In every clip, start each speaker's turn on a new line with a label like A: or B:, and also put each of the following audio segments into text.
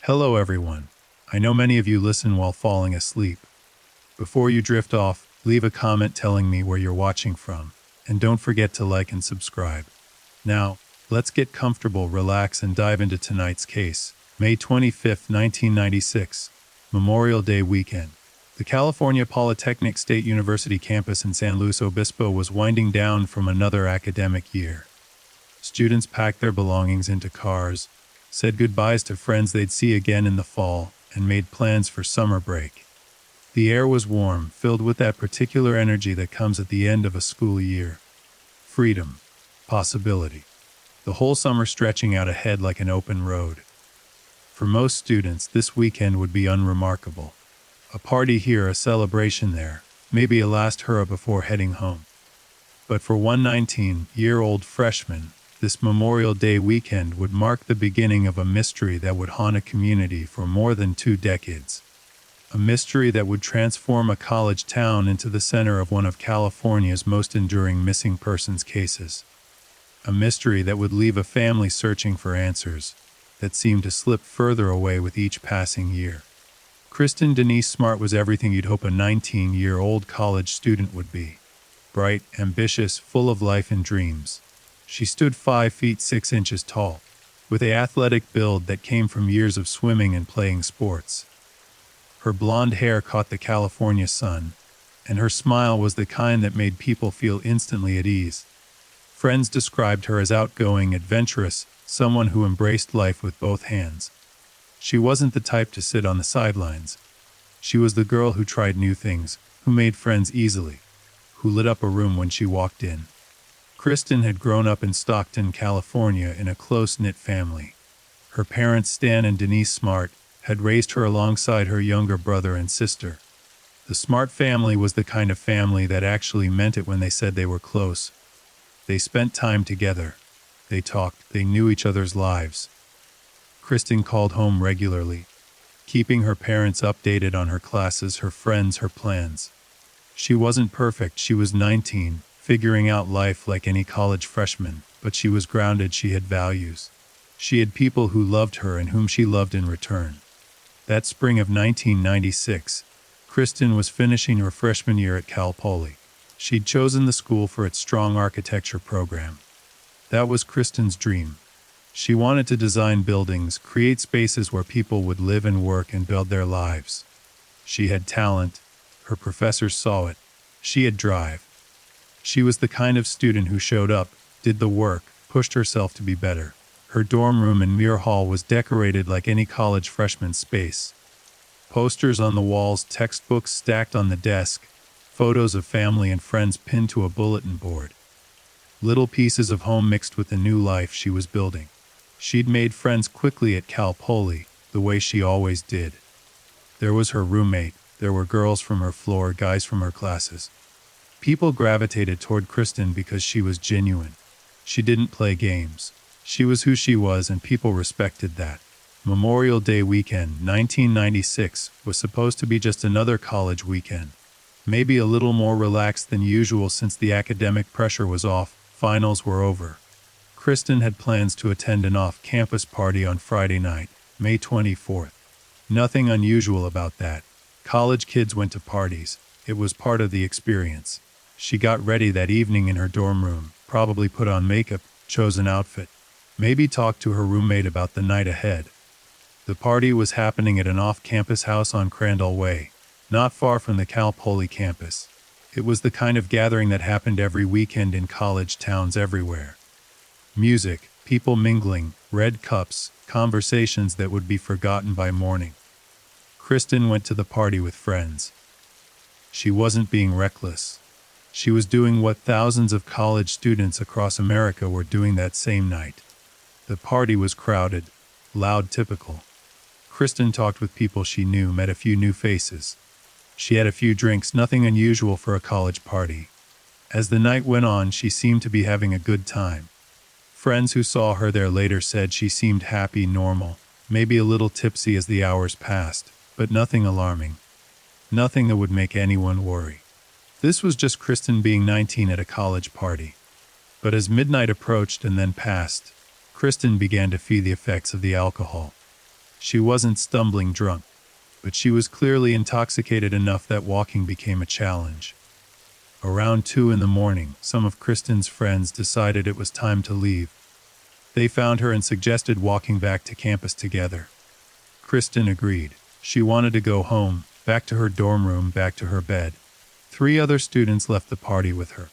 A: Hello, everyone. I know many of you listen while falling asleep. Before you drift off, leave a comment telling me where you're watching from, and don't forget to like and subscribe. Now, let's get comfortable, relax, and dive into tonight's case. May 25th, 1996, Memorial Day weekend. The California Polytechnic State University campus in San Luis Obispo was winding down from another academic year. Students packed their belongings into cars, said goodbyes to friends they'd see again in the fall, and made plans for summer break. The air was warm, filled with that particular energy that comes at the end of a school year. Freedom. Possibility. The whole summer stretching out ahead like an open road. For most students, this weekend would be unremarkable. A party here, a celebration there, maybe a last hurrah before heading home. But for one 19-year-old freshman, this Memorial Day weekend would mark the beginning of a mystery that would haunt a community for more than 2 decades. A mystery that would transform a college town into the center of one of California's most enduring missing persons cases. A mystery that would leave a family searching for answers that seemed to slip further away with each passing year. Kristen Denise Smart was everything you'd hope a 19-year-old college student would be. Bright, ambitious, full of life and dreams. She stood 5 feet 6 inches tall, with an athletic build that came from years of swimming and playing sports. Her blonde hair caught the California sun, and her smile was the kind that made people feel instantly at ease. Friends described her as outgoing, adventurous, someone who embraced life with both hands. She wasn't the type to sit on the sidelines. She was the girl who tried new things, who made friends easily, who lit up a room when she walked in. Kristen had grown up in Stockton, California in a close-knit family. Her parents, Stan and Denise Smart, had raised her alongside her younger brother and sister. The Smart family was the kind of family that actually meant it when they said they were close. They spent time together. They talked. They knew each other's lives. Kristen called home regularly, keeping her parents updated on her classes, her friends, her plans. She wasn't perfect. She was 19, figuring out life like any college freshman, but she was grounded. She had values. She had people who loved her and whom she loved in return. That spring of 1996, Kristen was finishing her freshman year at Cal Poly. She'd chosen the school for its strong architecture program. That was Kristen's dream. She wanted to design buildings, create spaces where people would live and work and build their lives. She had talent. Her professors saw it. She had drive. She was the kind of student who showed up, did the work, pushed herself to be better. Her dorm room in Muir Hall was decorated like any college freshman's space. Posters on the walls, textbooks stacked on the desk, photos of family and friends pinned to a bulletin board. Little pieces of home mixed with the new life she was building. She'd made friends quickly at Cal Poly, the way she always did. There was her roommate. There were girls from her floor, guys from her classes. People gravitated toward Kristen because she was genuine. She didn't play games. She was who she was, and people respected that. Memorial Day weekend, 1996, was supposed to be just another college weekend. Maybe a little more relaxed than usual since the academic pressure was off, finals were over. Kristen had plans to attend an off-campus party on Friday night, May 24th. Nothing unusual about that. College kids went to parties. It was part of the experience. She got ready that evening in her dorm room, probably put on makeup, chose an outfit, maybe talked to her roommate about the night ahead. The party was happening at an off-campus house on Crandall Way, not far from the Cal Poly campus. It was the kind of gathering that happened every weekend in college towns everywhere. Music, people mingling, red cups, conversations that would be forgotten by morning. Kristen went to the party with friends. She wasn't being reckless. She was doing what thousands of college students across America were doing that same night. The party was crowded, loud, typical. Kristen talked with people she knew, met a few new faces. She had a few drinks, nothing unusual for a college party. As the night went on, she seemed to be having a good time. Friends who saw her there later said she seemed happy, normal, maybe a little tipsy as the hours passed, but nothing alarming. Nothing that would make anyone worry. This was just Kristen being 19 at a college party. But as midnight approached and then passed, Kristen began to feel the effects of the alcohol. She wasn't stumbling drunk, but she was clearly intoxicated enough that walking became a challenge. Around 2 in the morning, some of Kristen's friends decided it was time to leave. They found her and suggested walking back to campus together. Kristen agreed. She wanted to go home, back to her dorm room, back to her bed. 3 other students left the party with her.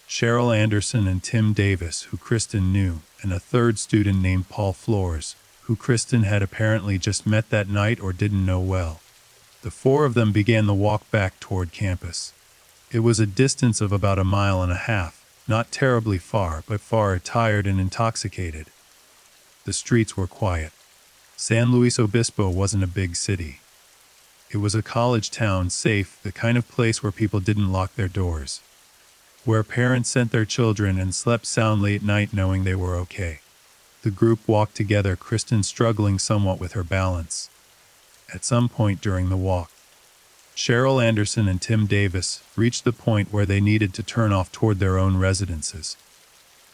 A: Cheryl Anderson and Tim Davis, who Kristen knew, and a third student named Paul Flores, who Kristen had apparently just met that night or didn't know well. The 4 of them began the walk back toward campus. It was a distance of about 1.5 miles, not terribly far, but far, tired and intoxicated. The streets were quiet. San Luis Obispo wasn't a big city. It was a college town, safe, the kind of place where people didn't lock their doors, where parents sent their children and slept soundly at night knowing they were okay. The group walked together, Kristen struggling somewhat with her balance. At some point during the walk, Cheryl Anderson and Tim Davis reached the point where they needed to turn off toward their own residences.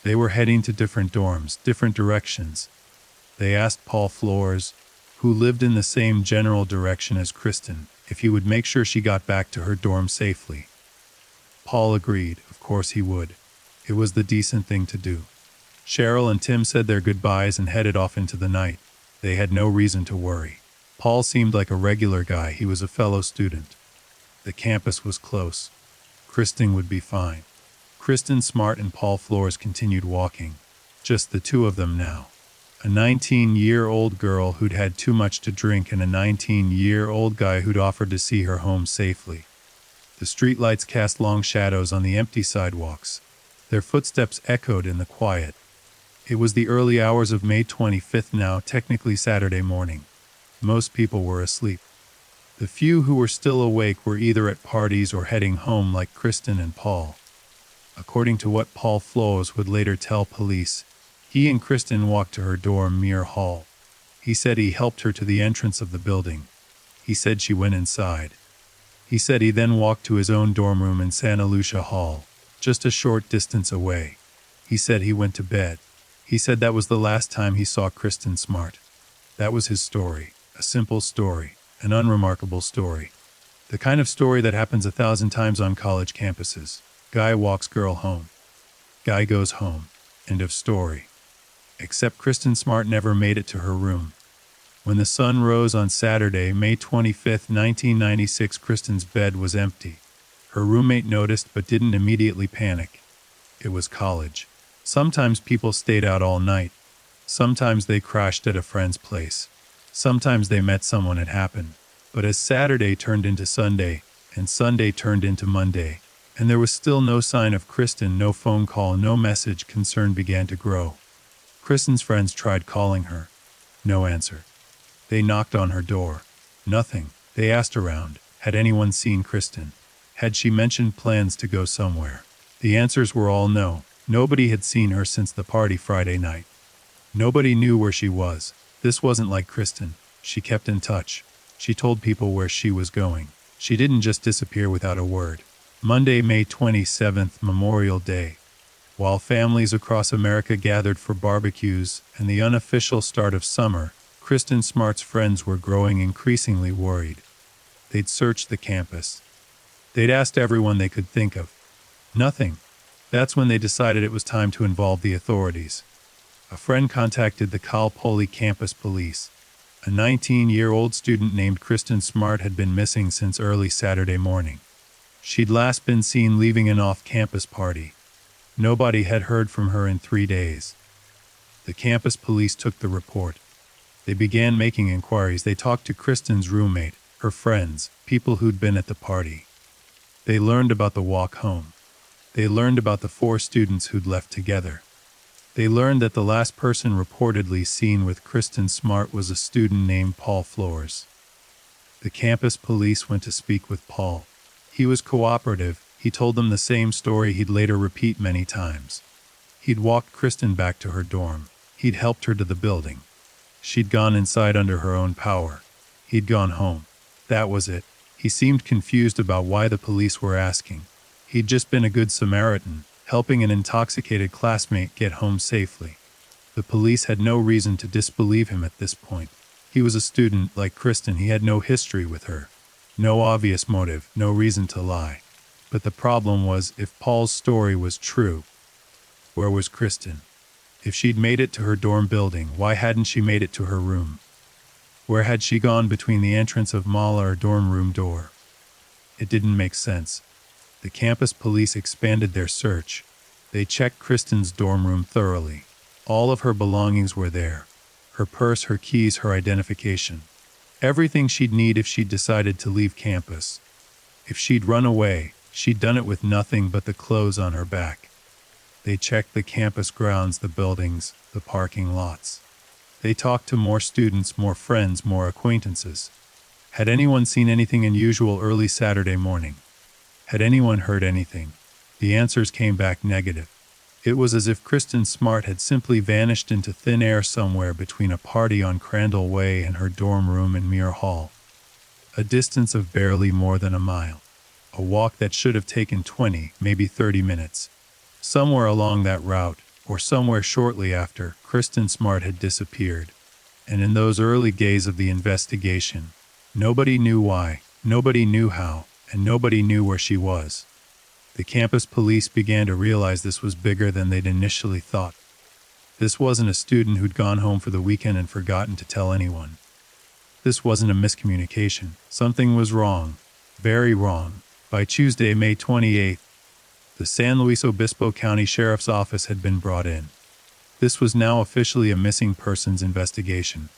A: They were heading to different dorms, different directions. They asked Paul Flores, who lived in the same general direction as Kristen, if he would make sure she got back to her dorm safely. Paul agreed, of course he would. It was the decent thing to do. Cheryl and Tim said their goodbyes and headed off into the night. They had no reason to worry. Paul seemed like a regular guy. He was a fellow student. The campus was close. Kristen would be fine. Kristen Smart and Paul Flores continued walking. Just the 2 of them now. A 19-year-old girl who'd had too much to drink and a 19-year-old guy who'd offered to see her home safely. The streetlights cast long shadows on the empty sidewalks. Their footsteps echoed in the quiet. It was the early hours of May 25th now, technically Saturday morning. Most people were asleep. The few who were still awake were either at parties or heading home like Kristen and Paul. According to what Paul Flores would later tell police, he and Kristen walked to her dorm, Muir Hall. He said he helped her to the entrance of the building. He said she went inside. He said he then walked to his own dorm room in Santa Lucia Hall, just a short distance away. He said he went to bed. He said that was the last time he saw Kristen Smart. That was his story, a simple story, an unremarkable story. The kind of story that happens 1,000 times on college campuses. Guy walks girl home. Guy goes home. End of story. Except Kristen Smart never made it to her room. When the sun rose on Saturday, May 25, 1996, Kristen's bed was empty. Her roommate noticed but didn't immediately panic. It was college. Sometimes people stayed out all night. Sometimes they crashed at a friend's place. Sometimes they met someone it happened. But as Saturday turned into Sunday, and Sunday turned into Monday, and there was still no sign of Kristen, no phone call, no message, concern began to grow. Kristen's friends tried calling her. No answer. They knocked on her door. Nothing. They asked around. Had anyone seen Kristen? Had she mentioned plans to go somewhere? The answers were all no. Nobody had seen her since the party Friday night. Nobody knew where she was. This wasn't like Kristen. She kept in touch. She told people where she was going. She didn't just disappear without a word. Monday, May 27th, Memorial Day. While families across America gathered for barbecues and the unofficial start of summer, Kristen Smart's friends were growing increasingly worried. They'd searched the campus. They'd asked everyone they could think of. Nothing. That's when they decided it was time to involve the authorities. A friend contacted the Cal Poly campus police. A 19-year-old student named Kristen Smart had been missing since early Saturday morning. She'd last been seen leaving an off-campus party. Nobody had heard from her in 3 days. The campus police took the report. They began making inquiries. They talked to Kristen's roommate, her friends, people who'd been at the party. They learned about the walk home. They learned about the 4 students who'd left together. They learned that the last person reportedly seen with Kristen Smart was a student named Paul Flores. The campus police went to speak with Paul. He was cooperative. He told them the same story he'd later repeat many times. He'd walked Kristen back to her dorm. He'd helped her to the building. She'd gone inside under her own power. He'd gone home. That was it. He seemed confused about why the police were asking. He'd just been a good Samaritan, helping an intoxicated classmate get home safely. The police had no reason to disbelieve him at this point. He was a student, like Kristen. He had no history with her. No obvious motive, no reason to lie. But the problem was, if Paul's story was true, where was Kristen? If she'd made it to her dorm building, why hadn't she made it to her room? Where had she gone between the entrance of Mala or dorm room door? It didn't make sense. The campus police expanded their search. They checked Kristen's dorm room thoroughly. All of her belongings were there. Her purse, her keys, her identification. Everything she'd need if she'd decided to leave campus. If she'd run away, she'd done it with nothing but the clothes on her back. They checked the campus grounds, the buildings, the parking lots. They talked to more students, more friends, more acquaintances. Had anyone seen anything unusual early Saturday morning? Had anyone heard anything? The answers came back negative. It was as if Kristen Smart had simply vanished into thin air somewhere between a party on Crandall Way and her dorm room in Muir Hall. A distance of barely more than a mile. A walk that should have taken 20, maybe 30 minutes. Somewhere along that route, or somewhere shortly after, Kristen Smart had disappeared. And in those early days of the investigation, nobody knew why, nobody knew how, and nobody knew where she was. The campus police began to realize this was bigger than they'd initially thought. This wasn't a student who'd gone home for the weekend and forgotten to tell anyone. This wasn't a miscommunication. Something was wrong. Very wrong. By Tuesday, May 28th, the San Luis Obispo County Sheriff's Office had been brought in. This was now officially a missing persons investigation.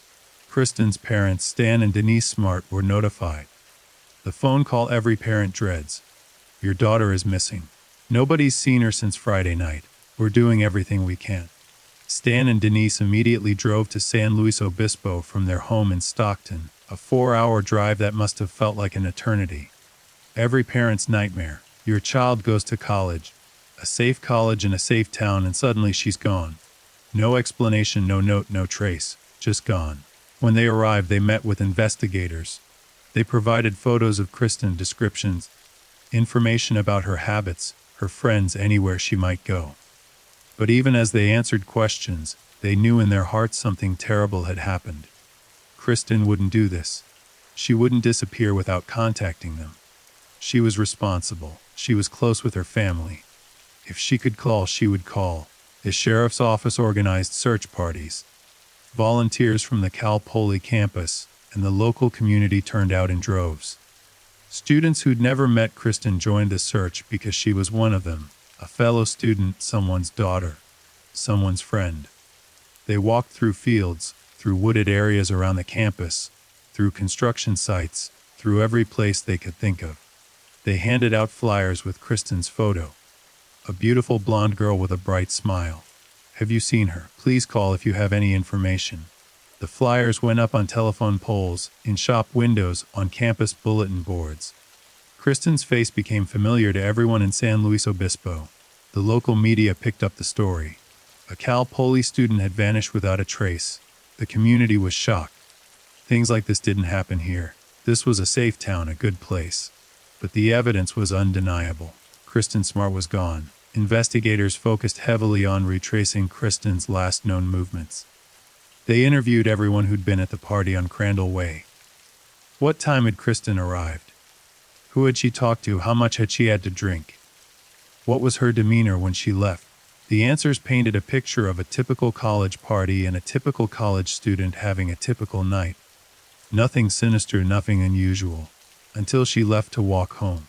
A: Kristen's parents, Stan and Denise Smart, were notified. The phone call every parent dreads. Your daughter is missing. Nobody's seen her since Friday night. We're doing everything we can. Stan and Denise immediately drove to San Luis Obispo from their home in Stockton, a 4-hour drive that must have felt like an eternity. Every parent's nightmare. Your child goes to college, a safe college in a safe town, and suddenly she's gone. No explanation, no note, no trace, just gone. When they arrived, they met with investigators. They provided photos of Kristen, descriptions, information about her habits, her friends, anywhere she might go. But even as they answered questions, they knew in their hearts something terrible had happened. Kristen wouldn't do this. She wouldn't disappear without contacting them. She was responsible. She was close with her family. If she could call, she would call. The sheriff's office organized search parties. Volunteers from the Cal Poly campus and the local community turned out in droves. Students who'd never met Kristen joined the search because she was one of them, a fellow student, someone's daughter, someone's friend. They walked through fields, through wooded areas around the campus, through construction sites, through every place they could think of. They handed out flyers with Kristen's photo. A beautiful blonde girl with a bright smile. Have you seen her? Please call if you have any information. The flyers went up on telephone poles, in shop windows, on campus bulletin boards. Kristen's face became familiar to everyone in San Luis Obispo. The local media picked up the story. A Cal Poly student had vanished without a trace. The community was shocked. Things like this didn't happen here. This was a safe town, a good place. But the evidence was undeniable. Kristen Smart was gone. Investigators focused heavily on retracing Kristen's last known movements. They interviewed everyone who'd been at the party on Crandall Way. What time had Kristen arrived? Who had she talked to? How much had she had to drink? What was her demeanor when she left? The answers painted a picture of a typical college party and a typical college student having a typical night. Nothing sinister, nothing unusual, until she left to walk home.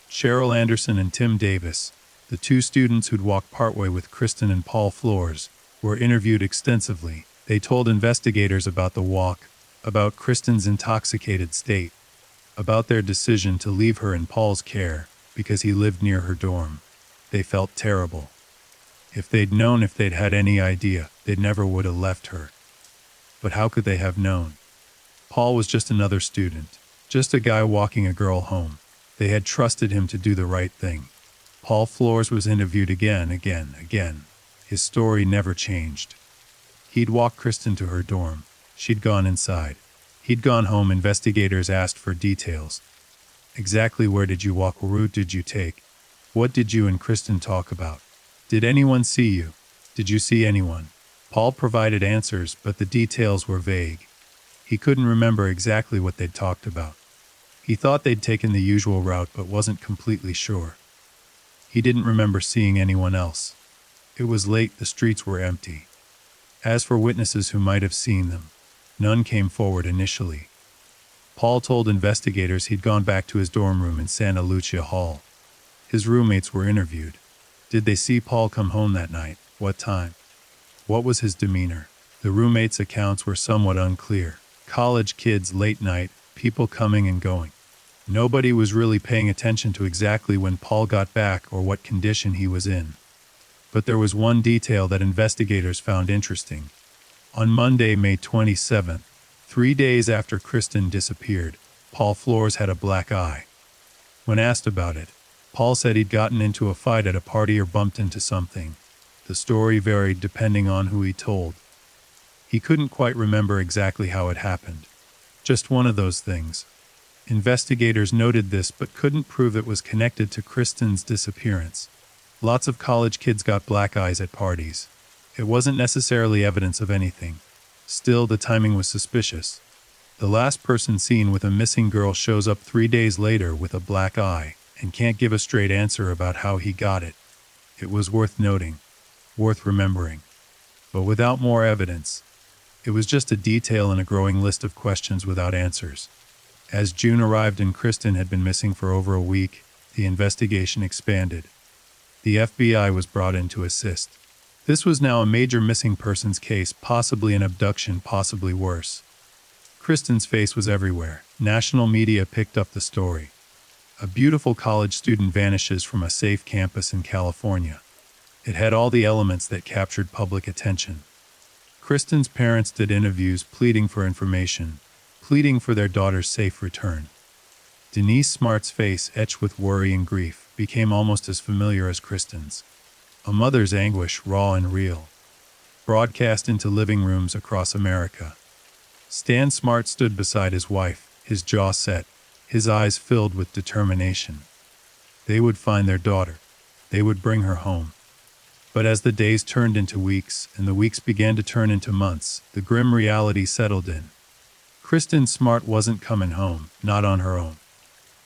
A: Cheryl Anderson and Tim Davis, the two students who'd walked partway with Kristen and Paul Flores, were interviewed extensively. They told investigators about the walk, about Kristen's intoxicated state, about their decision to leave her in Paul's care because he lived near her dorm. They felt terrible. If they'd known, if they'd had any idea, they never would have left her. But how could they have known? Paul was just another student, just a guy walking a girl home. They had trusted him to do the right thing. Paul Flores was interviewed again. His story never changed. He'd walked Kristen to her dorm. She'd gone inside. He'd gone home. Investigators asked for details. Exactly where did you walk? What route did you take? What did you and Kristen talk about? Did anyone see you? Did you see anyone? Paul provided answers, but the details were vague. He couldn't remember exactly what they'd talked about. He thought they'd taken the usual route but wasn't completely sure. He didn't remember seeing anyone else. It was late, the streets were empty. As for witnesses who might have seen them, none came forward initially. Paul told investigators he'd gone back to his dorm room in Santa Lucia Hall. His roommates were interviewed. Did they see Paul come home that night? What time? What was his demeanor? The roommates' accounts were somewhat unclear. College kids, late night, people coming and going. Nobody was really paying attention to exactly when Paul got back or what condition he was in. But there was one detail that investigators found interesting. On Monday, May 27th, 3 days after Kristen disappeared, Paul Flores had a black eye. When asked about it, Paul said he'd gotten into a fight at a party or bumped into something. The story varied depending on who he told. He couldn't quite remember exactly how it happened. Just one of those things. Investigators noted this but couldn't prove it was connected to Kristen's disappearance. Lots of college kids got black eyes at parties. It wasn't necessarily evidence of anything. Still, the timing was suspicious. The last person seen with a missing girl shows up 3 days later with a black eye and can't give a straight answer about how he got it. It was worth noting, worth remembering. But without more evidence, it was just a detail in a growing list of questions without answers. As June arrived and Kristen had been missing for over a week, the investigation expanded. The FBI was brought in to assist. This was now a major missing persons case, possibly an abduction, possibly worse. Kristen's face was everywhere. National media picked up the story. A beautiful college student vanishes from a safe campus in California. It had all the elements that captured public attention. Kristen's parents did interviews pleading for information, pleading for their daughter's safe return. Denise Smart's face, etched with worry and grief, became almost as familiar as Kristen's. A mother's anguish, raw and real, broadcast into living rooms across America. Stan Smart stood beside his wife, his jaw set, his eyes filled with determination. They would find their daughter. They would bring her home. But as the days turned into weeks, and the weeks began to turn into months, the grim reality settled in. Kristen Smart wasn't coming home, not on her own.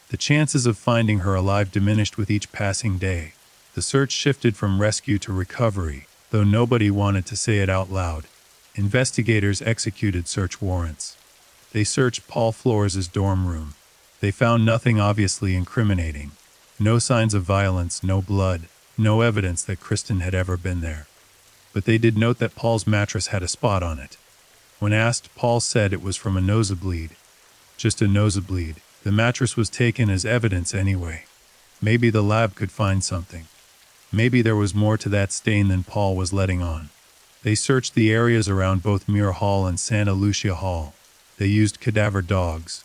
A: The chances of finding her alive diminished with each passing day. The search shifted from rescue to recovery, though nobody wanted to say it out loud. Investigators executed search warrants. They searched Paul Flores' dorm room. They found nothing obviously incriminating. No signs of violence, no blood, no evidence that Kristen had ever been there. But they did note that Paul's mattress had a spot on it. When asked, Paul said it was from a nosebleed. Just a nosebleed. The mattress was taken as evidence anyway. Maybe the lab could find something. Maybe there was more to that stain than Paul was letting on. They searched the areas around both Muir Hall and Santa Lucia Hall. They used cadaver dogs.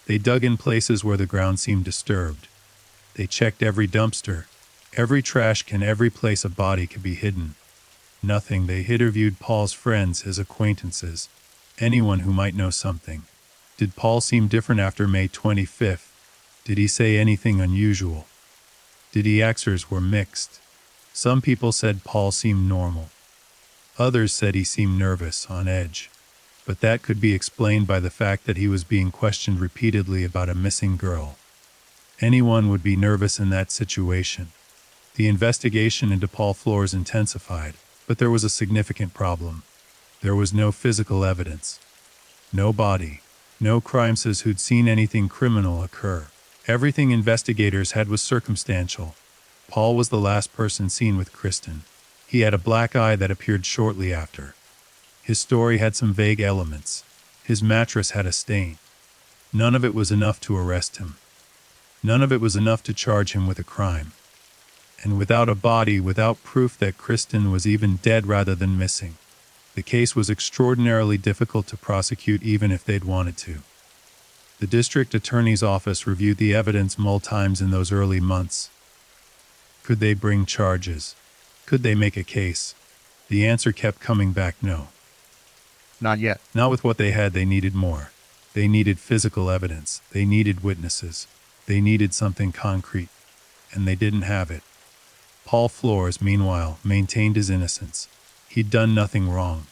A: They dug in places where the ground seemed disturbed. They checked every dumpster, every trash can, every place a body could be hidden. Nothing. They interviewed Paul's friends, his acquaintances, anyone who might know something. Did Paul seem different after May 25th? Did he say anything unusual? The answers were mixed. Some people said Paul seemed normal. Others said he seemed nervous, on edge. But that could be explained by the fact that he was being questioned repeatedly about a missing girl. Anyone would be nervous in that situation. The investigation into Paul Flores intensified, but there was a significant problem. There was no physical evidence. No body. No crime says who'd seen anything criminal occur. Everything investigators had was circumstantial. Paul was the last person seen with Kristen. He had a black eye that appeared shortly after. His story had some vague elements. His mattress had a stain. None of it was enough to arrest him. None of it was enough to charge him with a crime. And without a body, without proof that Kristen was even dead rather than missing, the case was extraordinarily difficult to prosecute even if they'd wanted to. The district attorney's office reviewed the evidence multiple times in those early months. Could they bring charges? Could they make a case? The answer kept coming back no.
B: Not yet.
A: Not with what they had. They needed more. They needed physical evidence. They needed witnesses. They needed something concrete. And they didn't have it. Paul Flores, meanwhile, maintained his innocence. He'd done nothing wrong.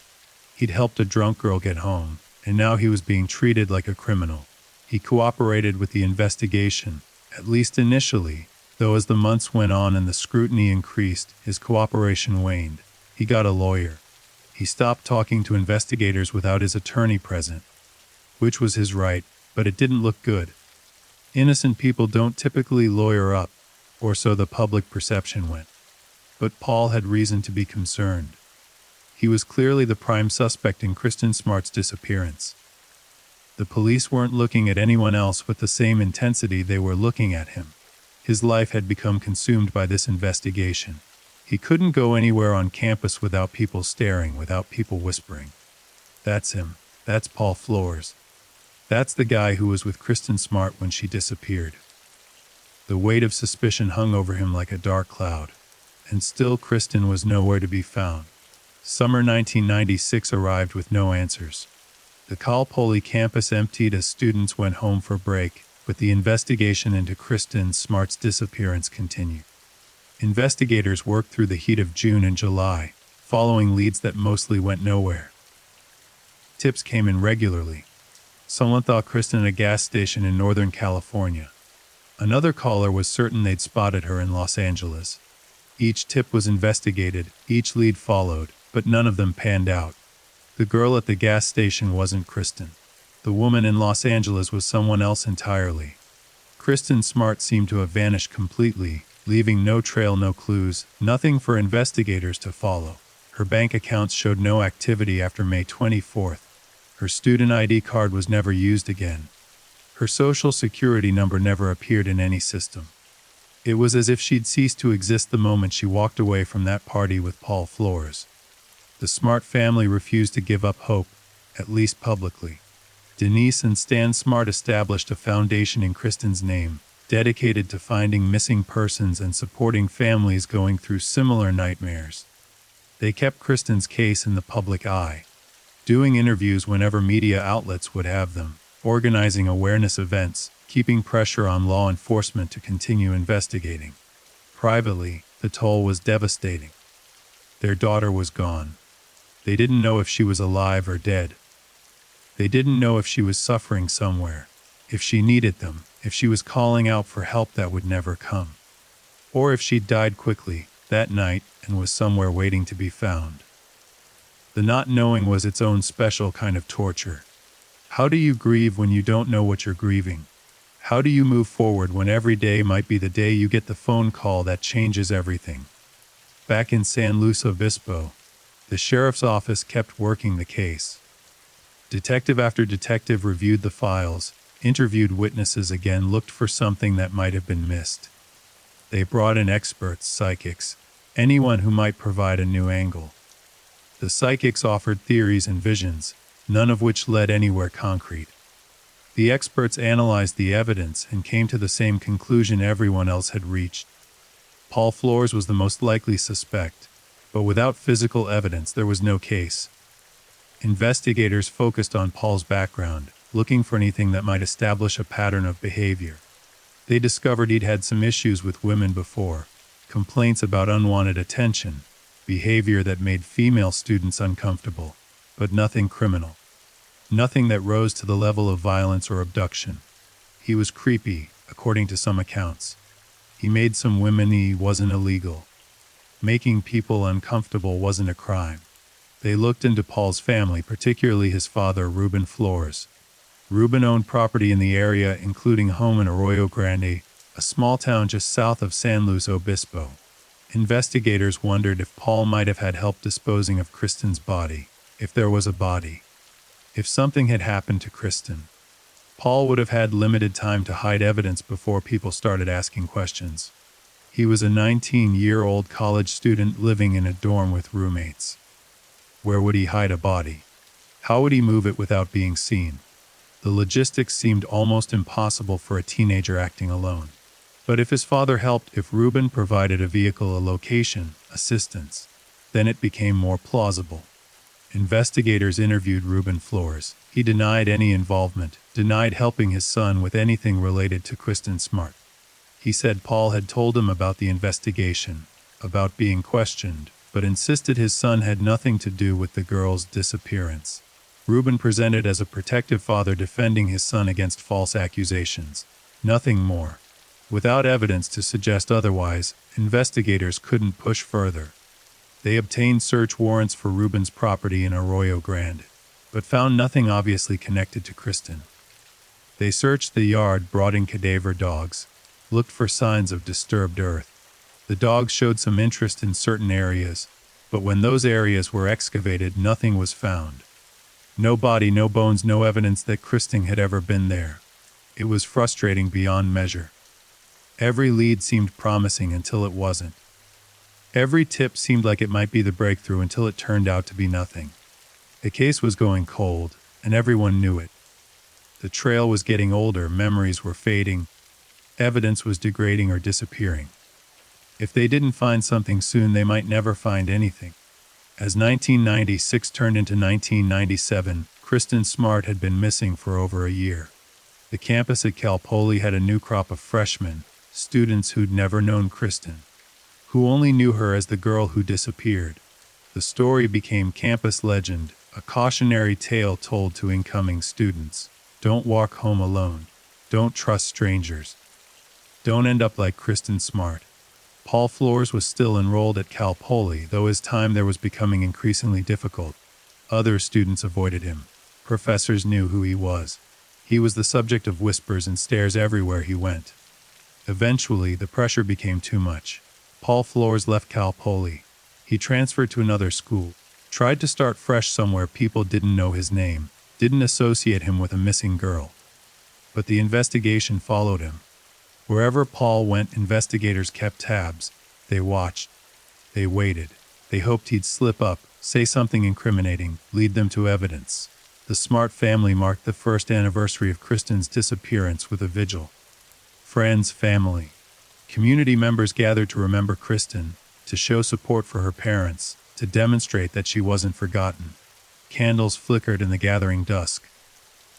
A: He'd helped a drunk girl get home, and now he was being treated like a criminal. He cooperated with the investigation, at least initially, though as the months went on and the scrutiny increased, his cooperation waned. He got a lawyer. He stopped talking to investigators without his attorney present, which was his right, but it didn't look good. Innocent people don't typically lawyer up, or so the public perception went. But Paul had reason to be concerned. He was clearly the prime suspect in Kristen Smart's disappearance. The police weren't looking at anyone else with the same intensity they were looking at him. His life had become consumed by this investigation. He couldn't go anywhere on campus without people staring, without people whispering. That's him. That's Paul Flores. That's the guy who was with Kristen Smart when she disappeared. The weight of suspicion hung over him like a dark cloud. And still Kristen was nowhere to be found. Summer 1996 arrived with no answers. The Cal Poly campus emptied as students went home for break, but the investigation into Kristen Smart's disappearance continued. Investigators worked through the heat of June and July, following leads that mostly went nowhere. Tips came in regularly. Someone thought Kristen at a gas station in Northern California. Another caller was certain they'd spotted her in Los Angeles. Each tip was investigated, each lead followed, but none of them panned out. The girl at the gas station wasn't Kristen. The woman in Los Angeles was someone else entirely. Kristen Smart seemed to have vanished completely, leaving no trail, no clues, nothing for investigators to follow. Her bank accounts showed no activity after May 24th. Her student ID card was never used again. Her social security number never appeared in any system. It was as if she'd ceased to exist the moment she walked away from that party with Paul Flores. The Smart family refused to give up hope, at least publicly. Denise and Stan Smart established a foundation in Kristen's name, dedicated to finding missing persons and supporting families going through similar nightmares. They kept Kristen's case in the public eye, doing interviews whenever media outlets would have them, organizing awareness events, keeping pressure on law enforcement to continue investigating. Privately, the toll was devastating. Their daughter was gone. They didn't know if she was alive or dead. They didn't know if she was suffering somewhere, if she needed them, if she was calling out for help that would never come, or if she'd died quickly that night and was somewhere waiting to be found. The not knowing was its own special kind of torture. How do you grieve when you don't know what you're grieving? How do you move forward when every day might be the day you get the phone call that changes everything? Back in San Luis Obispo, the sheriff's office kept working the case. Detective after detective reviewed the files, interviewed witnesses again, looked for something that might have been missed. They brought in experts, psychics, anyone who might provide a new angle. The psychics offered theories and visions, none of which led anywhere concrete. The experts analyzed the evidence and came to the same conclusion everyone else had reached. Paul Flores was the most likely suspect, but without physical evidence there was no case. Investigators focused on Paul's background, looking for anything that might establish a pattern of behavior. They discovered he'd had some issues with women before, complaints about unwanted attention, behavior that made female students uncomfortable, but nothing criminal. Nothing that rose to the level of violence or abduction. He was creepy, according to some accounts. He made some women. He wasn't illegal. Making people uncomfortable wasn't a crime. They looked into Paul's family, particularly his father, Ruben Flores. Ruben owned property in the area, including home in Arroyo Grande, a small town just south of San Luis Obispo. Investigators wondered if Paul might have had help disposing of Kristen's body, if there was a body. If something had happened to Kristen, Paul would have had limited time to hide evidence before people started asking questions. He was a 19-year-old college student living in a dorm with roommates. Where would he hide a body? How would he move it without being seen? The logistics seemed almost impossible for a teenager acting alone. But if his father helped, if Ruben provided a vehicle, a location, assistance, then it became more plausible. Investigators interviewed Ruben Flores. He denied any involvement, denied helping his son with anything related to Kristen Smart. He said Paul had told him about the investigation, about being questioned, but insisted his son had nothing to do with the girl's disappearance. Reuben presented as a protective father defending his son against false accusations. Nothing more. Without evidence to suggest otherwise, investigators couldn't push further. They obtained search warrants for Reuben's property in Arroyo Grande, but found nothing obviously connected to Kristen. They searched the yard, brought in cadaver dogs, looked for signs of disturbed earth. The dogs showed some interest in certain areas, but when those areas were excavated, nothing was found. No body, no bones, no evidence that Kristen had ever been there. It was frustrating beyond measure. Every lead seemed promising until it wasn't. Every tip seemed like it might be the breakthrough until it turned out to be nothing. The case was going cold, and everyone knew it. The trail was getting older, memories were fading, evidence was degrading or disappearing. If they didn't find something soon, they might never find anything. As 1996 turned into 1997, Kristen Smart had been missing for over a year. The campus at Cal Poly had a new crop of freshmen, students who'd never known Kristen, who only knew her as the girl who disappeared. The story became campus legend, a cautionary tale told to incoming students. Don't walk home alone. Don't trust strangers. Don't end up like Kristen Smart. Paul Flores was still enrolled at Cal Poly, though his time there was becoming increasingly difficult. Other students avoided him. Professors knew who he was. He was the subject of whispers and stares everywhere he went. Eventually, the pressure became too much. Paul Flores left Cal Poly. He transferred to another school, tried to start fresh somewhere people didn't know his name, didn't associate him with a missing girl. But the investigation followed him. Wherever Paul went, investigators kept tabs. They watched. They waited. They hoped he'd slip up, say something incriminating, lead them to evidence. The Smart family marked the first anniversary of Kristen's disappearance with a vigil. Friends, family, community members gathered to remember Kristen, to show support for her parents, to demonstrate that she wasn't forgotten. Candles flickered in the gathering dusk.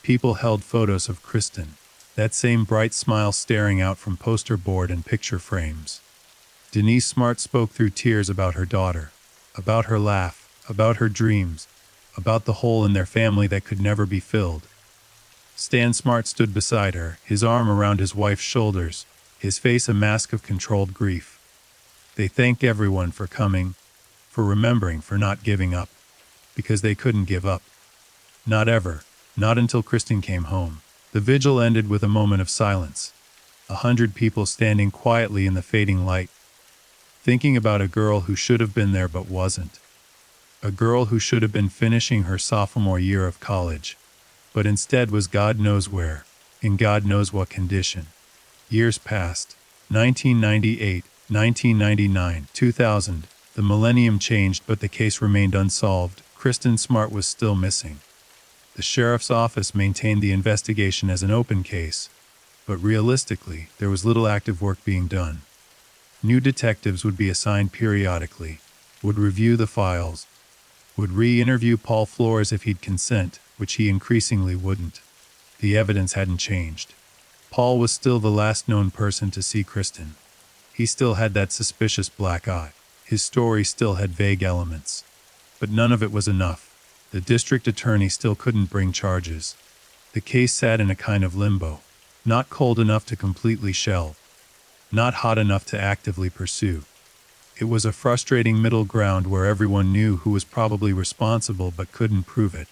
A: People held photos of Kristen, that same bright smile staring out from poster board and picture frames. Denise Smart spoke through tears about her daughter, about her laugh, about her dreams, about the hole in their family that could never be filled. Stan Smart stood beside her, his arm around his wife's shoulders, his face a mask of controlled grief. They thanked everyone for coming, for remembering, for not giving up, because they couldn't give up. Not ever, not until Kristen came home. The vigil ended with a moment of silence. 100 people standing quietly in the fading light, thinking about a girl who should have been there but wasn't. A girl who should have been finishing her sophomore year of college, but instead was God knows where, in God knows what condition. Years passed. 1998, 1999, 2000. The millennium changed, but the case remained unsolved. Kristen Smart was still missing. The sheriff's office maintained the investigation as an open case, but realistically, there was little active work being done. New detectives would be assigned periodically, would review the files, would re-interview Paul Flores if he'd consent, which he increasingly wouldn't. The evidence hadn't changed. Paul was still the last known person to see Kristen. He still had that suspicious black eye. His story still had vague elements. But none of it was enough. The district attorney still couldn't bring charges. The case sat in a kind of limbo. Not cold enough to completely shelve. Not hot enough to actively pursue. It was a frustrating middle ground where everyone knew who was probably responsible but couldn't prove it.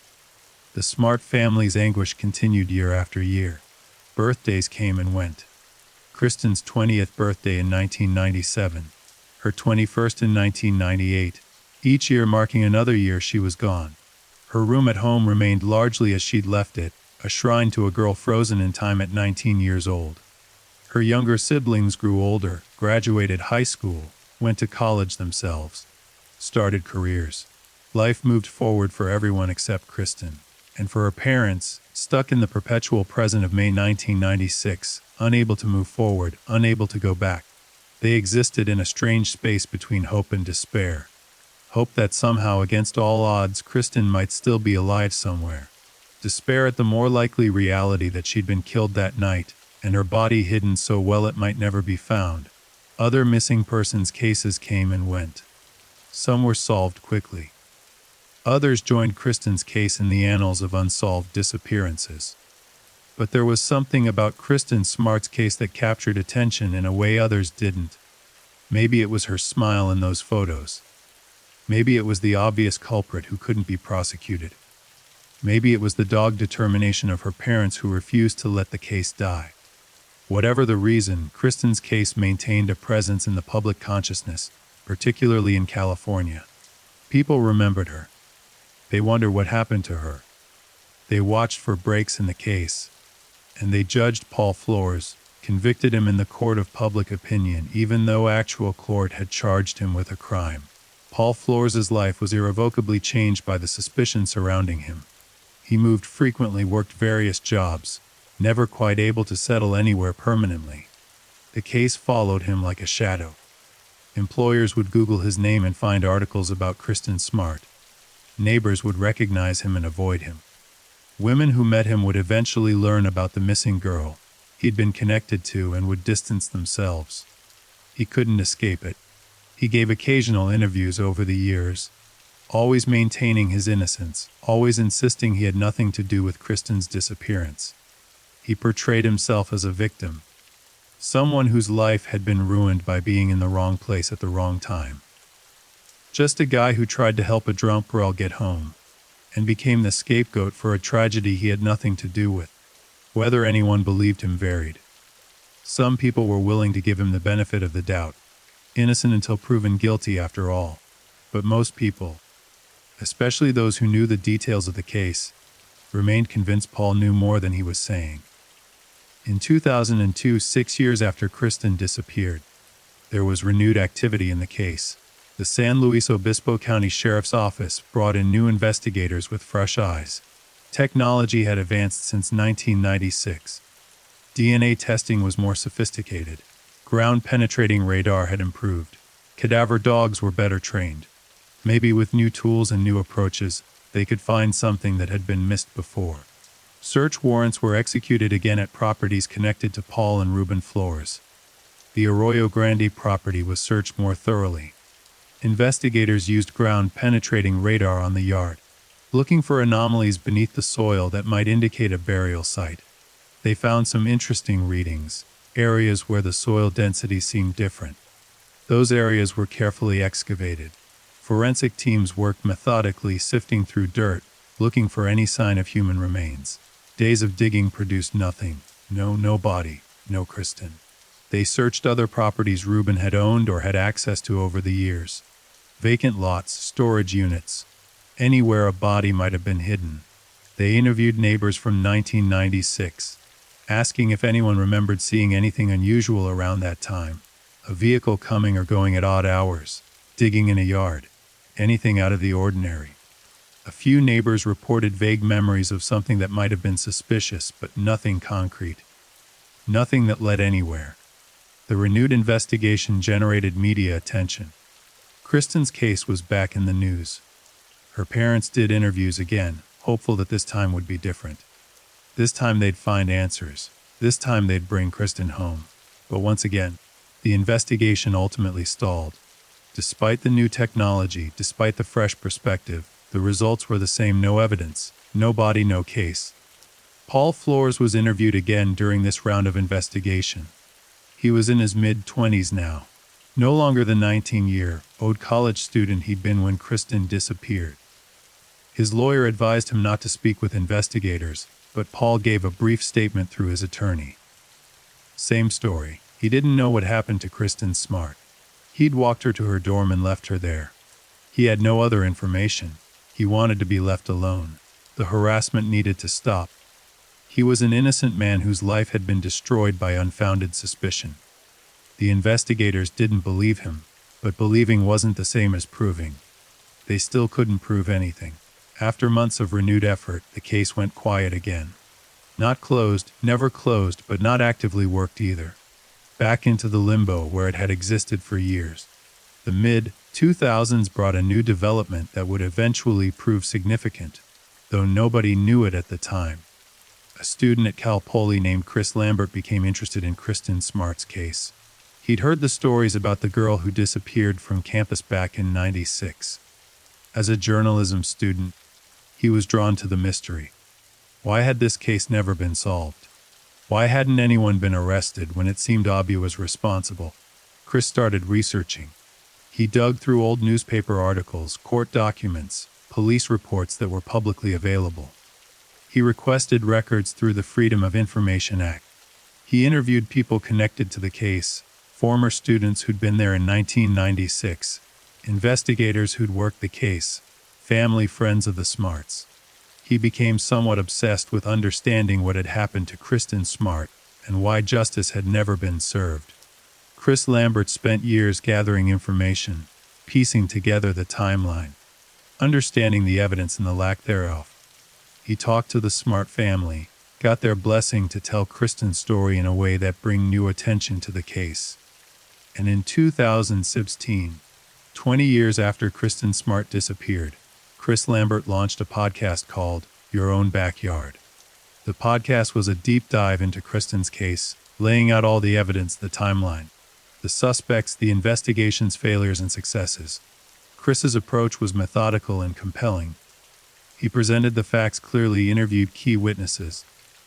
A: The Smart family's anguish continued year after year. Birthdays came and went. Kristen's 20th birthday in 1997. Her 21st in 1998. Each year marking another year she was gone. Her room at home remained largely as she'd left it, a shrine to a girl frozen in time at 19 years old. Her younger siblings grew older, graduated high school, went to college themselves, started careers. Life moved forward for everyone except Kristen, and for her parents, stuck in the perpetual present of May 1996, unable to move forward, unable to go back. They existed in a strange space between hope and despair. Hope that somehow, against all odds, Kristen might still be alive somewhere. Despair at the more likely reality that she'd been killed that night, and her body hidden so well it might never be found. Other missing persons cases came and went. Some were solved quickly. Others joined Kristen's case in the annals of unsolved disappearances. But there was something about Kristen Smart's case that captured attention in a way others didn't. Maybe it was her smile in those photos. Maybe it was the obvious culprit who couldn't be prosecuted. Maybe it was the dogged determination of her parents who refused to let the case die. Whatever the reason, Kristen's case maintained a presence in the public consciousness, particularly in California. People remembered her. They wondered what happened to her. They watched for breaks in the case. And they judged Paul Flores, convicted him in the court of public opinion even though actual court had charged him with a crime. Paul Flores' life was irrevocably changed by the suspicion surrounding him. He moved frequently, worked various jobs, never quite able to settle anywhere permanently. The case followed him like a shadow. Employers would Google his name and find articles about Kristen Smart. Neighbors would recognize him and avoid him. Women who met him would eventually learn about the missing girl he'd been connected to and would distance themselves. He couldn't escape it. He gave occasional interviews over the years, always maintaining his innocence, always insisting he had nothing to do with Kristen's disappearance. He portrayed himself as a victim, someone whose life had been ruined by being in the wrong place at the wrong time. Just a guy who tried to help a drunk girl get home, and became the scapegoat for a tragedy he had nothing to do with. Whether anyone believed him varied. Some people were willing to give him the benefit of the doubt, innocent until proven guilty after all. But most people, especially those who knew the details of the case, remained convinced Paul knew more than he was saying. In 2002, 6 years after Kristen disappeared, there was renewed activity in the case. The San Luis Obispo County Sheriff's Office brought in new investigators with fresh eyes. Technology had advanced since 1996. DNA testing was more sophisticated. Ground-penetrating radar had improved. Cadaver dogs were better trained. Maybe with new tools and new approaches, they could find something that had been missed before. Search warrants were executed again at properties connected to Paul and Ruben Flores. The Arroyo Grande property was searched more thoroughly. Investigators used ground-penetrating radar on the yard, looking for anomalies beneath the soil that might indicate a burial site. They found some interesting readings, areas where the soil density seemed different. Those areas were carefully excavated. Forensic teams worked methodically, sifting through dirt, looking for any sign of human remains. Days of digging produced nothing. No body, no Kristen. They searched other properties Ruben had owned or had access to over the years. Vacant lots, storage units, anywhere a body might have been hidden. They interviewed neighbors from 1996, asking if anyone remembered seeing anything unusual around that time. A vehicle coming or going at odd hours, digging in a yard, anything out of the ordinary. A few neighbors reported vague memories of something that might have been suspicious, but nothing concrete. Nothing that led anywhere. The renewed investigation generated media attention. Kristen's case was back in the news. Her parents did interviews again, hopeful that this time would be different. This time they'd find answers. This time they'd bring Kristen home. But once again, the investigation ultimately stalled. Despite the new technology, despite the fresh perspective, the results were the same: no evidence, no body, no case. Paul Flores was interviewed again during this round of investigation. He was in his mid-20s now, no longer the 19-year-old college student he'd been when Kristen disappeared. His lawyer advised him not to speak with investigators, but Paul gave a brief statement through his attorney. Same story. He didn't know what happened to Kristen Smart. He'd walked her to her dorm and left her there. He had no other information. He wanted to be left alone. The harassment needed to stop. He was an innocent man whose life had been destroyed by unfounded suspicion. The investigators didn't believe him, but believing wasn't the same as proving. They still couldn't prove anything. After months of renewed effort, the case went quiet again. Not closed, never closed, but not actively worked either. Back into the limbo where it had existed for years. The mid-2000s brought a new development that would eventually prove significant, though nobody knew it at the time. A student at Cal Poly named Chris Lambert became interested in Kristen Smart's case. He'd heard the stories about the girl who disappeared from campus back in '96. As a journalism student, he was drawn to the mystery. Why had this case never been solved? Why hadn't anyone been arrested when it seemed obvious was responsible? Chris started researching. He dug through old newspaper articles, court documents, police reports that were publicly available. He requested records through the Freedom of Information Act. He interviewed people connected to the case, former students who'd been there in 1996, investigators who'd worked the case, family friends of the Smarts. He became somewhat obsessed with understanding what had happened to Kristen Smart and why justice had never been served. Chris Lambert spent years gathering information, piecing together the timeline, understanding the evidence and the lack thereof. He talked to the Smart family, got their blessing to tell Kristen's story in a way that bring new attention to the case. And in 2016, 20 years after Kristen Smart disappeared, Chris Lambert launched a podcast called Your Own Backyard. The podcast was a deep dive into Kristen's case, laying out all the evidence, the timeline, the suspects, the investigation's failures and successes. Chris's approach was methodical and compelling. He presented the facts clearly, interviewed key witnesses,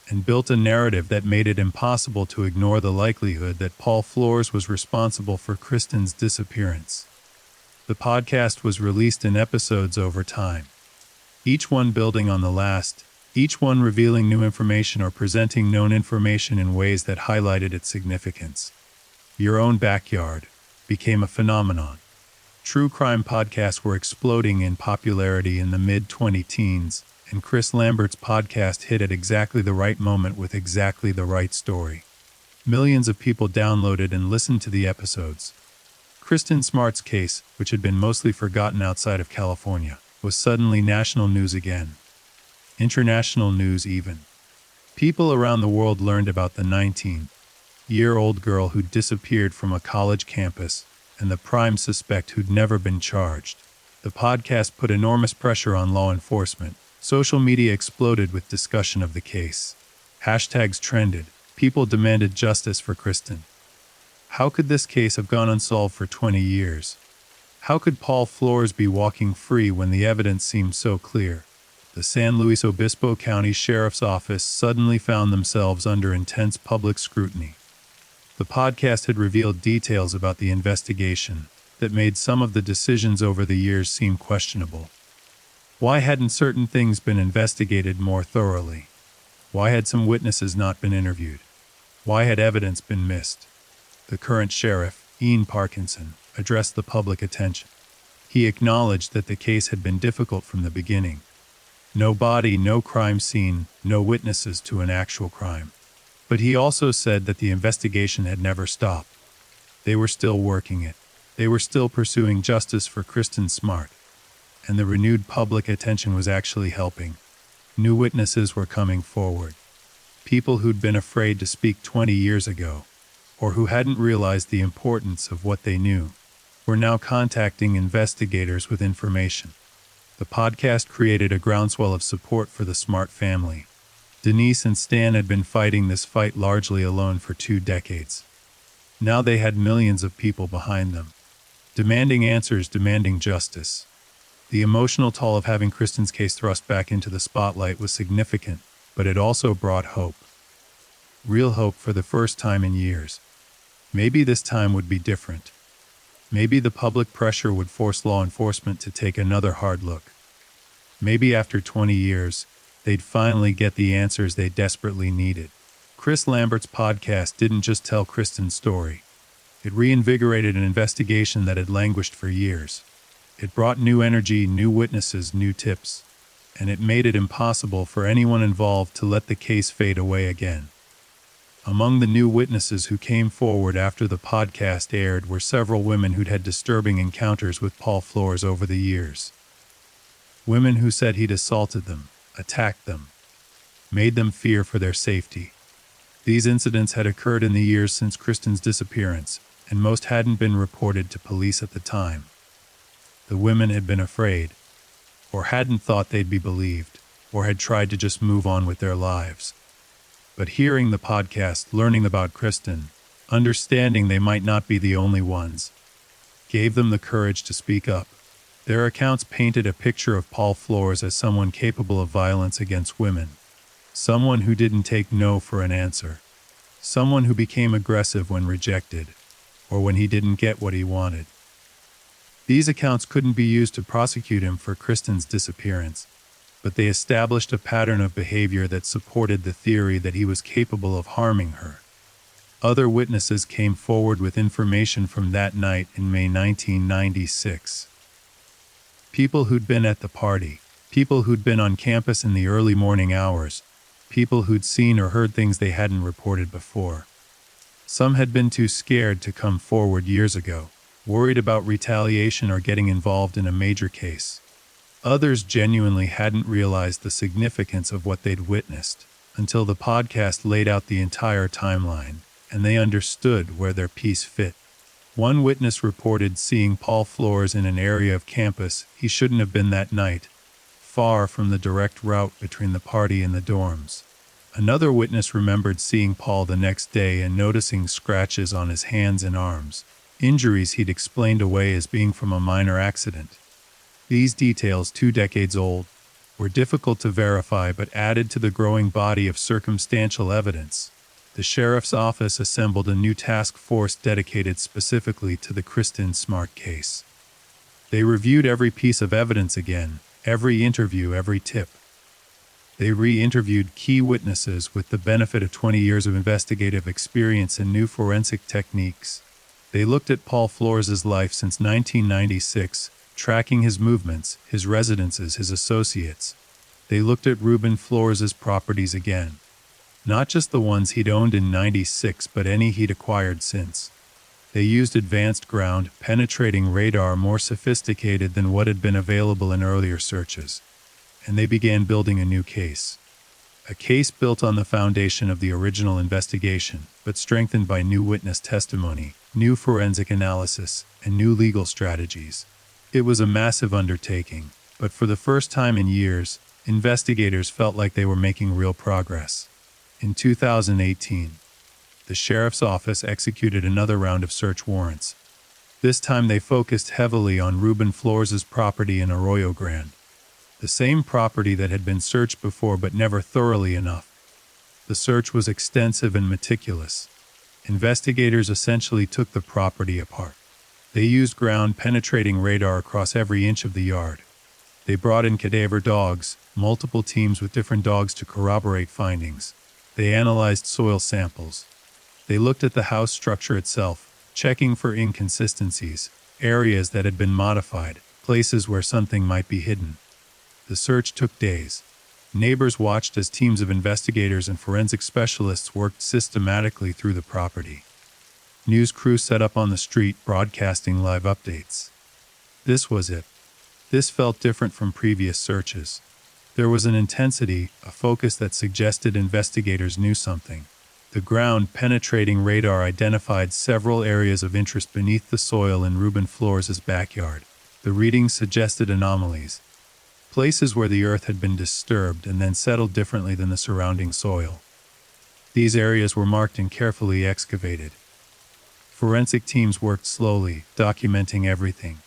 A: and built a narrative that made it impossible to ignore the likelihood that Paul Flores was responsible for Kristen's disappearance. The podcast was released in episodes over time, each one building on the last, each one revealing new information or presenting known information in ways that highlighted its significance. Your Own Backyard became a phenomenon. True crime podcasts were exploding in popularity in the mid-2010s, and Chris Lambert's podcast hit at exactly the right moment with exactly the right story. Millions of people downloaded and listened to the episodes. Kristen Smart's case, which had been mostly forgotten outside of California, was suddenly national news again. International news even. People around the world learned about the 19-year-old girl who disappeared from a college campus and the prime suspect who'd never been charged. The podcast put enormous pressure on law enforcement. Social media exploded with discussion of the case. Hashtags trended. People demanded justice for Kristen. How could this case have gone unsolved for 20 years? How could Paul Flores be walking free when the evidence seemed so clear? The San Luis Obispo County Sheriff's Office suddenly found themselves under intense public scrutiny. The podcast had revealed details about the investigation that made some of the decisions over the years seem questionable. Why hadn't certain things been investigated more thoroughly? Why had some witnesses not been interviewed? Why had evidence been missed? The current sheriff, Ian Parkinson, addressed the public attention. He acknowledged that the case had been difficult from the beginning. No body, no crime scene, no witnesses to an actual crime. But he also said that the investigation had never stopped. They were still working it. They were still pursuing justice for Kristen Smart. And the renewed public attention was actually helping. New witnesses were coming forward. People who'd been afraid to speak 20 years ago, or who hadn't realized the importance of what they knew, were now contacting investigators with information. The podcast created a groundswell of support for the Smart family. Denise and Stan had been fighting this fight largely alone for 2 decades. Now they had millions of people behind them, demanding answers, demanding justice. The emotional toll of having Kristen's case thrust back into the spotlight was significant, but it also brought hope. Real hope for the first time in years. Maybe this time would be different. Maybe the public pressure would force law enforcement to take another hard look. Maybe after 20 years, they'd finally get the answers they desperately needed. Chris Lambert's podcast didn't just tell Kristen's story. It reinvigorated an investigation that had languished for years. It brought new energy, new witnesses, new tips, and it made it impossible for anyone involved to let the case fade away again. Among the new witnesses who came forward after the podcast aired were several women who'd had disturbing encounters with Paul Flores over the years. Women who said he'd assaulted them, attacked them, made them fear for their safety. These incidents had occurred in the years since Kristen's disappearance, and most hadn't been reported to police at the time. The women had been afraid, or hadn't thought they'd be believed, or had tried to just move on with their lives. But hearing the podcast, learning about Kristen, understanding they might not be the only ones, gave them the courage to speak up. Their accounts painted a picture of Paul Flores as someone capable of violence against women, someone who didn't take no for an answer, someone who became aggressive when rejected, or when he didn't get what he wanted. These accounts couldn't be used to prosecute him for Kristen's disappearance, but they established a pattern of behavior that supported the theory that he was capable of harming her. Other witnesses came forward with information from that night in May 1996. People who'd been at the party, people who'd been on campus in the early morning hours, people who'd seen or heard things they hadn't reported before. Some had been too scared to come forward years ago, worried about retaliation or getting involved in a major case. Others genuinely hadn't realized the significance of what they'd witnessed until the podcast laid out the entire timeline, and they understood where their piece fit. One witness reported seeing Paul Flores in an area of campus he shouldn't have been that night, far from the direct route between the party and the dorms. Another witness remembered seeing Paul the next day and noticing scratches on his hands and arms, injuries he'd explained away as being from a minor accident. These details, 2 decades old, were difficult to verify but added to the growing body of circumstantial evidence. The sheriff's office assembled a new task force dedicated specifically to the Kristen Smart case. They reviewed every piece of evidence again, every interview, every tip. They re-interviewed key witnesses with the benefit of 20 years of investigative experience and new forensic techniques. They looked at Paul Flores' life since 1996, tracking his movements, his residences, his associates. They looked at Ruben Flores' properties again. Not just the ones he'd owned in '96, but any he'd acquired since. They used advanced ground-penetrating radar more sophisticated than what had been available in earlier searches. And they began building a new case. A case built on the foundation of the original investigation, but strengthened by new witness testimony, new forensic analysis, and new legal strategies. It was a massive undertaking, but for the first time in years, investigators felt like they were making real progress. In 2018, the sheriff's office executed another round of search warrants. This time they focused heavily on Ruben Flores' property in Arroyo Grande, the same property that had been searched before but never thoroughly enough. The search was extensive and meticulous. Investigators essentially took the property apart. They used ground-penetrating radar across every inch of the yard. They brought in cadaver dogs, multiple teams with different dogs to corroborate findings. They analyzed soil samples. They looked at the house structure itself, checking for inconsistencies, areas that had been modified, places where something might be hidden. The search took days. Neighbors watched as teams of investigators and forensic specialists worked systematically through the property. News crews set up on the street, broadcasting live updates. This was it. This felt different from previous searches. There was an intensity, a focus that suggested investigators knew something. The ground-penetrating radar identified several areas of interest beneath the soil in Ruben Flores' backyard. The readings suggested anomalies, places where the earth had been disturbed and then settled differently than the surrounding soil. These areas were marked and carefully excavated. Forensic teams worked slowly, documenting everything.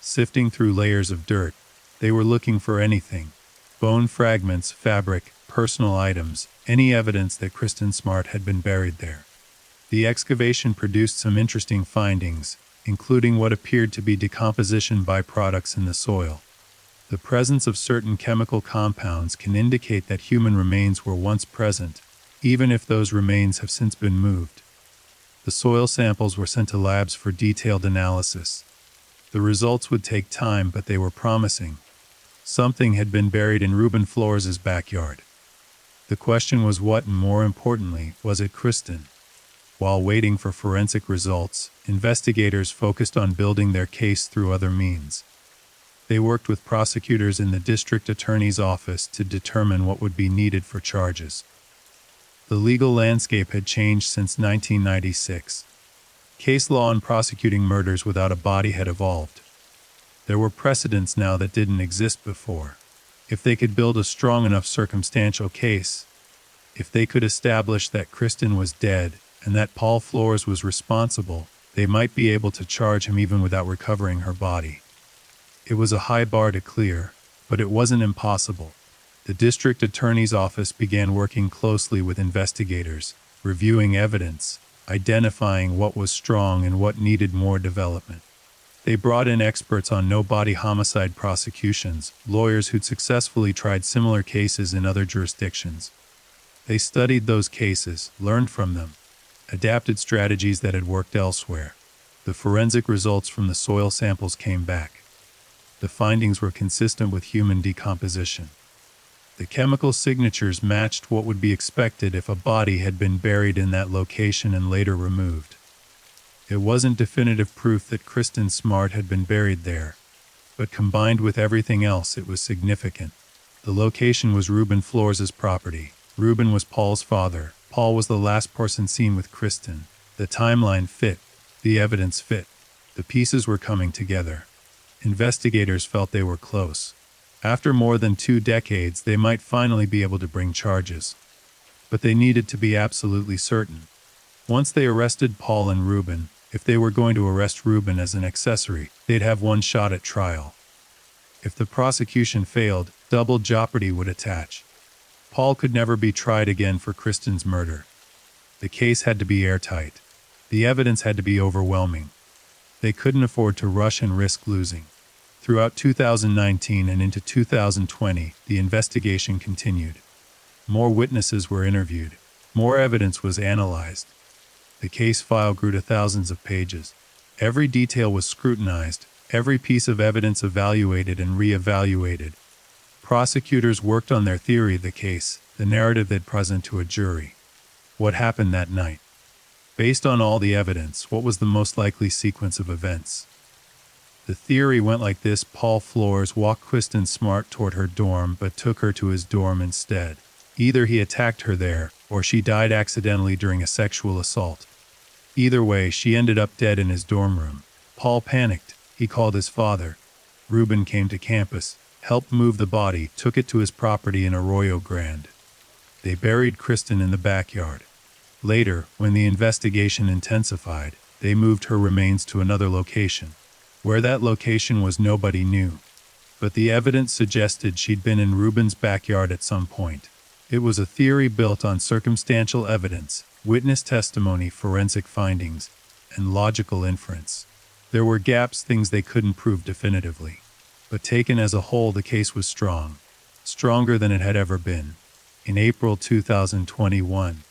A: Sifting through layers of dirt, they were looking for anything. Bone fragments, fabric, personal items, any evidence that Kristen Smart had been buried there. The excavation produced some interesting findings, including what appeared to be decomposition byproducts in the soil. The presence of certain chemical compounds can indicate that human remains were once present, even if those remains have since been moved. The soil samples were sent to labs for detailed analysis. The results would take time, but they were promising. Something had been buried in Ruben Flores' backyard. The question was what, and more importantly, was it Kristen? While waiting for forensic results, investigators focused on building their case through other means. They worked with prosecutors in the district attorney's office to determine what would be needed for charges. The legal landscape had changed since 1996. Case law on prosecuting murders without a body had evolved. There were precedents now that didn't exist before. If they could build a strong enough circumstantial case, if they could establish that Kristen was dead and that Paul Flores was responsible, they might be able to charge him even without recovering her body. It was a high bar to clear, but it wasn't impossible. The district attorney's office began working closely with investigators, reviewing evidence, identifying what was strong and what needed more development. They brought in experts on no-body homicide prosecutions, lawyers who'd successfully tried similar cases in other jurisdictions. They studied those cases, learned from them, adapted strategies that had worked elsewhere. The forensic results from the soil samples came back. The findings were consistent with human decomposition. The chemical signatures matched what would be expected if a body had been buried in that location and later removed. It wasn't definitive proof that Kristen Smart had been buried there, but combined with everything else, it was significant. The location was Reuben Flores' property. Reuben was Paul's father. Paul was the last person seen with Kristen. The timeline fit. The evidence fit. The pieces were coming together. Investigators felt they were close. After more than 2 decades, they might finally be able to bring charges. But they needed to be absolutely certain. Once they arrested Paul and Reuben, if they were going to arrest Reuben as an accessory, they'd have one shot at trial. If the prosecution failed, double jeopardy would attach. Paul could never be tried again for Kristen's murder. The case had to be airtight. The evidence had to be overwhelming. They couldn't afford to rush and risk losing. Throughout 2019 and into 2020, the investigation continued. More witnesses were interviewed. More evidence was analyzed. The case file grew to thousands of pages. Every detail was scrutinized, every piece of evidence evaluated and re-evaluated. Prosecutors worked on their theory of the case, the narrative they'd present to a jury. What happened that night? Based on all the evidence, what was the most likely sequence of events? The theory went like this: Paul Flores walked Kristen Smart toward her dorm but took her to his dorm instead. Either he attacked her there, or she died accidentally during a sexual assault. Either way, she ended up dead in his dorm room. Paul panicked. He called his father. Reuben came to campus, helped move the body, took it to his property in Arroyo Grande. They buried Kristen in the backyard. Later, when the investigation intensified, they moved her remains to another location. Where that location was, nobody knew. But the evidence suggested she'd been in Reuben's backyard at some point. It was a theory built on circumstantial evidence, witness testimony, forensic findings, and logical inference. There were gaps, things they couldn't prove definitively. But taken as a whole, the case was strong. Stronger than it had ever been. In April 2021,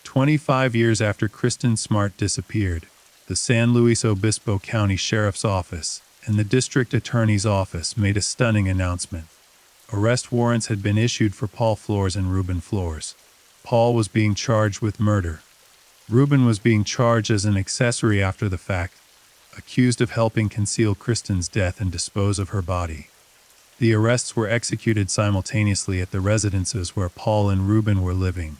A: 25 years after Kristen Smart disappeared, the San Luis Obispo County Sheriff's Office and the District Attorney's Office made a stunning announcement. Arrest warrants had been issued for Paul Flores and Reuben Flores. Paul was being charged with murder. Reuben was being charged as an accessory after the fact, accused of helping conceal Kristen's death and dispose of her body. The arrests were executed simultaneously at the residences where Paul and Reuben were living.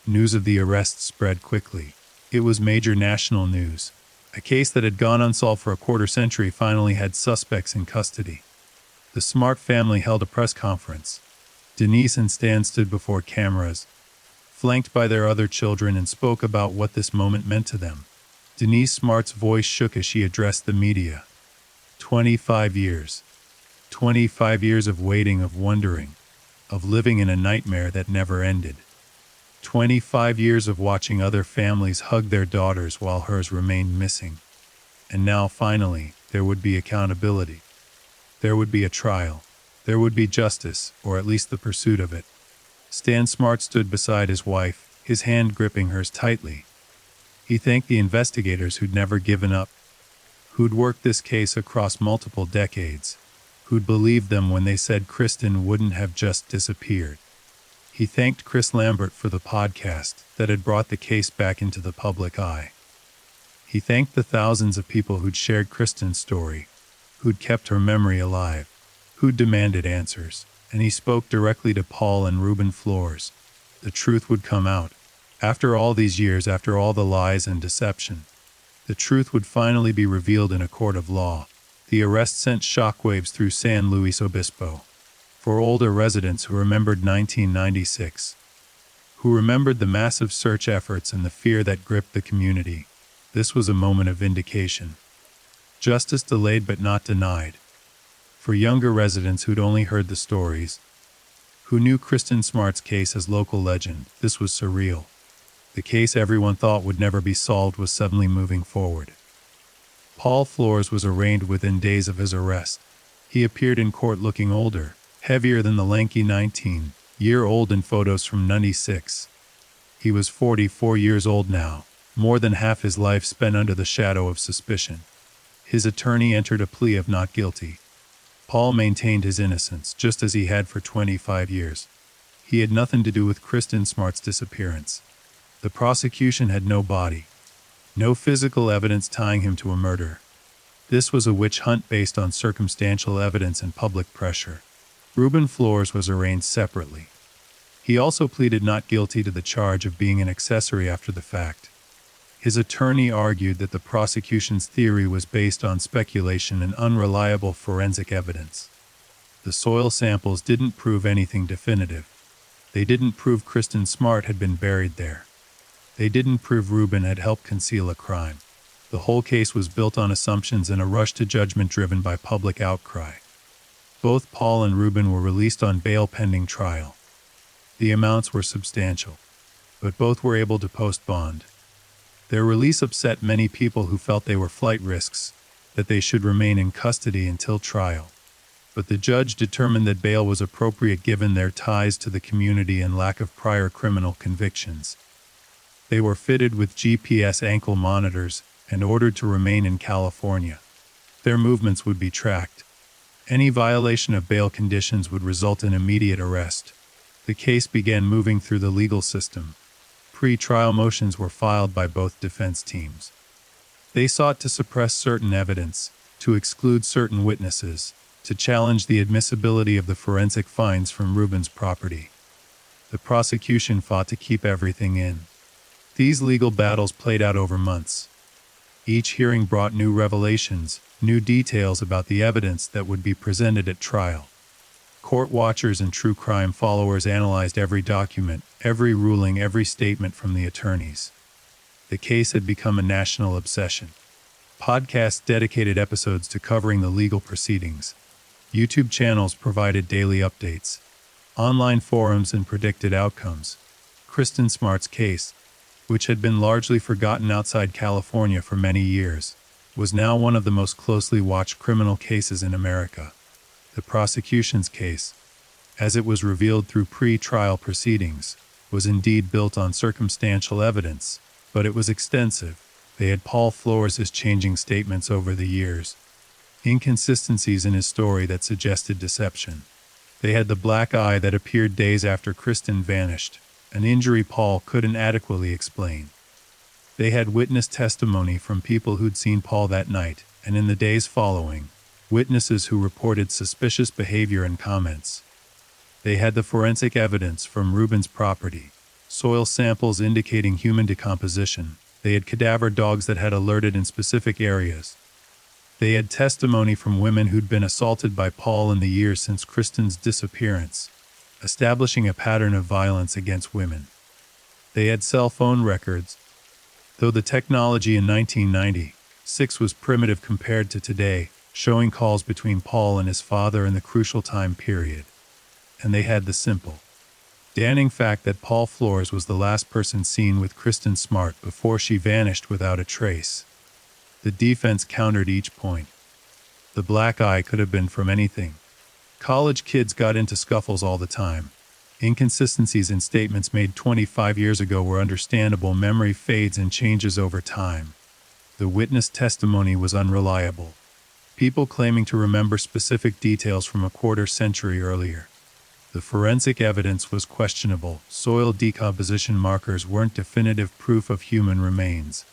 A: News of the arrests spread quickly. It was major national news. A case that had gone unsolved for a quarter century finally had suspects in custody. The Smart family held a press conference. Denise and Stan stood before cameras, flanked by their other children, and spoke about what this moment meant to them. Denise Smart's voice shook as she addressed the media. 25 years. 25 years of waiting, of wondering, of living in a nightmare that never ended. 25 years of watching other families hug their daughters while hers remained missing. And now, finally, there would be accountability. There would be a trial. There would be justice, or at least the pursuit of it. Stan Smart stood beside his wife, his hand gripping hers tightly. He thanked the investigators who'd never given up, who'd worked this case across multiple decades, who'd believed them when they said Kristen wouldn't have just disappeared. He thanked Chris Lambert for the podcast that had brought the case back into the public eye. He thanked the thousands of people who'd shared Kristen's story, who'd kept her memory alive, who'd demanded answers, and he spoke directly to Paul and Reuben Flores. The truth would come out. After all these years, after all the lies and deception, the truth would finally be revealed in a court of law. The arrest sent shockwaves through San Luis Obispo. For older residents who remembered 1996, who remembered the massive search efforts and the fear that gripped the community, this was a moment of vindication. Justice delayed but not denied. For younger residents who'd only heard the stories, who knew Kristen Smart's case as local legend, this was surreal. The case everyone thought would never be solved was suddenly moving forward. Paul Flores was arraigned within days of his arrest. He appeared in court looking older, heavier than the lanky 19-year-old in photos from '96. He was 44 years old now, more than half his life spent under the shadow of suspicion. His attorney entered a plea of not guilty. Paul maintained his innocence, just as he had for 25 years. He had nothing to do with Kristen Smart's disappearance. The prosecution had no body, no physical evidence tying him to a murder. This was a witch hunt based on circumstantial evidence and public pressure. Ruben Flores was arraigned separately. He also pleaded not guilty to the charge of being an accessory after the fact. His attorney argued that the prosecution's theory was based on speculation and unreliable forensic evidence. The soil samples didn't prove anything definitive. They didn't prove Kristen Smart had been buried there. They didn't prove Ruben had helped conceal a crime. The whole case was built on assumptions and a rush to judgment driven by public outcry. Both Paul and Ruben were released on bail pending trial. The amounts were substantial, but both were able to post bond. Their release upset many people who felt they were flight risks, that they should remain in custody until trial. But the judge determined that bail was appropriate given their ties to the community and lack of prior criminal convictions. They were fitted with GPS ankle monitors and ordered to remain in California. Their movements would be tracked. Any violation of bail conditions would result in immediate arrest. The case began moving through the legal system. Pre-trial motions were filed by both defense teams. They sought to suppress certain evidence, to exclude certain witnesses, to challenge the admissibility of the forensic finds from Ruben's property. The prosecution fought to keep everything in. These legal battles played out over months. Each hearing brought new revelations, new details about the evidence that would be presented at trial. Court watchers and true crime followers analyzed every document, every ruling, every statement from the attorneys. The case had become a national obsession. Podcasts dedicated episodes to covering the legal proceedings. YouTube channels provided daily updates. Online forums and predicted outcomes. Kristen Smart's case, which had been largely forgotten outside California for many years, was now one of the most closely watched criminal cases in America. The prosecution's case, as it was revealed through pre-trial proceedings, was indeed built on circumstantial evidence, but it was extensive. They had Paul Flores' changing statements over the years, inconsistencies in his story that suggested deception. They had the black eye that appeared days after Kristen vanished, an injury Paul couldn't adequately explain. They had witness testimony from people who'd seen Paul that night, and in the days following, witnesses who reported suspicious behavior and comments. They had the forensic evidence from Ruben's property, soil samples indicating human decomposition. They had cadaver dogs that had alerted in specific areas. They had testimony from women who'd been assaulted by Paul in the years since Kristen's disappearance, establishing a pattern of violence against women. They had cell phone records, though the technology in 1996 was primitive compared to today, showing calls between Paul and his father in the crucial time period. And they had the simple, damning fact that Paul Flores was the last person seen with Kristen Smart before she vanished without a trace. The defense countered each point. The black eye could have been from anything. College kids got into scuffles all the time. Inconsistencies in statements made 25 years ago were understandable. Memory fades and changes over time. The witness testimony was unreliable. People claiming to remember specific details from a quarter century earlier. The forensic evidence was questionable. Soil decomposition markers weren't definitive proof of human remains,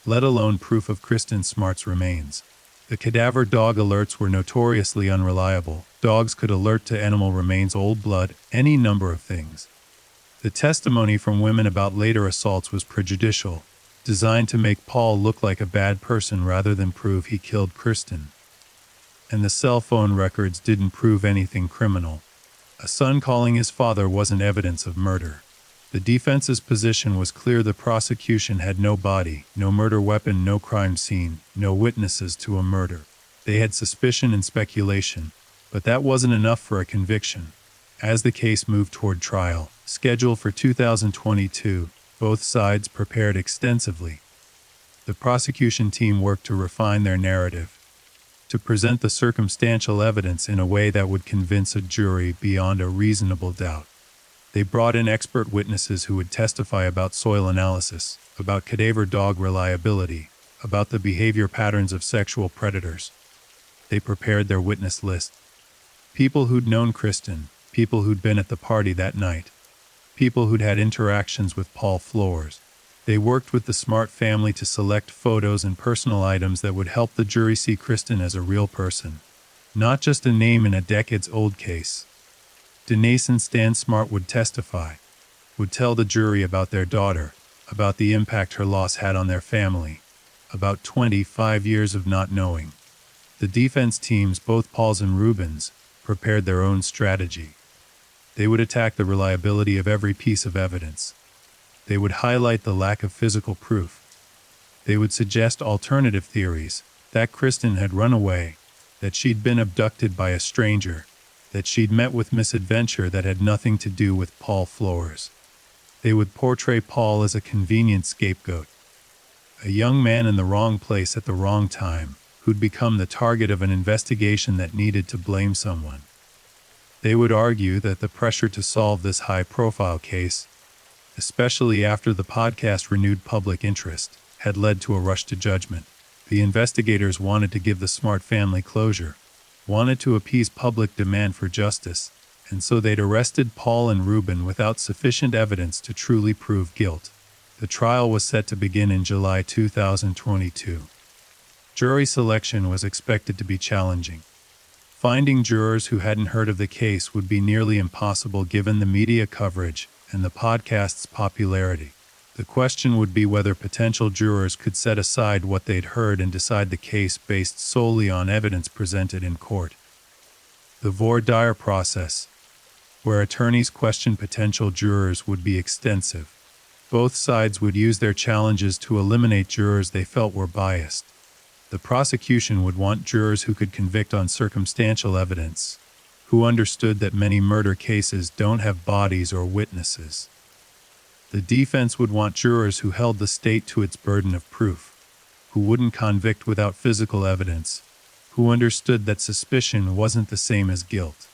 A: let alone proof of Kristen Smart's remains. The cadaver dog alerts were notoriously unreliable. Dogs could alert to animal remains, old blood, any number of things. The testimony from women about later assaults was prejudicial, designed to make Paul look like a bad person rather than prove he killed Kristen. And the cell phone records didn't prove anything criminal. A son calling his father wasn't evidence of murder. The defense's position was clear. The prosecution had no body, no murder weapon, no crime scene, no witnesses to a murder. They had suspicion and speculation. But that wasn't enough for a conviction. As the case moved toward trial, scheduled for 2022, both sides prepared extensively. The prosecution team worked to refine their narrative, to present the circumstantial evidence in a way that would convince a jury beyond a reasonable doubt. They brought in expert witnesses who would testify about soil analysis, about cadaver dog reliability, about the behavior patterns of sexual predators. They prepared their witness list. People who'd known Kristen, people who'd been at the party that night, people who'd had interactions with Paul Flores. They worked with the Smart family to select photos and personal items that would help the jury see Kristen as a real person, not just a name in a decades-old case. Denise and Stan Smart would testify, would tell the jury about their daughter, about the impact her loss had on their family, about 25 years of not knowing. The defense teams, both Paul's and Rubin's, prepared their own strategy. They would attack the reliability of every piece of evidence. They would highlight the lack of physical proof. They would suggest alternative theories, that Kristen had run away, that she'd been abducted by a stranger, that she'd met with misadventure that had nothing to do with Paul Flores. They would portray Paul as a convenient scapegoat, a young man in the wrong place at the wrong time, who'd become the target of an investigation that needed to blame someone. They would argue that the pressure to solve this high-profile case, especially after the podcast renewed public interest, had led to a rush to judgment. The investigators wanted to give the Smart family closure, wanted to appease public demand for justice, and so they'd arrested Paul and Rubin without sufficient evidence to truly prove guilt. The trial was set to begin in July 2022. Jury selection was expected to be challenging. Finding jurors who hadn't heard of the case would be nearly impossible given the media coverage and the podcast's popularity. The question would be whether potential jurors could set aside what they'd heard and decide the case based solely on evidence presented in court. The voir dire process, where attorneys questioned potential jurors, would be extensive. Both sides would use their challenges to eliminate jurors they felt were biased. The prosecution would want jurors who could convict on circumstantial evidence, who understood that many murder cases don't have bodies or witnesses. The defense would want jurors who held the state to its burden of proof, who wouldn't convict without physical evidence, who understood that suspicion wasn't the same as guilt.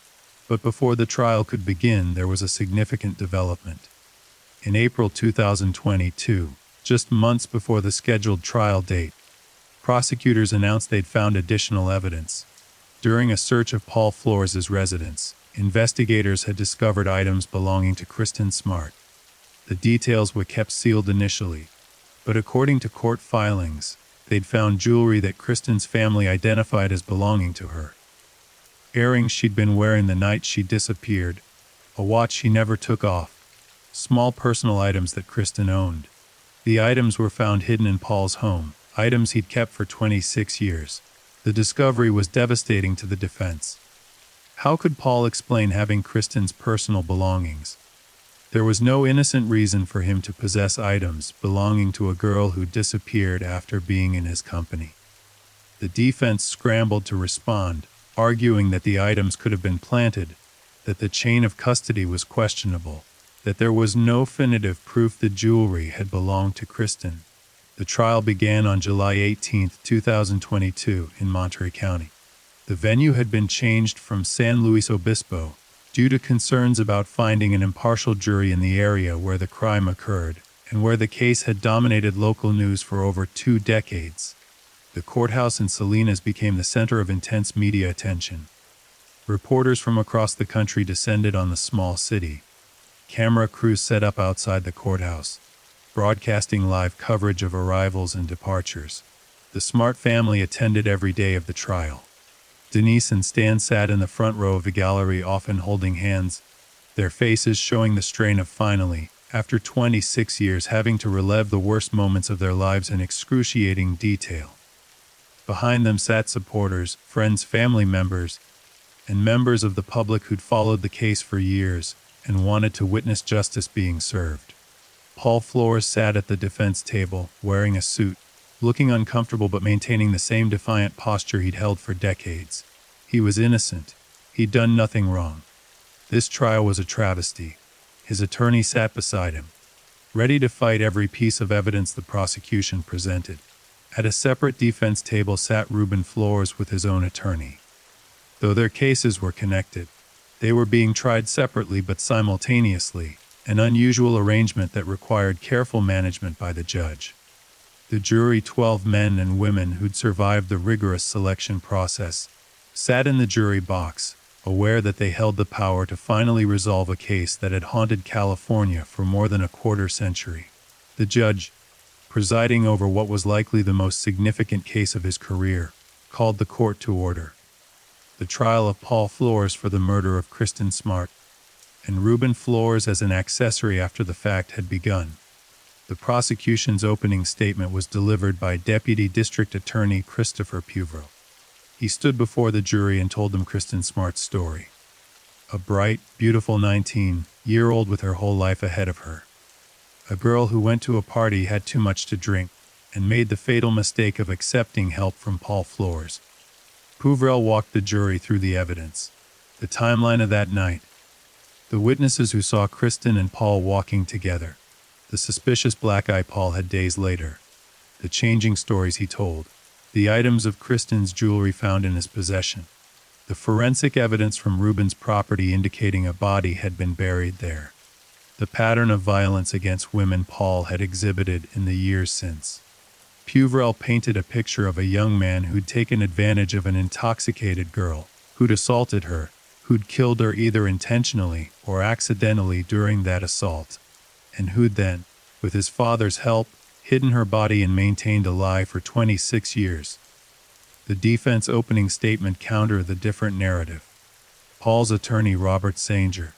A: But before the trial could begin, there was a significant development. In April 2022, just months before the scheduled trial date, prosecutors announced they'd found additional evidence. During a search of Paul Flores' residence, investigators had discovered items belonging to Kristen Smart. The details were kept sealed initially, but according to court filings, they'd found jewelry that Kristen's family identified as belonging to her. Earrings she'd been wearing the night she disappeared, a watch she never took off, small personal items that Kristen owned. The items were found hidden in Paul's home, items he'd kept for 26 years. The discovery was devastating to the defense. How could Paul explain having Kristen's personal belongings? There was no innocent reason for him to possess items belonging to a girl who disappeared after being in his company. The defense scrambled to respond, arguing that the items could have been planted, that the chain of custody was questionable, that there was no definitive proof the jewelry had belonged to Kristen. The trial began on July 18, 2022, in Monterey County. The venue had been changed from San Luis Obispo due to concerns about finding an impartial jury in the area where the crime occurred and where the case had dominated local news for over 2 decades. The courthouse in Salinas became the center of intense media attention. Reporters from across the country descended on the small city. Camera crews set up outside the courthouse, broadcasting live coverage of arrivals and departures. The Smart family attended every day of the trial. Denise and Stan sat in the front row of the gallery, often holding hands, their faces showing the strain of finally, after 26 years, having to relive the worst moments of their lives in excruciating detail. Behind them sat supporters, friends, family members, and members of the public who'd followed the case for years and wanted to witness justice being served. Paul Flores sat at the defense table, wearing a suit, looking uncomfortable but maintaining the same defiant posture he'd held for decades. He was innocent. He'd done nothing wrong. This trial was a travesty. His attorney sat beside him, ready to fight every piece of evidence the prosecution presented. At a separate defense table sat Reuben Flores with his own attorney. Though their cases were connected, they were being tried separately but simultaneously, an unusual arrangement that required careful management by the judge. The jury, 12 men and women who'd survived the rigorous selection process, sat in the jury box, aware that they held the power to finally resolve a case that had haunted California for more than a quarter century. The judge, presiding over what was likely the most significant case of his career, called the court to order. The trial of Paul Flores for the murder of Kristen Smart and Reuben Flores as an accessory after the fact had begun. The prosecution's opening statement was delivered by Deputy District Attorney Christopher Puvero. He stood before the jury and told them Kristen Smart's story. A bright, beautiful 19-year-old with her whole life ahead of her. A girl who went to a party, had too much to drink, and made the fatal mistake of accepting help from Paul Flores. Puvero walked the jury through the evidence, the timeline of that night, the witnesses who saw Kristen and Paul walking together, the suspicious black eye Paul had days later, the changing stories he told, the items of Kristen's jewelry found in his possession, the forensic evidence from Reuben's property indicating a body had been buried there, the pattern of violence against women Paul had exhibited in the years since. Puvero painted a picture of a young man who'd taken advantage of an intoxicated girl, who'd assaulted her, who'd killed her either intentionally or accidentally during that assault, and who'd then, with his father's help, hidden her body and maintained a lie for 26 years. The defense opening statement countered the different narrative. Paul's attorney, Robert Sanger,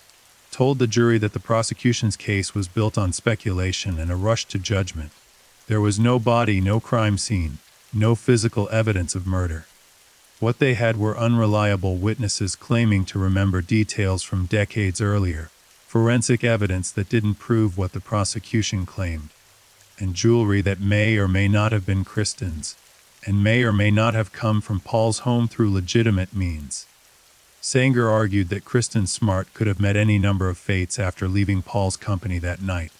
A: told the jury that the prosecution's case was built on speculation and a rush to judgment. There was no body, no crime scene, no physical evidence of murder. What they had were unreliable witnesses claiming to remember details from decades earlier, forensic evidence that didn't prove what the prosecution claimed, and jewelry that may or may not have been Kristen's, and may or may not have come from Paul's home through legitimate means. Sanger argued that Kristen Smart could have met any number of fates after leaving Paul's company that night.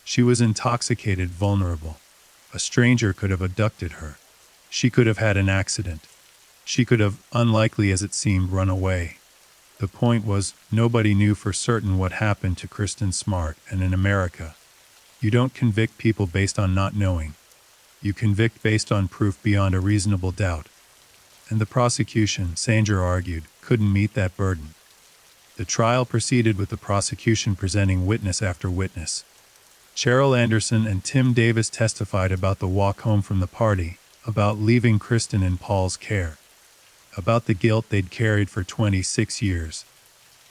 A: She was intoxicated, vulnerable. A stranger could have abducted her. She could have had an accident. She could have, unlikely as it seemed, run away. The point was, nobody knew for certain what happened to Kristen Smart, and in America, you don't convict people based on not knowing. You convict based on proof beyond a reasonable doubt. And the prosecution, Sanger argued, couldn't meet that burden. The trial proceeded with the prosecution presenting witness after witness. Cheryl Anderson and Tim Davis testified about the walk home from the party, about leaving Kristen in Paul's care, about the guilt they'd carried for 26 years.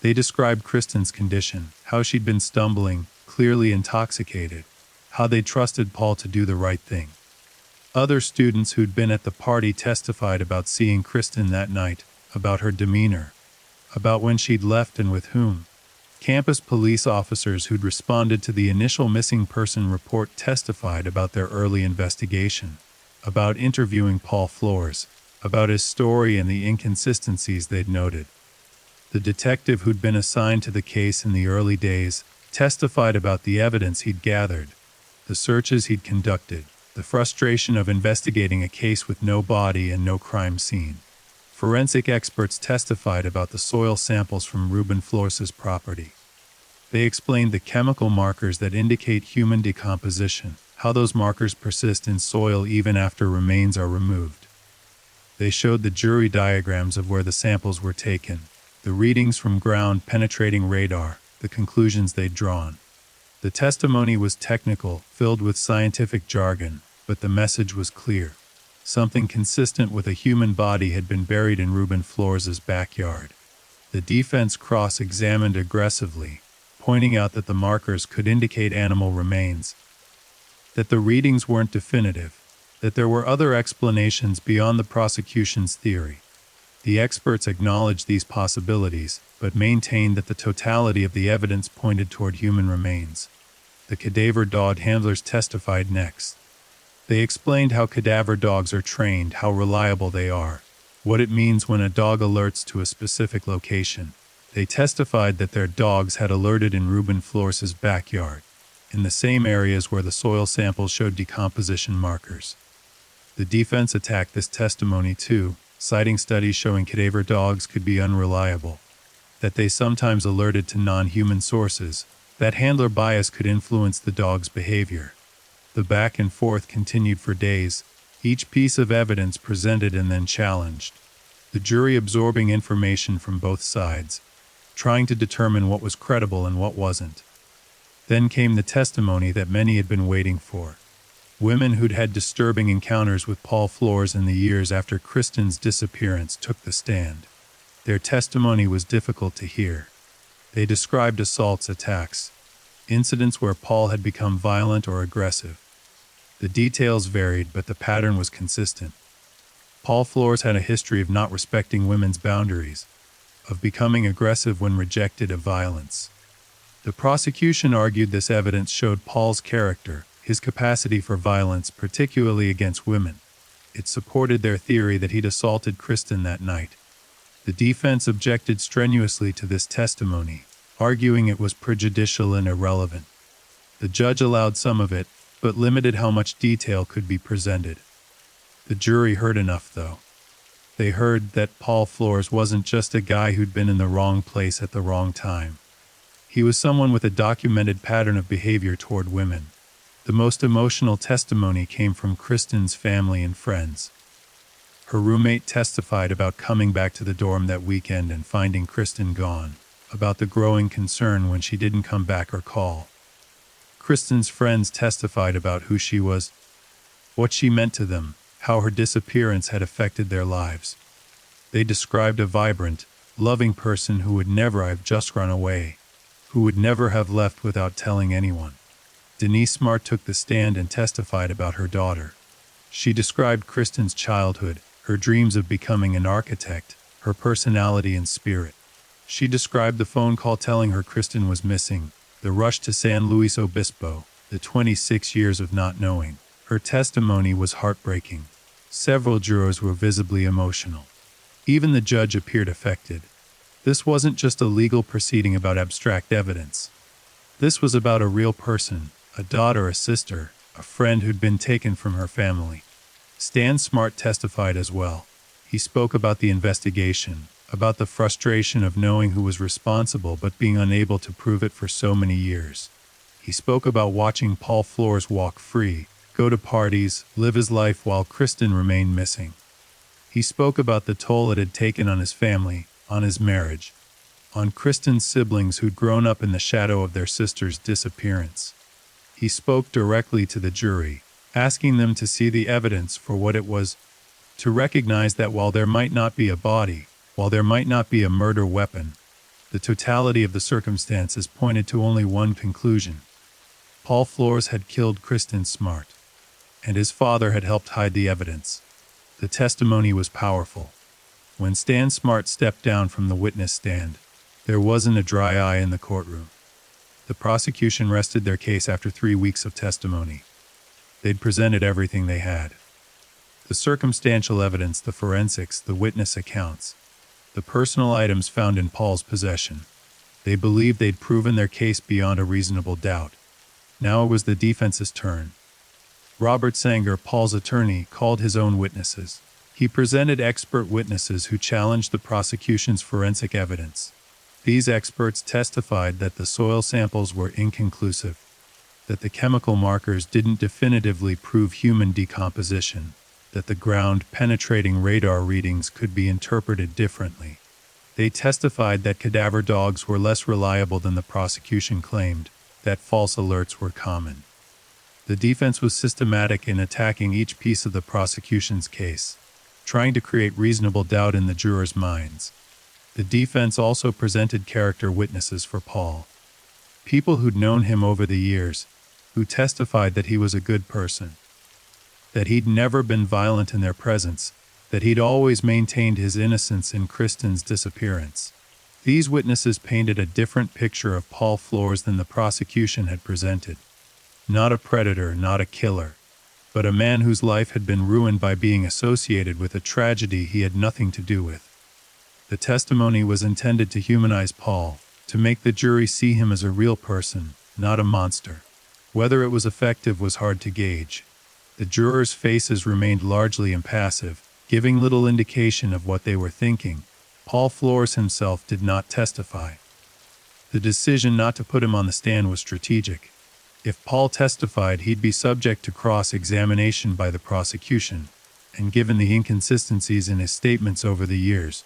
A: They described Kristen's condition, how she'd been stumbling, clearly intoxicated, how they trusted Paul to do the right thing. Other students who'd been at the party testified about seeing Kristen that night, about her demeanor, about when she'd left and with whom. Campus police officers who'd responded to the initial missing person report testified about their early investigation, about interviewing Paul Flores, about his story and the inconsistencies they'd noted. The detective who'd been assigned to the case in the early days testified about the evidence he'd gathered, the searches he'd conducted, the frustration of investigating a case with no body and no crime scene. Forensic experts testified about the soil samples from Reuben Flores' property. They explained the chemical markers that indicate human decomposition, how those markers persist in soil even after remains are removed. They showed the jury diagrams of where the samples were taken, the readings from ground-penetrating radar, the conclusions they'd drawn. The testimony was technical, filled with scientific jargon, but the message was clear. Something consistent with a human body had been buried in Reuben Flores' backyard. The defense cross-examined aggressively, pointing out that the markers could indicate animal remains, that the readings weren't definitive, that there were other explanations beyond the prosecution's theory. The experts acknowledged these possibilities, but maintained that the totality of the evidence pointed toward human remains. The cadaver dog handlers testified next. They explained how cadaver dogs are trained, how reliable they are. what it means when a dog alerts to a specific location. They testified that their dogs had alerted in Ruben Flores' backyard, in the same areas where the soil samples showed decomposition markers. The defense attacked this testimony too, citing studies showing cadaver dogs could be unreliable, that they sometimes alerted to non-human sources, that handler bias could influence the dog's behavior. The back and forth continued for days, each piece of evidence presented and then challenged. The jury absorbing information from both sides, trying to determine what was credible and what wasn't. Then came the testimony that many had been waiting for. Women who'd had disturbing encounters with Paul Flores in the years after Kristen's disappearance took the stand. Their testimony was difficult to hear. They described assaults, attacks, incidents where Paul had become violent or aggressive. The details varied, but the pattern was consistent. Paul Flores had a history of not respecting women's boundaries, of becoming aggressive when rejected, of violence. The prosecution argued this evidence showed Paul's character, his capacity for violence, particularly against women. It supported their theory that he'd assaulted Kristen that night. The defense objected strenuously to this testimony, arguing it was prejudicial and irrelevant. The judge allowed some of it, but limited how much detail could be presented. The jury heard enough, though. They heard that Paul Flores wasn't just a guy who'd been in the wrong place at the wrong time. He was someone with a documented pattern of behavior toward women. The most emotional testimony came from Kristen's family and friends. Her roommate testified about coming back to the dorm that weekend and finding Kristen gone, about the growing concern when she didn't come back or call. Kristen's friends testified about who she was, what she meant to them, how her disappearance had affected their lives. They described a vibrant, loving person who would never have just run away, who would never have left without telling anyone. Denise Smart took the stand and testified about her daughter. She described Kristen's childhood, her dreams of becoming an architect, her personality and spirit. She described the phone call telling her Kristen was missing, the rush to San Luis Obispo, the 26 years of not knowing. Her testimony was heartbreaking. Several jurors were visibly emotional. Even the judge appeared affected. This wasn't just a legal proceeding about abstract evidence. This was about a real person, a daughter, a sister, a friend who'd been taken from her family. Stan Smart testified as well. He spoke about the investigation, about the frustration of knowing who was responsible but being unable to prove it for so many years. He spoke about watching Paul Flores walk free, go to parties, live his life while Kristen remained missing. He spoke about the toll it had taken on his family, on his marriage, on Kristen's siblings who'd grown up in the shadow of their sister's disappearance. He spoke directly to the jury, asking them to see the evidence for what it was, to recognize that while there might not be a body, while there might not be a murder weapon, the totality of the circumstances pointed to only one conclusion. Paul Flores had killed Kristen Smart, and his father had helped hide the evidence. The testimony was powerful. When Stan Smart stepped down from the witness stand, there wasn't a dry eye in the courtroom. The prosecution rested their case after 3 weeks of testimony. They'd presented everything they had. The circumstantial evidence, the forensics, the witness accounts, the personal items found in Paul's possession. They believed they'd proven their case beyond a reasonable doubt. Now it was the defense's turn. Robert Sanger, Paul's attorney, called his own witnesses. He presented expert witnesses who challenged the prosecution's forensic evidence. These experts testified that the soil samples were inconclusive, that the chemical markers didn't definitively prove human decomposition, that the ground-penetrating radar readings could be interpreted differently. They testified that cadaver dogs were less reliable than the prosecution claimed, that false alerts were common. The defense was systematic in attacking each piece of the prosecution's case, trying to create reasonable doubt in the jurors' minds. The defense also presented character witnesses for Paul. People who'd known him over the years, who testified that he was a good person, that he'd never been violent in their presence, that he'd always maintained his innocence in Kristen's disappearance. These witnesses painted a different picture of Paul Flores than the prosecution had presented. Not a predator, not a killer. but a man whose life had been ruined by being associated with a tragedy he had nothing to do with. The testimony was intended to humanize Paul, to make the jury see him as a real person, not a monster. Whether it was effective was hard to gauge. The jurors' faces remained largely impassive, giving little indication of what they were thinking. Paul Flores himself did not testify. The decision not to put him on the stand was strategic. If Paul testified, he'd be subject to cross-examination by the prosecution, and given the inconsistencies in his statements over the years,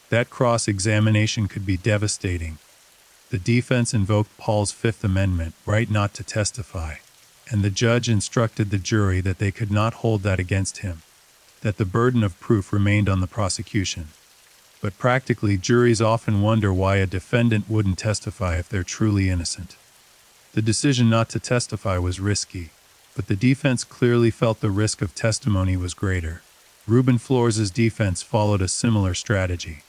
A: that cross-examination could be devastating. The defense invoked Paul's Fifth Amendment right not to testify, and the judge instructed the jury that they could not hold that against him, that the burden of proof remained on the prosecution. But practically, juries often wonder why a defendant wouldn't testify if they're truly innocent. The decision not to testify was risky, but the defense clearly felt the risk of testimony was greater. Ruben Flores' defense followed a similar strategy.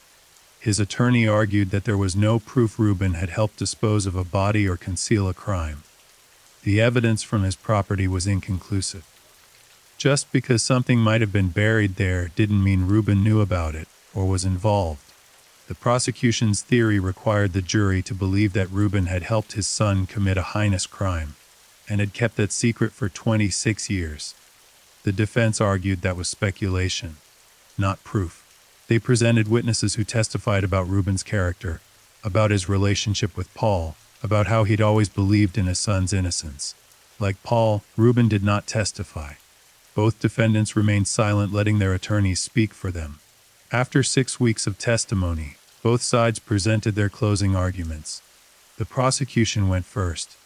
A: His attorney argued that there was no proof Ruben had helped dispose of a body or conceal a crime. The evidence from his property was inconclusive. Just because something might have been buried there didn't mean Ruben knew about it or was involved. The prosecution's theory required the jury to believe that Ruben had helped his son commit a heinous crime, and had kept that secret for 26 years. The defense argued that was speculation, not proof. They presented witnesses who testified about Ruben's character, about his relationship with Paul, about how he'd always believed in his son's innocence. Like Paul, Ruben did not testify. Both defendants remained silent, letting their attorneys speak for them. After 6 weeks of testimony, both sides presented their closing arguments. The prosecution went first.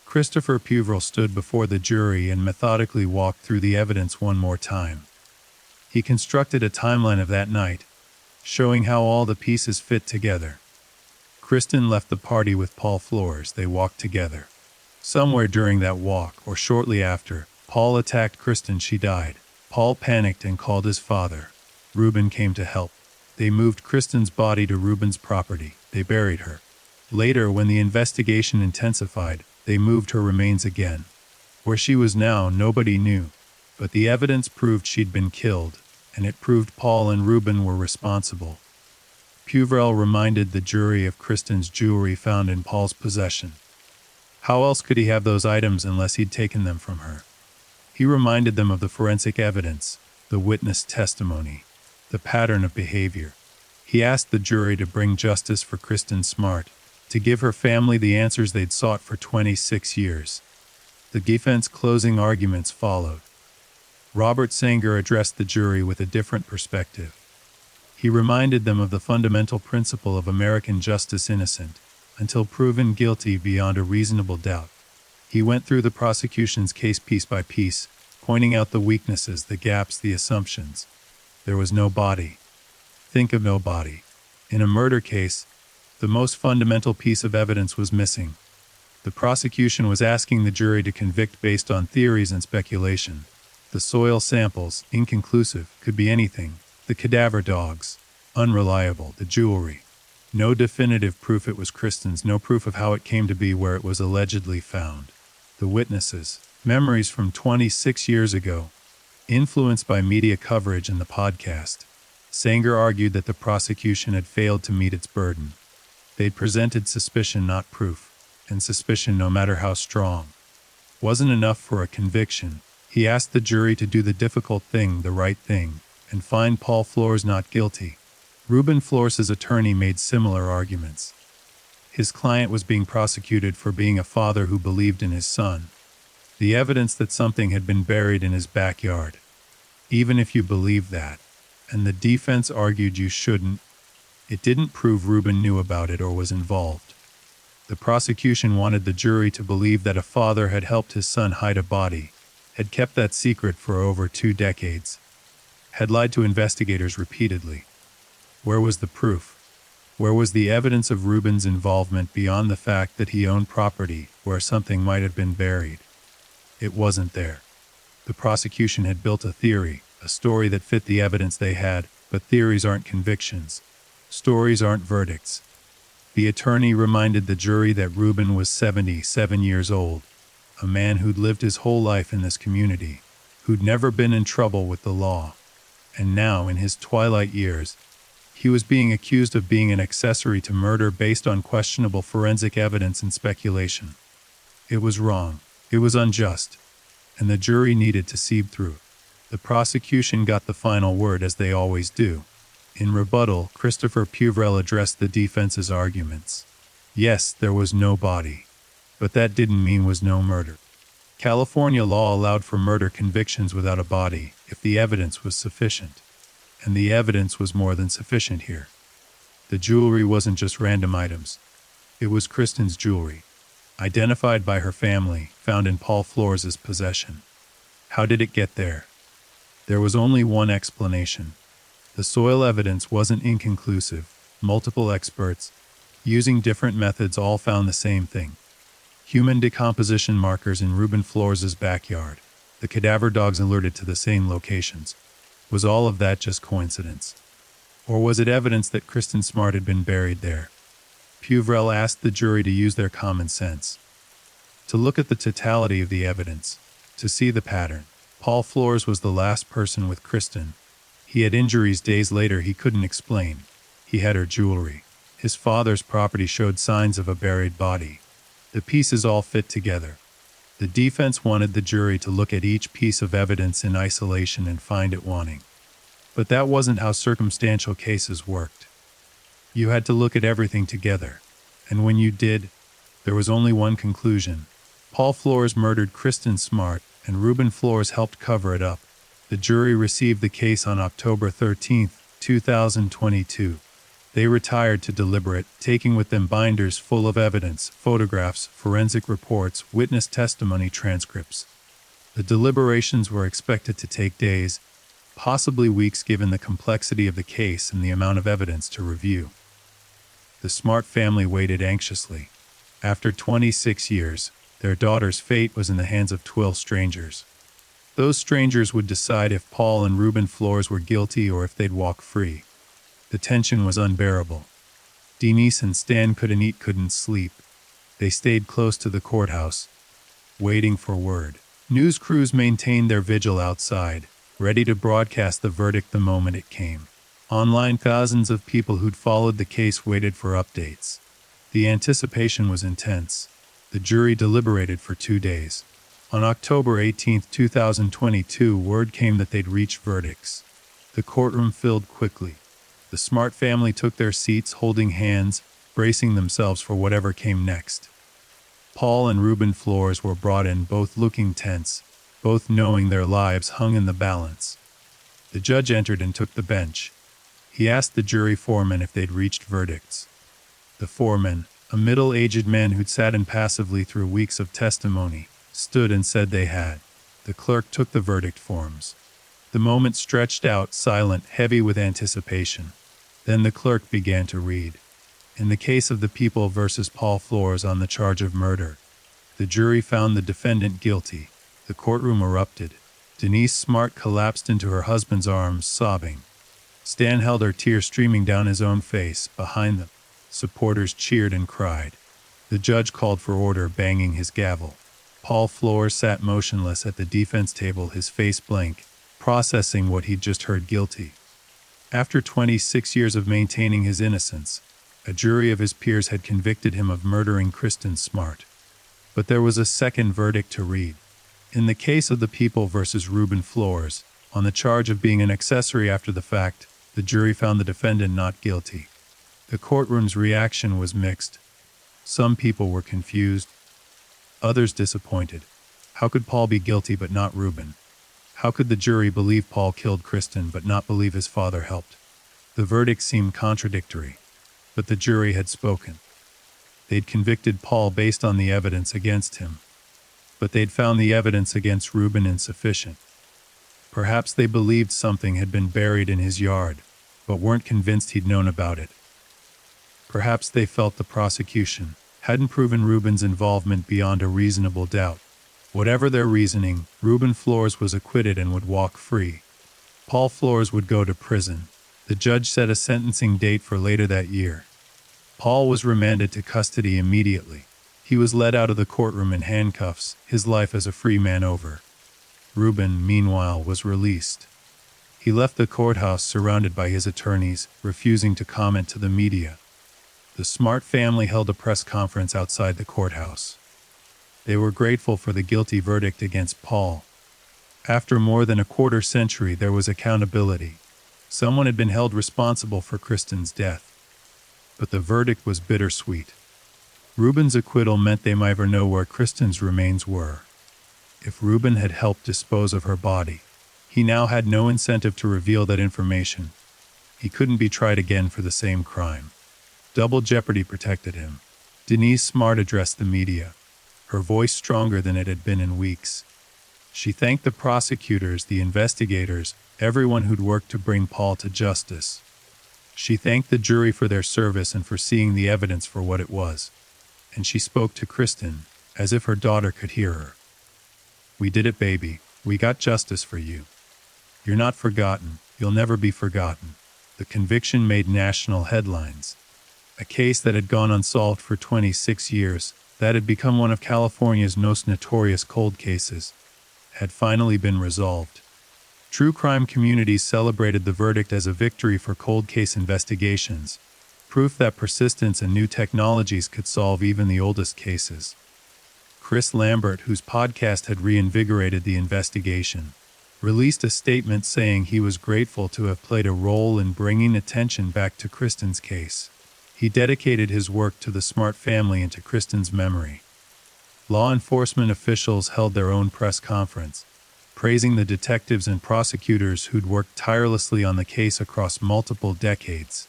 A: Christopher Puvrell stood before the jury and methodically walked through the evidence one more time. He constructed a timeline of that night, showing how all the pieces fit together. Kristen left the party with Paul Flores. They walked together. Somewhere during that walk, or shortly after, Paul attacked Kristen. She died. Paul panicked and called his father. Ruben came to help. They moved Kristen's body to Ruben's property. They buried her. Later, when the investigation intensified, they moved her remains again. Where she was now, nobody knew, but the evidence proved she'd been killed, and it proved Paul and Ruben were responsible. Puvrell reminded the jury of Kristen's jewelry found in Paul's possession. How else could he have those items unless he'd taken them from her? He reminded them of the forensic evidence, the witness testimony, the pattern of behavior. He asked the jury to bring justice for Kristen Smart, to give her family the answers they'd sought for 26 years. The defense closing arguments followed. Robert Sanger addressed the jury with a different perspective. He reminded them of the fundamental principle of American justice: innocent until proven guilty beyond a reasonable doubt. He went through the prosecution's case piece by piece, pointing out the weaknesses, the gaps, the assumptions. There was no body. Think of no body. In a murder case, the most fundamental piece of evidence was missing. The prosecution was asking the jury to convict based on theories and speculation. The soil samples, inconclusive, could be anything. The cadaver dogs, unreliable. The jewelry, no definitive proof it was Kristen's, no proof of how it came to be where it was allegedly found. The witnesses, memories from 26 years ago, influenced by media coverage and the podcast. Sanger argued that the prosecution had failed to meet its burden. They'd presented suspicion, not proof, and suspicion, no matter how strong, wasn't enough for a conviction. He asked the jury to do the difficult thing, the right thing, and find Paul Flores not guilty. Ruben Flores' attorney made similar arguments. His client was being prosecuted for being a father who believed in his son. The evidence that something had been buried in his backyard. Even if you believe that, and the defense argued you shouldn't, it didn't prove Ruben knew about it or was involved. The prosecution wanted the jury to believe that a father had helped his son hide a body, had kept that secret for over 2 decades, had lied to investigators repeatedly. Where was the proof? Where was the evidence of Ruben's involvement beyond the fact that he owned property where something might have been buried? It wasn't there. The prosecution had built a theory, a story that fit the evidence they had, but theories aren't convictions. Stories aren't verdicts. The attorney reminded the jury that Ruben was 77 years old, a man who'd lived his whole life in this community, who'd never been in trouble with the law. And now, in his twilight years, he was being accused of being an accessory to murder based on questionable forensic evidence and speculation. It was wrong. It was unjust. And the jury needed to see through. The prosecution got the final word, as they always do. In rebuttal, Christopher Puvrell addressed the defense's arguments. Yes, there was no body. But that didn't mean was no murder. California law allowed for murder convictions without a body if the evidence was sufficient. And the evidence was more than sufficient here. The jewelry wasn't just random items. It was Kristen's jewelry, identified by her family, found in Paul Flores' possession. How did it get there? There was only one explanation. The soil evidence wasn't inconclusive. Multiple experts, using different methods, all found the same thing. Human decomposition markers in Ruben Flores' backyard. The cadaver dogs alerted to the same locations. Was all of that just coincidence? Or was it evidence that Kristen Smart had been buried there? Puvrell asked the jury to use their common sense, to look at the totality of the evidence, to see the pattern. Paul Flores was the last person with Kristen. He had injuries days later he couldn't explain. He had her jewelry. His father's property showed signs of a buried body. The pieces all fit together. The defense wanted the jury to look at each piece of evidence in isolation and find it wanting. But that wasn't how circumstantial cases worked. You had to look at everything together. And when you did, there was only one conclusion. Paul Flores murdered Kristen Smart, and Ruben Flores helped cover it up. The jury received the case on October 13, 2022. They retired to deliberate, taking with them binders full of evidence, photographs, forensic reports, witness testimony transcripts. The deliberations were expected to take days, possibly weeks given the complexity of the case and the amount of evidence to review. The Smart family waited anxiously. After 26 years, their daughter's fate was in the hands of 12 strangers. Those strangers would decide if Paul and Ruben Flores were guilty or if they'd walk free. The tension was unbearable. Denise and Stan couldn't eat, couldn't sleep. They stayed close to the courthouse, waiting for word. News crews maintained their vigil outside, ready to broadcast the verdict the moment it came. Online, thousands of people who'd followed the case waited for updates. The anticipation was intense. The jury deliberated for 2 days. On October 18, 2022, word came that they'd reached verdicts. The courtroom filled quickly. The Smart family took their seats, holding hands, bracing themselves for whatever came next. Paul and Ruben Flores were brought in, both looking tense, both knowing their lives hung in the balance. The judge entered and took the bench. He asked the jury foreman if they'd reached verdicts. The foreman, a middle-aged man who'd sat impassively through weeks of testimony, stood and said they had. The clerk took the verdict forms. The moment stretched out, silent, heavy with anticipation. Then the clerk began to read. In the case of the People versus Paul Flores on the charge of murder, the jury found the defendant guilty. The courtroom erupted. Denise Smart collapsed into her husband's arms, sobbing. Stan held her, tears streaming down his own face. Behind them, supporters cheered and cried. The judge called for order, banging his gavel. Paul Flores sat motionless at the defense table, his face blank, processing what he'd just heard. Guilty. After 26 years of maintaining his innocence, a jury of his peers had convicted him of murdering Kristen Smart. But there was a second verdict to read. In the case of the People versus Ruben Flores, on the charge of being an accessory after the fact, the jury found the defendant not guilty. The courtroom's reaction was mixed. Some people were confused, others disappointed. How could Paul be guilty but not Ruben? How could the jury believe Paul killed Kristen but not believe his father helped? The verdict seemed contradictory, but the jury had spoken. They'd convicted Paul based on the evidence against him, but they'd found the evidence against Ruben insufficient. Perhaps they believed something had been buried in his yard, but weren't convinced he'd known about it. Perhaps they felt the prosecution hadn't proven Ruben's involvement beyond a reasonable doubt. Whatever their reasoning, Ruben Flores was acquitted and would walk free. Paul Flores would go to prison. The judge set a sentencing date for later that year. Paul was remanded to custody immediately. He was led out of the courtroom in handcuffs, his life as a free man over. Reuben, meanwhile, was released. He left the courthouse surrounded by his attorneys, refusing to comment to the media. The Smart family held a press conference outside the courthouse. They were grateful for the guilty verdict against Paul. After more than a quarter century, there was accountability. Someone had been held responsible for Kristen's death. But the verdict was bittersweet. Reuben's acquittal meant they might never know where Kristen's remains were. If Reuben had helped dispose of her body, he now had no incentive to reveal that information. He couldn't be tried again for the same crime. Double jeopardy protected him. Denise Smart addressed the media, her voice stronger than it had been in weeks. She thanked the prosecutors, the investigators, everyone who'd worked to bring Paul to justice. She thanked the jury for their service and for seeing the evidence for what it was. And she spoke to Kristen, as if her daughter could hear her. "We did it, baby. We got justice for you. You're not forgotten. You'll never be forgotten." The conviction made national headlines. A case that had gone unsolved for 26 years, that had become one of California's most notorious cold cases, had finally been resolved. True crime communities celebrated the verdict as a victory for cold case investigations, proof that persistence and new technologies could solve even the oldest cases. Chris Lambert, whose podcast had reinvigorated the investigation, released a statement saying he was grateful to have played a role in bringing attention back to Kristen's case. He dedicated his work to the Smart family and to Kristen's memory. Law enforcement officials held their own press conference, praising the detectives and prosecutors who'd worked tirelessly on the case across multiple decades.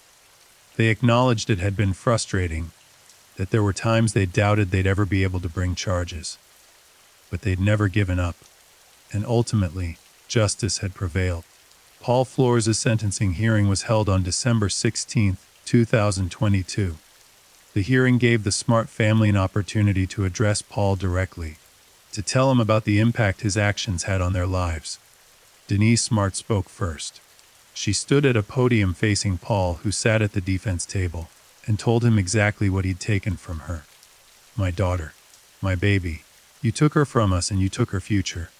A: They acknowledged it had been frustrating, that there were times they doubted they'd ever be able to bring charges. But they'd never given up. And ultimately, justice had prevailed. Paul Flores' sentencing hearing was held on December 16, 2022. The hearing gave the Smart family an opportunity to address Paul directly, to tell him about the impact his actions had on their lives. Denise Smart spoke first. She stood at a podium facing Paul, who sat at the defense table, and told him exactly what he'd taken from her. "My daughter, my baby, you took her from us and you took her future.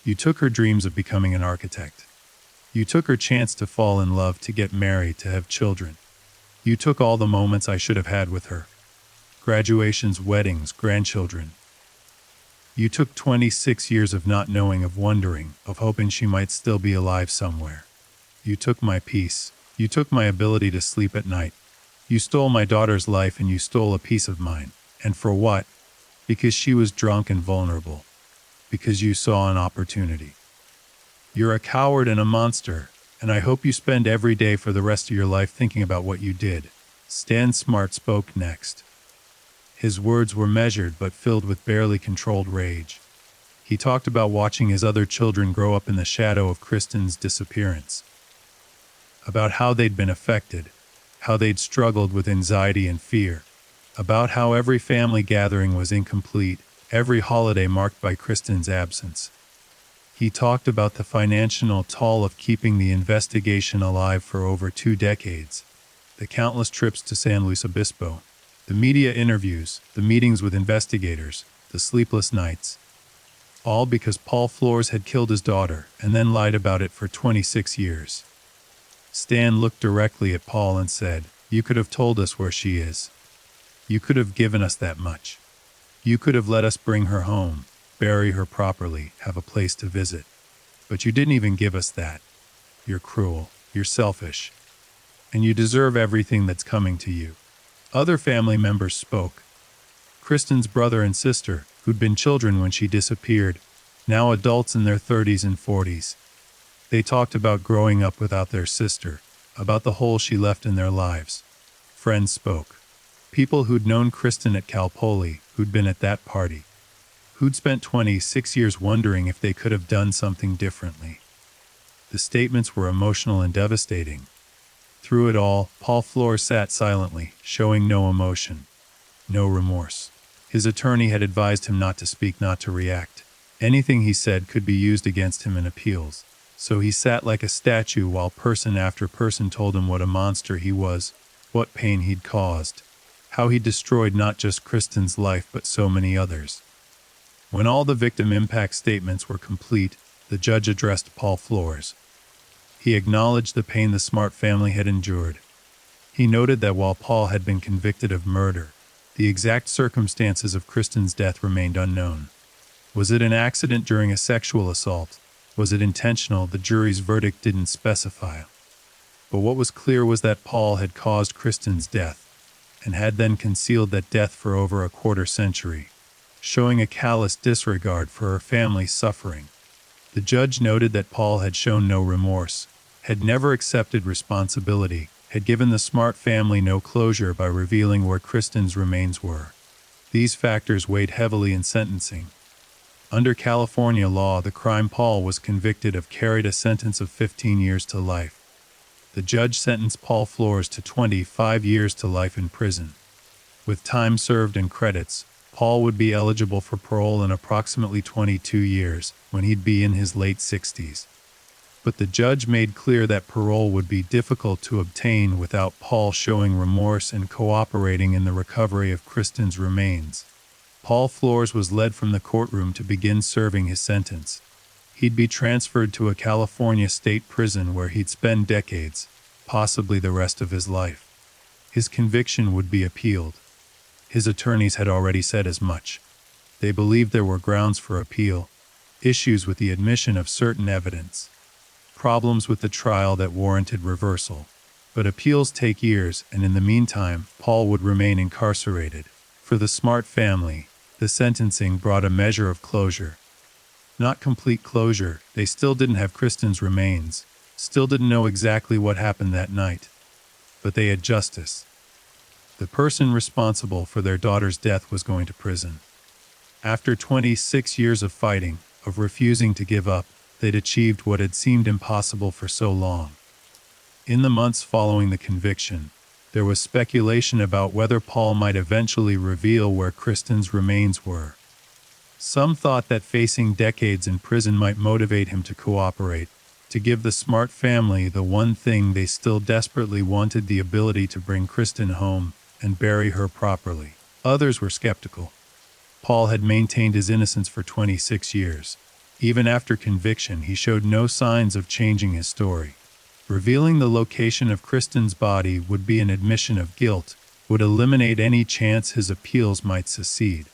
A: You took her dreams of becoming an architect. You took her chance to fall in love, to get married, to have children. You took all the moments I should have had with her. Graduations, weddings, grandchildren. You took 26 years of not knowing, of wondering, of hoping she might still be alive somewhere. You took my peace. You took my ability to sleep at night. You stole my daughter's life and you stole a piece of mine. And for what? Because she was drunk and vulnerable. Because you saw an opportunity. You're a coward and a monster, and I hope you spend every day for the rest of your life thinking about what you did." Stan Smart spoke next. His words were measured but filled with barely controlled rage. He talked about watching his other children grow up in the shadow of Kristen's disappearance. About how they'd been affected, how they'd struggled with anxiety and fear. About how every family gathering was incomplete, every holiday marked by Kristen's absence. He talked about the financial toll of keeping the investigation alive for over 2 decades, the countless trips to San Luis Obispo, the media interviews, the meetings with investigators, the sleepless nights. All because Paul Flores had killed his daughter and then lied about it for 26 years. Stan looked directly at Paul and said, "You could have told us where she is. You could have given us that much. You could have let us bring her home, bury her properly, have a place to visit. But you didn't even give us that. You're cruel, you're selfish, and you deserve everything that's coming to you." Other family members spoke. Kristen's brother and sister, who'd been children when she disappeared, now adults in their 30s and 40s. They talked about growing up without their sister, about the hole she left in their lives. Friends spoke. People who'd known Kristen at Cal Poly, who'd been at that party, who'd spent 26 years wondering if they could have done something differently. The statements were emotional and devastating. Through it all, Paul Flores sat silently, showing no emotion, no remorse. His attorney had advised him not to speak, not to react. Anything he said could be used against him in appeals. So he sat like a statue while person after person told him what a monster he was, what pain he'd caused, how he destroyed not just Kristen's life but so many others. When all the victim impact statements were complete, the judge addressed Paul Flores. He acknowledged the pain the Smart family had endured. He noted that while Paul had been convicted of murder, the exact circumstances of Kristen's death remained unknown. Was it an accident during a sexual assault? Was it intentional? The jury's verdict didn't specify. But what was clear was that Paul had caused Kristen's death, and had then concealed that death for over a quarter century, showing a callous disregard for her family's suffering. The judge noted that Paul had shown no remorse, had never accepted responsibility, had given the Smart family no closure by revealing where Kristen's remains were. These factors weighed heavily in sentencing. Under California law, the crime Paul was convicted of carried a sentence of 15 years to life. The judge sentenced Paul Flores to 25 years to life in prison. With time served and credits, Paul would be eligible for parole in approximately 22 years, when he'd be in his late 60s. But the judge made clear that parole would be difficult to obtain without Paul showing remorse and cooperating in the recovery of Kristen's remains. Paul Flores was led from the courtroom to begin serving his sentence. He'd be transferred to a California state prison where he'd spend decades, possibly the rest of his life. His conviction would be appealed. His attorneys had already said as much. They believed there were grounds for appeal, issues with the admission of certain evidence, problems with the trial that warranted reversal. But appeals take years, and in the meantime, Paul would remain incarcerated. For the Smart family, the sentencing brought a measure of closure. Not complete closure, they still didn't have Kristen's remains, still didn't know exactly what happened that night. But they had justice. The person responsible for their daughter's death was going to prison. After 26 years of fighting, of refusing to give up, they'd achieved what had seemed impossible for so long. In the months following the conviction, there was speculation about whether Paul might eventually reveal where Kristen's remains were. Some thought that facing decades in prison might motivate him to cooperate, to give the Smart family the one thing they still desperately wanted: the ability to bring Kristen home and bury her properly. Others were skeptical. Paul had maintained his innocence for 26 years. Even after conviction, he showed no signs of changing his story. Revealing the location of Kristen's body would be an admission of guilt, would eliminate any chance his appeals might succeed.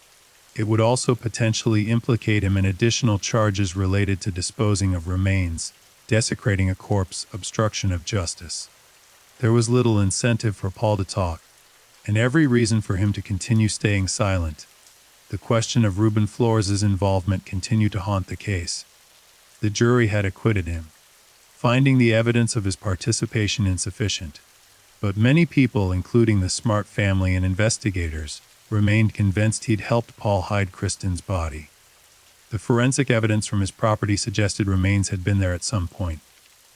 A: It would also potentially implicate him in additional charges related to disposing of remains, desecrating a corpse, obstruction of justice. There was little incentive for Paul to talk, and every reason for him to continue staying silent. The question of Ruben Flores' involvement continued to haunt the case. The jury had acquitted him, finding the evidence of his participation insufficient. But many people, including the Smart family and investigators, remained convinced he'd helped Paul hide Kristen's body. The forensic evidence from his property suggested remains had been there at some point.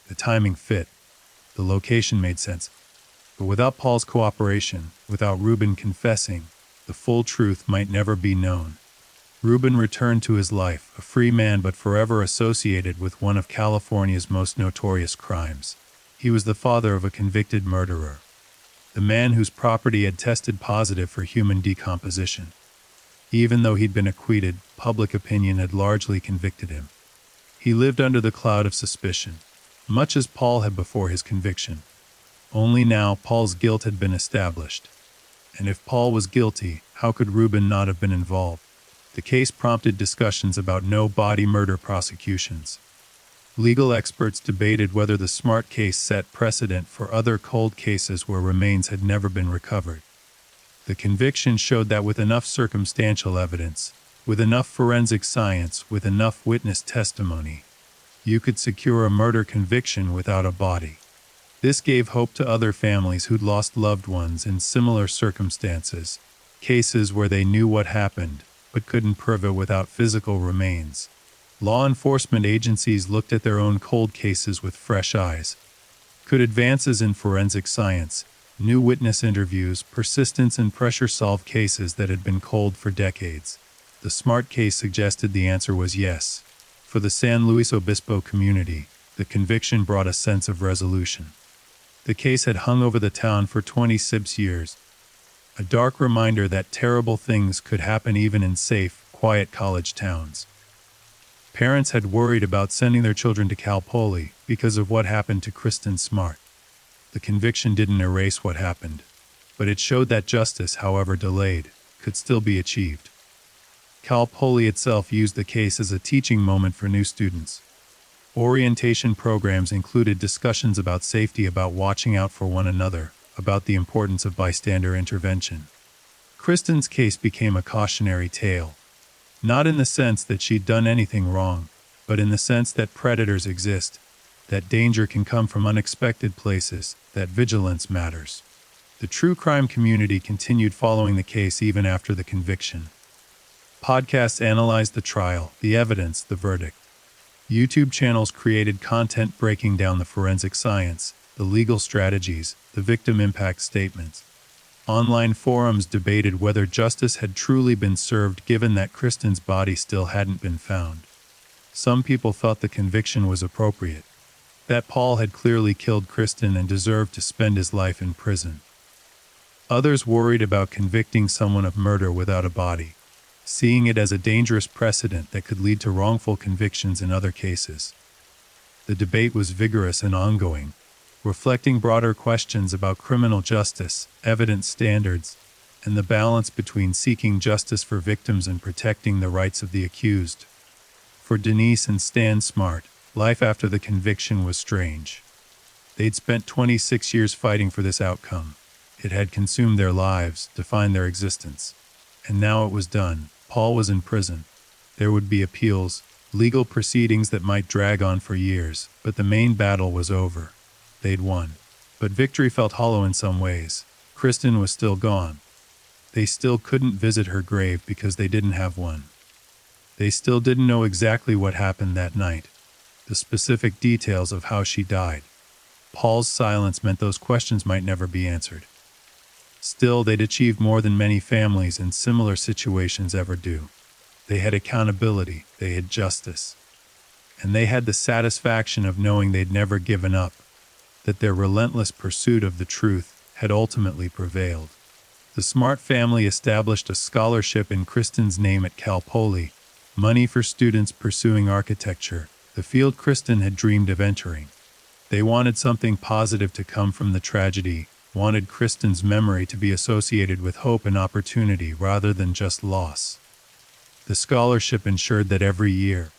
A: The timing fit. The location made sense. But without Paul's cooperation, without Ruben confessing, the full truth might never be known. Ruben returned to his life, a free man but forever associated with one of California's most notorious crimes. He was the father of a convicted murderer, the man whose property had tested positive for human decomposition. Even though he'd been acquitted, public opinion had largely convicted him. He lived under the cloud of suspicion, much as Paul had before his conviction. Only now Paul's guilt had been established. And if Paul was guilty, how could Ruben not have been involved? The case prompted discussions about no-body murder prosecutions. Legal experts debated whether the Smart case set precedent for other cold cases where remains had never been recovered. The conviction showed that with enough circumstantial evidence, with enough forensic science, with enough witness testimony, you could secure a murder conviction without a body. This gave hope to other families who'd lost loved ones in similar circumstances, cases where they knew what happened, but couldn't prove it without physical remains. Law enforcement agencies looked at their own cold cases with fresh eyes. Could advances in forensic science, new witness interviews, persistence and pressure solve cases that had been cold for decades? The Smart case suggested the answer was yes. For the San Luis Obispo community, the conviction brought a sense of resolution. The case had hung over the town for 26 years, a dark reminder that terrible things could happen even in safe, quiet college towns. Parents had worried about sending their children to Cal Poly because of what happened to Kristen Smart. The conviction didn't erase what happened, but it showed that justice, however delayed, could still be achieved. Cal Poly itself used the case as a teaching moment for new students. Orientation programs included discussions about safety, about watching out for one another, about the importance of bystander intervention. Kristen's case became a cautionary tale, not in the sense that she'd done anything wrong, but in the sense that predators exist, that danger can come from unexpected places, that vigilance matters. The true crime community continued following the case even after the conviction. Podcasts analyzed the trial, the evidence, the verdict. YouTube channels created content breaking down the forensic science, the legal strategies, the victim impact statements. Online forums debated whether justice had truly been served given that Kristen's body still hadn't been found. Some people thought the conviction was appropriate, that Paul had clearly killed Kristen and deserved to spend his life in prison. Others worried about convicting someone of murder without a body, seeing it as a dangerous precedent that could lead to wrongful convictions in other cases. The debate was vigorous and ongoing, reflecting broader questions about criminal justice, evidence standards, and the balance between seeking justice for victims and protecting the rights of the accused. For Denise and Stan Smart, life after the conviction was strange. They'd spent 26 years fighting for this outcome. It had consumed their lives, defined their existence. And now it was done. Paul was in prison. There would be appeals, legal proceedings that might drag on for years, but the main battle was over. They'd won. But victory felt hollow in some ways. Kristen was still gone. They still couldn't visit her grave because they didn't have one. They still didn't know exactly what happened that night, the specific details of how she died. Paul's silence meant those questions might never be answered. Still, they'd achieved more than many families in similar situations ever do. They had accountability, they had justice, and they had the satisfaction of knowing they'd never given up, that their relentless pursuit of the truth had ultimately prevailed. The Smart family established a scholarship in Kristen's name at Cal Poly, money for students pursuing architecture, the field Kristen had dreamed of entering. They wanted something positive to come from the tragedy, wanted Kristen's memory to be associated with hope and opportunity rather than just loss. The scholarship ensured that every year,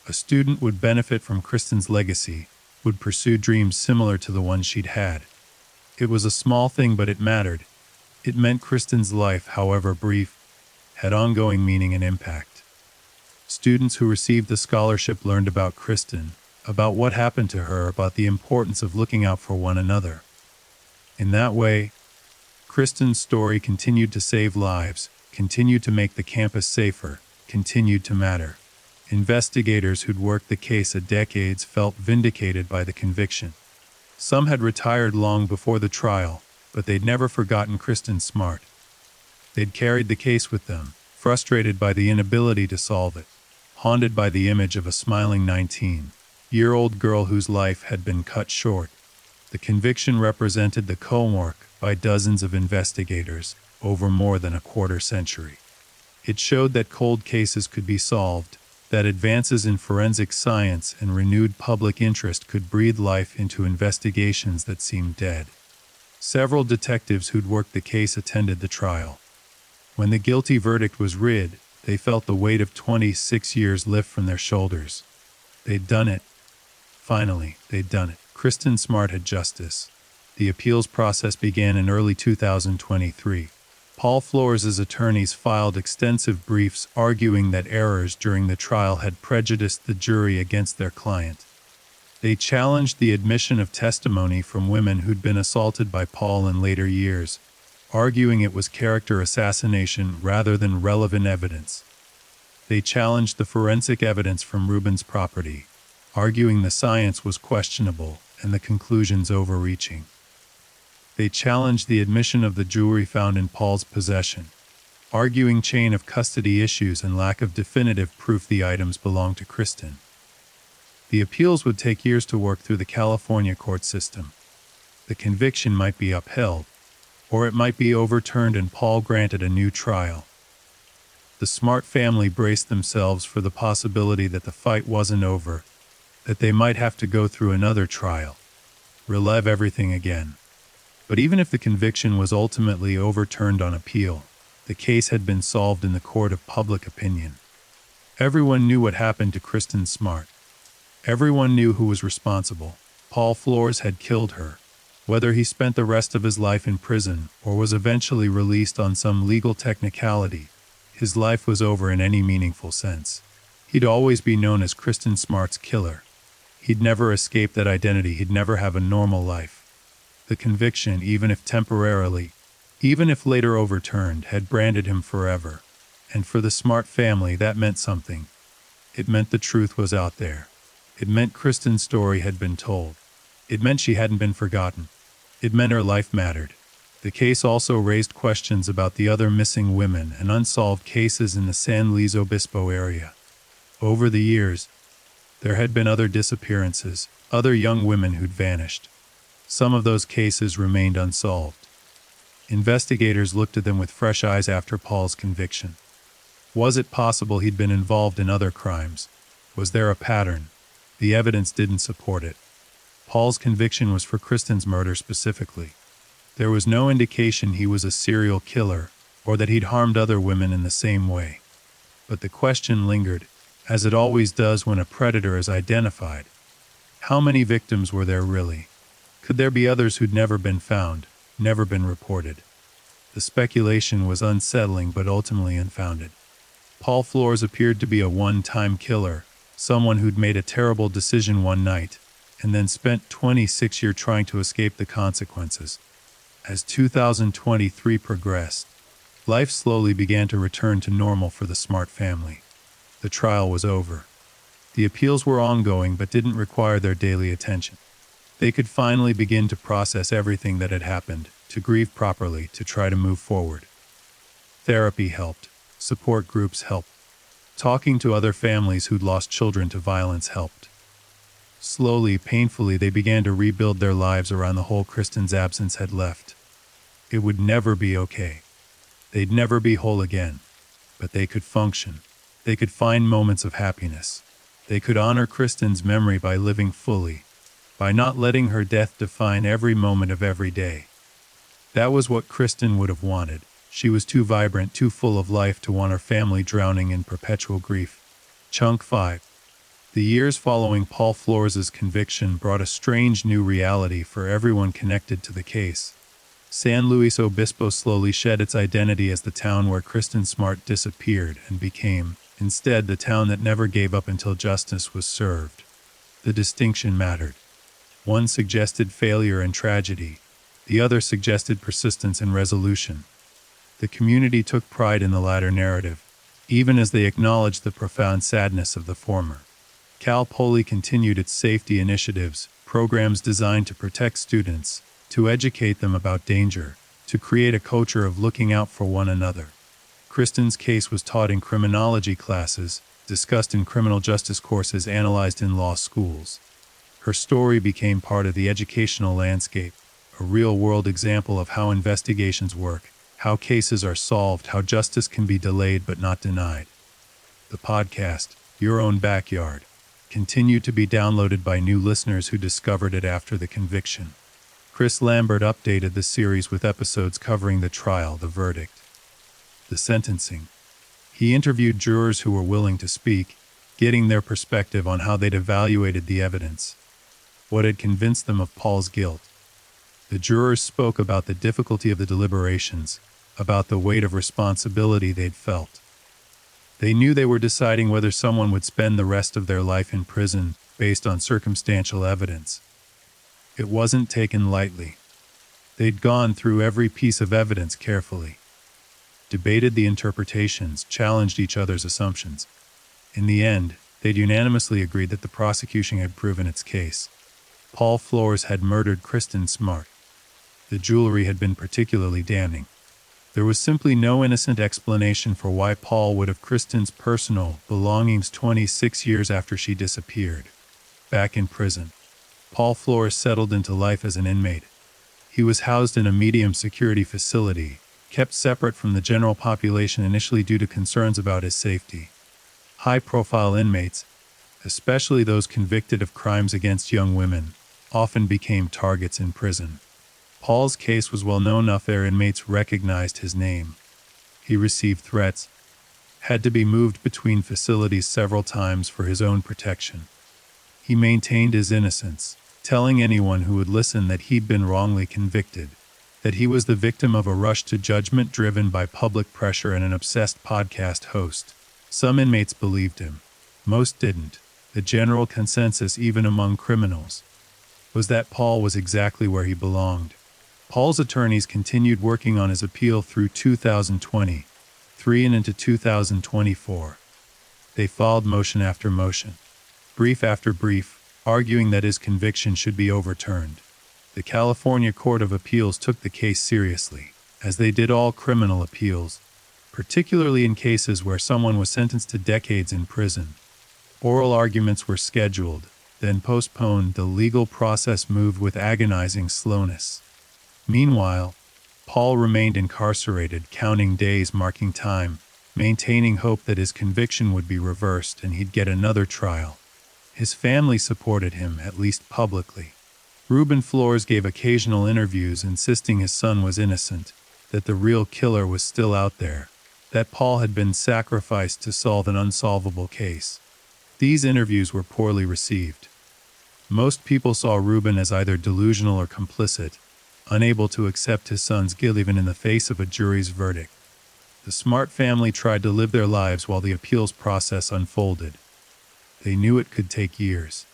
A: a student would benefit from Kristen's legacy, would pursue dreams similar to the ones she'd had. It was a small thing, but it mattered. It meant Kristen's life, however brief, had ongoing meaning and impact. Students who received the scholarship learned about Kristen, about what happened to her, about the importance of looking out for one another. In that way, Kristen's story continued to save lives, continued to make the campus safer, continued to matter. Investigators who'd worked the case for decades felt vindicated by the conviction. Some had retired long before the trial, but they'd never forgotten Kristen Smart. They'd carried the case with them, frustrated by the inability to solve it, haunted by the image of a smiling 19-year-old girl whose life had been cut short. The conviction represented the homework by dozens of investigators over more than a quarter century. It showed that cold cases could be solved, that advances in forensic science and renewed public interest could breathe life into investigations that seemed dead. Several detectives who'd worked the case attended the trial. When the guilty verdict was read, they felt the weight of 26 years lift from their shoulders. They'd done it. Finally, they'd done it. Kristen Smart had justice. The appeals process began in early 2023. Paul Flores' attorneys filed extensive briefs arguing that errors during the trial had prejudiced the jury against their client. They challenged the admission of testimony from women who'd been assaulted by Paul in later years, arguing it was character assassination rather than relevant evidence. They challenged the forensic evidence from Rubin's property, arguing the science was questionable and the conclusions overreaching. They challenged the admission of the jewelry found in Paul's possession, arguing chain of custody issues and lack of definitive proof the items belonged to Kristen. The appeals would take years to work through the California court system. The conviction might be upheld, or it might be overturned and Paul granted a new trial. The Smart family braced themselves for the possibility that the fight wasn't over, that they might have to go through another trial, relive everything again. But even if the conviction was ultimately overturned on appeal, the case had been solved in the court of public opinion. Everyone knew what happened to Kristen Smart. Everyone knew who was responsible. Paul Flores had killed her. Whether he spent the rest of his life in prison or was eventually released on some legal technicality, his life was over in any meaningful sense. He'd always be known as Kristen Smart's killer. He'd never escape that identity. He'd never have a normal life. The conviction, even if temporarily, even if later overturned, had branded him forever. And for the Smart family, that meant something. It meant the truth was out there. It meant Kristen's story had been told. It meant she hadn't been forgotten. It meant her life mattered. The case also raised questions about the other missing women and unsolved cases in the San Luis Obispo area. Over the years, there had been other disappearances, other young women who'd vanished. Some of those cases remained unsolved. Investigators looked at them with fresh eyes after Paul's conviction. Was it possible he'd been involved in other crimes? Was there a pattern? The evidence didn't support it. Paul's conviction was for Kristen's murder specifically. There was no indication he was a serial killer or that he'd harmed other women in the same way. But the question lingered, as it always does when a predator is identified. How many victims were there really? Could there be others who'd never been found, never been reported? The speculation was unsettling but ultimately unfounded. Paul Flores appeared to be a one-time killer, someone who'd made a terrible decision one night, and then spent 26 years trying to escape the consequences. As 2023 progressed, life slowly began to return to normal for the Smart family. The trial was over. The appeals were ongoing but didn't require their daily attention. They could finally begin to process everything that had happened, to grieve properly, to try to move forward. Therapy helped. Support groups helped. Talking to other families who'd lost children to violence helped. Slowly, painfully, they began to rebuild their lives around the hole Kristen's absence had left. It would never be okay. They'd never be whole again. But they could function. They could find moments of happiness. They could honor Kristen's memory by living fully, by not letting her death define every moment of every day. That was what Kristen would have wanted. She was too vibrant, too full of life to want her family drowning in perpetual grief. Chunk 5. The years following Paul Flores' conviction brought a strange new reality for everyone connected to the case. San Luis Obispo slowly shed its identity as the town where Kristen Smart disappeared and became, instead, the town that never gave up until justice was served. The distinction mattered. One suggested failure and tragedy. The other suggested persistence and resolution. The community took pride in the latter narrative, even as they acknowledged the profound sadness of the former. Cal Poly continued its safety initiatives, programs designed to protect students, to educate them about danger, to create a culture of looking out for one another. Kristen's case was taught in criminology classes, discussed in criminal justice courses, analyzed in law schools. Her story became part of the educational landscape, a real-world example of how investigations work, how cases are solved, how justice can be delayed but not denied. The podcast, Your Own Backyard, continued to be downloaded by new listeners who discovered it after the conviction. Chris Lambert updated the series with episodes covering the trial, the verdict, the sentencing. He interviewed jurors who were willing to speak, getting their perspective on how they'd evaluated the evidence, what had convinced them of Paul's guilt. The jurors spoke about the difficulty of the deliberations, about the weight of responsibility they'd felt. They knew they were deciding whether someone would spend the rest of their life in prison based on circumstantial evidence. It wasn't taken lightly. They'd gone through every piece of evidence carefully, debated the interpretations, challenged each other's assumptions. In the end, they'd unanimously agreed that the prosecution had proven its case. Paul Flores had murdered Kristen Smart. The jewelry had been particularly damning. There was simply no innocent explanation for why Paul would have Kristen's personal belongings 26 years after she disappeared. Back in prison, Paul Flores settled into life as an inmate. He was housed in a medium-security facility, kept separate from the general population initially due to concerns about his safety. High-profile inmates, especially those convicted of crimes against young women, often became targets in prison. Paul's case was well known enough their inmates recognized his name. He received threats, had to be moved between facilities several times for his own protection. He maintained his innocence, telling anyone who would listen that he'd been wrongly convicted, that he was the victim of a rush to judgment driven by public pressure and an obsessed podcast host. Some inmates believed him. Most didn't. The general consensus, even among criminals, was that Paul was exactly where he belonged. Paul's attorneys continued working on his appeal through 2023 and into 2024. They filed motion after motion, brief after brief, arguing that his conviction should be overturned. The California Court of Appeals took the case seriously, as they did all criminal appeals, particularly in cases where someone was sentenced to decades in prison. Oral arguments were scheduled, then postponed. The legal process moved with agonizing slowness. Meanwhile, Paul remained incarcerated, counting days, marking time, maintaining hope that his conviction would be reversed and he'd get another trial. His family supported him, at least publicly. Ruben Flores gave occasional interviews insisting his son was innocent, that the real killer was still out there, that Paul had been sacrificed to solve an unsolvable case. These interviews were poorly received. Most people saw Ruben as either delusional or complicit, unable to accept his son's guilt even in the face of a jury's verdict. The Smart family tried to live their lives while the appeals process unfolded. They knew it could take years.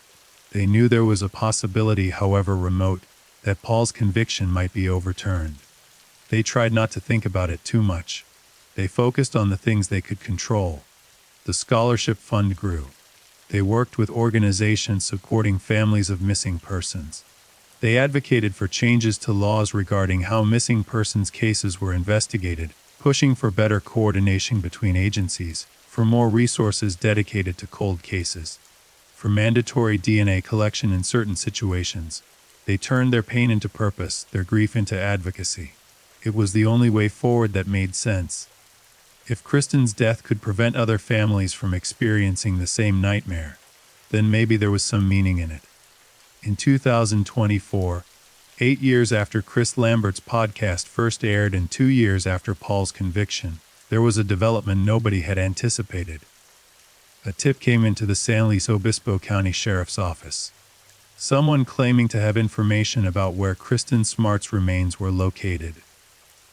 A: They knew there was a possibility, however remote, that Paul's conviction might be overturned. They tried not to think about it too much. They focused on the things they could control. The scholarship fund grew. They worked with organizations supporting families of missing persons. They advocated for changes to laws regarding how missing persons cases were investigated, pushing for better coordination between agencies, for more resources dedicated to cold cases, for mandatory DNA collection in certain situations. They turned their pain into purpose, their grief into advocacy. It was the only way forward that made sense. If Kristen's death could prevent other families from experiencing the same nightmare, then maybe there was some meaning in it. In 2024, 8 years after Chris Lambert's podcast first aired and 2 years after Paul's conviction, there was a development nobody had anticipated. A tip came into the San Luis Obispo County Sheriff's Office. Someone claiming to have information about where Kristen Smart's remains were located.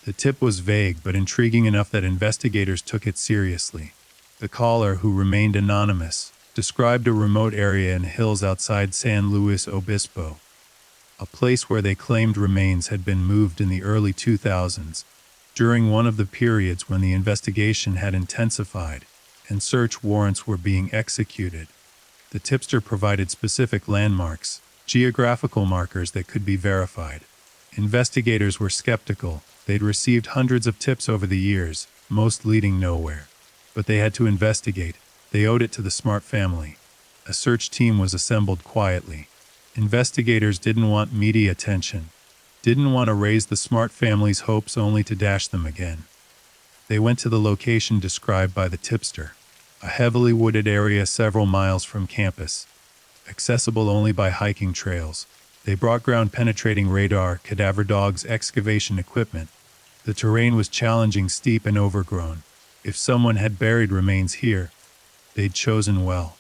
A: The tip was vague but intriguing enough that investigators took it seriously. The caller, who remained anonymous, described a remote area in hills outside San Luis Obispo, a place where they claimed remains had been moved in the early 2000s, during one of the periods when the investigation had intensified and search warrants were being executed. The tipster provided specific landmarks, geographical markers that could be verified. Investigators were skeptical. They'd received hundreds of tips over the years, most leading nowhere. But they had to investigate. They owed it to the Smart family. A search team was assembled quietly. Investigators didn't want media attention, didn't want to raise the Smart family's hopes only to dash them again. They went to the location described by the tipster, a heavily wooded area several miles from campus, accessible only by hiking trails. They brought ground-penetrating radar, cadaver dogs, excavation equipment. The terrain was challenging, steep, and overgrown. If someone had buried remains here, they'd chosen well.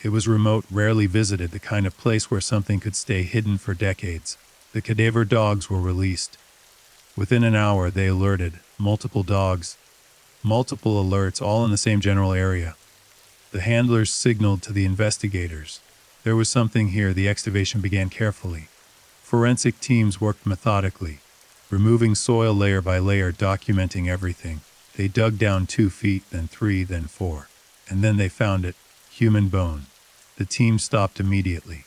A: It was remote, rarely visited, the kind of place where something could stay hidden for decades. The cadaver dogs were released. Within an hour, they alerted. Multiple dogs. Multiple alerts, all in the same general area. The handlers signaled to the investigators. There was something here. The excavation began carefully. Forensic teams worked methodically, removing soil layer by layer, documenting everything. They dug down 2 feet, then 3, then 4. And then they found it. Human bone. The team stopped immediately.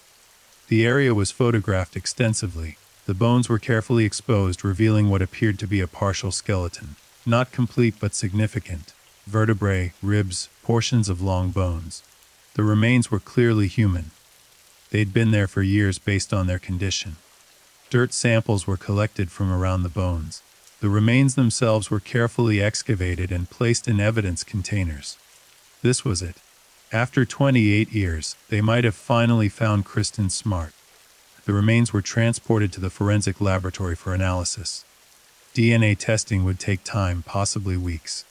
A: The area was photographed extensively. The bones were carefully exposed, revealing what appeared to be a partial skeleton. Not complete but significant. Vertebrae, ribs, portions of long bones. The remains were clearly human. They'd been there for years based on their condition. Dirt samples were collected from around the bones. The remains themselves were carefully excavated and placed in evidence containers. This was it. After 28 years, they might have finally found Kristen Smart. The remains were transported to the forensic laboratory for analysis. DNA testing would take time, possibly weeks.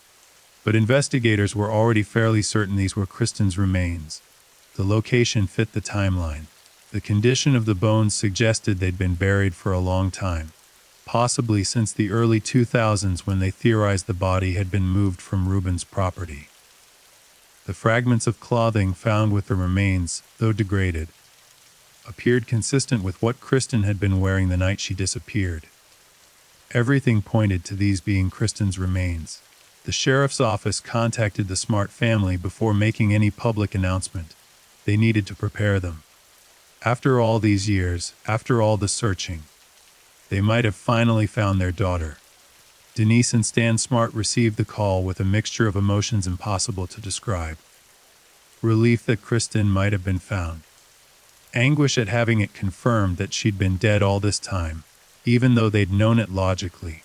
A: But investigators were already fairly certain these were Kristen's remains. The location fit the timeline. The condition of the bones suggested they'd been buried for a long time, possibly since the early 2000s when they theorized the body had been moved from Rubin's property. The fragments of clothing found with the remains, though degraded, appeared consistent with what Kristen had been wearing the night she disappeared. Everything pointed to these being Kristen's remains. The sheriff's office contacted the Smart family before making any public announcement. They needed to prepare them. After all these years, after all the searching, they might have finally found their daughter. Denise and Stan Smart received the call with a mixture of emotions impossible to describe. Relief that Kristen might have been found. Anguish at having it confirmed that she'd been dead all this time, even though they'd known it logically.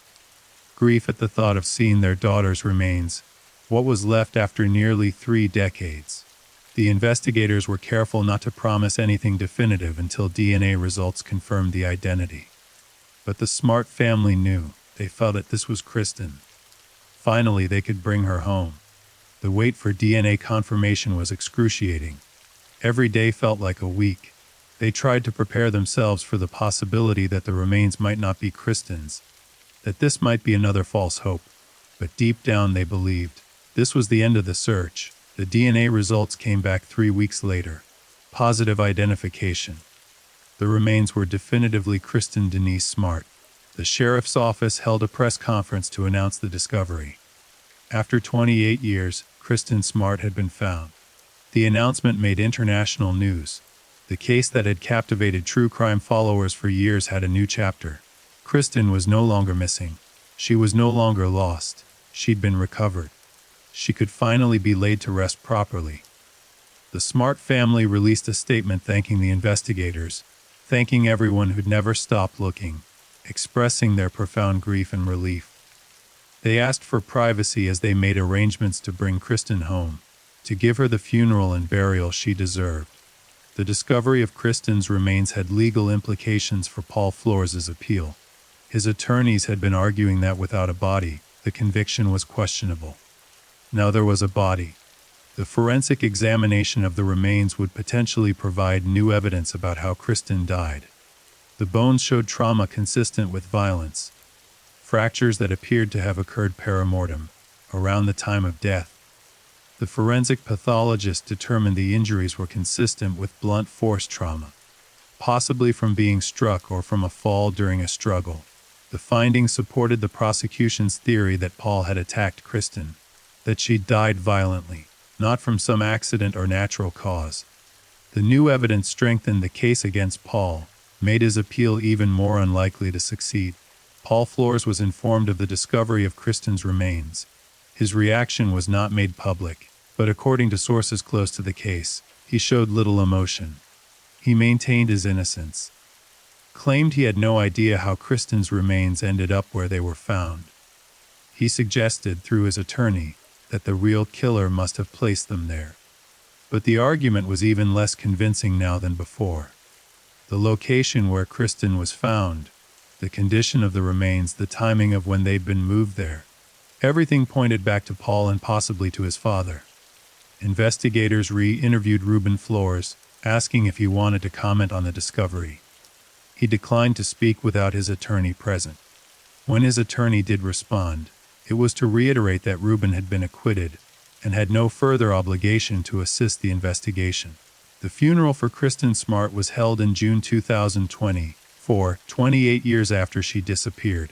A: Grief at the thought of seeing their daughter's remains, what was left after nearly 3 decades. The investigators were careful not to promise anything definitive until DNA results confirmed the identity. But the Smart family knew. They felt that this was Kristen. Finally, they could bring her home. The wait for DNA confirmation was excruciating. Every day felt like a week. They tried to prepare themselves for the possibility that the remains might not be Kristen's, that this might be another false hope. But deep down they believed. This was the end of the search. The DNA results came back 3 weeks later. Positive identification. The remains were definitively Kristen Denise Smart. The sheriff's office held a press conference to announce the discovery. After 28 years, Kristen Smart had been found. The announcement made international news. The case that had captivated true crime followers for years had a new chapter. Kristen was no longer missing. She was no longer lost. She'd been recovered. She could finally be laid to rest properly. The Smart family released a statement thanking the investigators, thanking everyone who'd never stopped looking, expressing their profound grief and relief. They asked for privacy as they made arrangements to bring Kristen home, to give her the funeral and burial she deserved. The discovery of Kristen's remains had legal implications for Paul Flores' appeal. His attorneys had been arguing that without a body, the conviction was questionable. Now there was a body. The forensic examination of the remains would potentially provide new evidence about how Kristen died. The bones showed trauma consistent with violence, fractures that appeared to have occurred perimortem, around the time of death. The forensic pathologist determined the injuries were consistent with blunt force trauma, possibly from being struck or from a fall during a struggle. The findings supported the prosecution's theory that Paul had attacked Kristen, that she died violently, not from some accident or natural cause. The new evidence strengthened the case against Paul, made his appeal even more unlikely to succeed. Paul Flores was informed of the discovery of Kristen's remains. His reaction was not made public, but according to sources close to the case, he showed little emotion. He maintained his innocence, claimed he had no idea how Kristen's remains ended up where they were found. He suggested, through his attorney, that the real killer must have placed them there. But the argument was even less convincing now than before. The location where Kristen was found, the condition of the remains, the timing of when they'd been moved there. Everything pointed back to Paul and possibly to his father. Investigators re-interviewed Ruben Flores, asking if he wanted to comment on the discovery. He declined to speak without his attorney present. When his attorney did respond, it was to reiterate that Ruben had been acquitted and had no further obligation to assist the investigation. The funeral for Kristen Smart was held in June 2020, 28 years after she disappeared.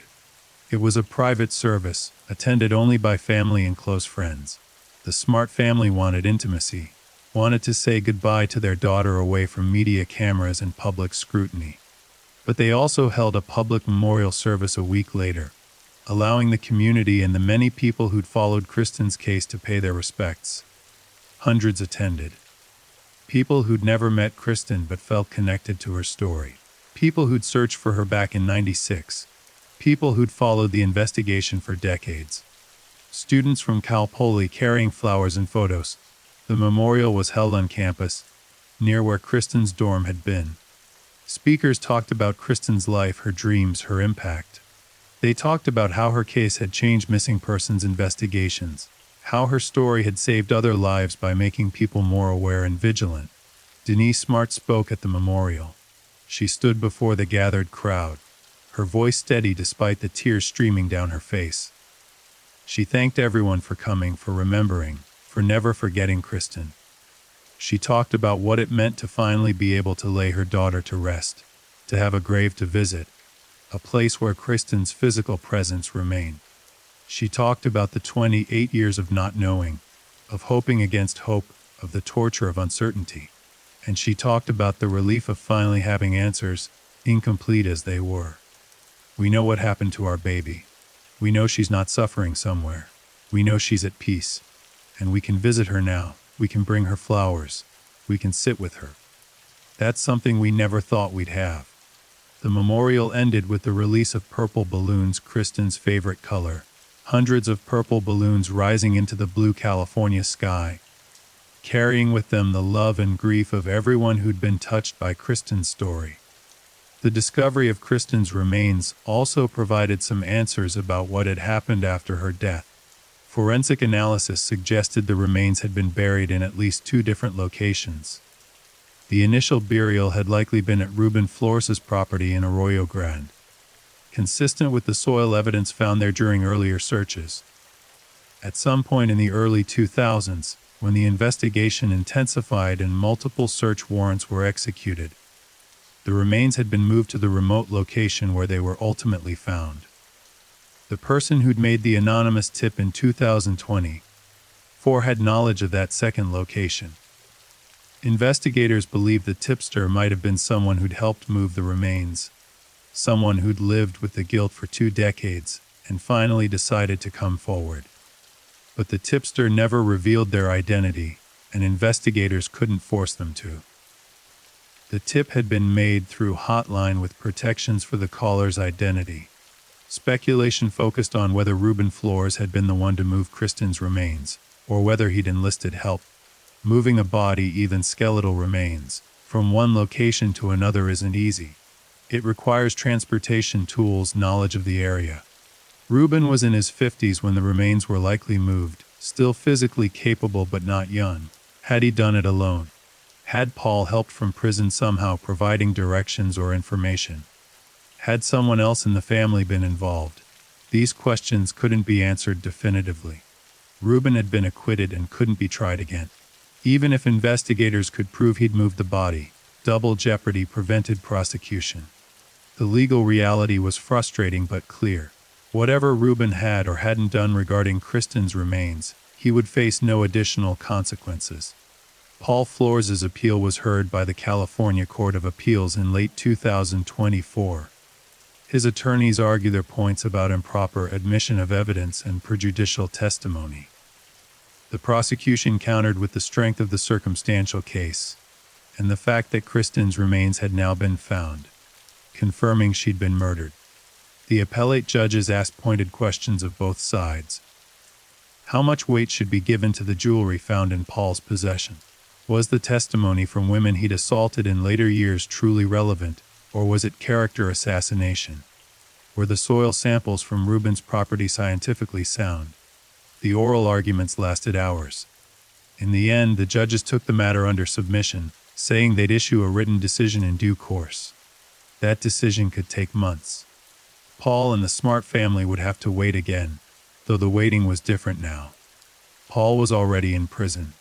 A: It was a private service, attended only by family and close friends. The Smart family wanted intimacy, wanted to say goodbye to their daughter away from media cameras and public scrutiny. But they also held a public memorial service a week later, allowing the community and the many people who'd followed Kristen's case to pay their respects. Hundreds attended. People who'd never met Kristen but felt connected to her story. People who'd searched for her back in '96. people who'd followed the investigation for decades. Students from Cal Poly carrying flowers and photos. The memorial was held on campus, near where Kristen's dorm had been. Speakers talked about Kristen's life, her dreams, her impact. They talked about how her case had changed missing persons investigations, how her story had saved other lives by making people more aware and vigilant. Denise Smart spoke at the memorial. She stood before the gathered crowd, her voice steady despite the tears streaming down her face. She thanked everyone for coming, for remembering, for never forgetting Kristen. She talked about what it meant to finally be able to lay her daughter to rest, to have a grave to visit, a place where Kristen's physical presence remained. She talked about the 28 years of not knowing, of hoping against hope, of the torture of uncertainty. And she talked about the relief of finally having answers, incomplete as they were. We know what happened to our baby. We know she's not suffering somewhere. We know she's at peace. And we can visit her now. We can bring her flowers. We can sit with her. That's something we never thought we'd have. The memorial ended with the release of purple balloons, Kristen's favorite color. Hundreds of purple balloons rising into the blue California sky, carrying with them the love and grief of everyone who'd been touched by Kristen's story. The discovery of Kristen's remains also provided some answers about what had happened after her death. Forensic analysis suggested the remains had been buried in at least 2 different locations. The initial burial had likely been at Ruben Flores' property in Arroyo Grande, consistent with the soil evidence found there during earlier searches. At some point in the early 2000s, when the investigation intensified and multiple search warrants were executed, the remains had been moved to the remote location where they were ultimately found. The person who'd made the anonymous tip in 2024 had knowledge of that second location. Investigators believe the tipster might have been someone who'd helped move the remains, someone who'd lived with the guilt for 2 decades and finally decided to come forward. But the tipster never revealed their identity, and investigators couldn't force them to. The tip had been made through hotline with protections for the caller's identity. Speculation focused on whether Ruben Flores had been the one to move Kristen's remains, or whether he'd enlisted help. Moving a body, even skeletal remains, from one location to another isn't easy. It requires transportation tools, knowledge of the area. Ruben was in his 50s when the remains were likely moved, still physically capable but not young. Had he done it alone? Had Paul helped from prison somehow, providing directions or information? Had someone else in the family been involved? These questions couldn't be answered definitively. Ruben had been acquitted and couldn't be tried again. Even if investigators could prove he'd moved the body, double jeopardy prevented prosecution. The legal reality was frustrating but clear. Whatever Ruben had or hadn't done regarding Kristen's remains, he would face no additional consequences. Paul Flores' appeal was heard by the California Court of Appeals in late 2024. His attorneys argue their points about improper admission of evidence and prejudicial testimony. The prosecution countered with the strength of the circumstantial case, and the fact that Kristen's remains had now been found, confirming she'd been murdered. The appellate judges asked pointed questions of both sides. How much weight should be given to the jewelry found in Paul's possession? Was the testimony from women he'd assaulted in later years truly relevant, or was it character assassination? Were the soil samples from Ruben's property scientifically sound? The oral arguments lasted hours. In the end, the judges took the matter under submission, saying they'd issue a written decision in due course. That decision could take months. Paul and the Smart family would have to wait again, though the waiting was different now. Paul was already in prison.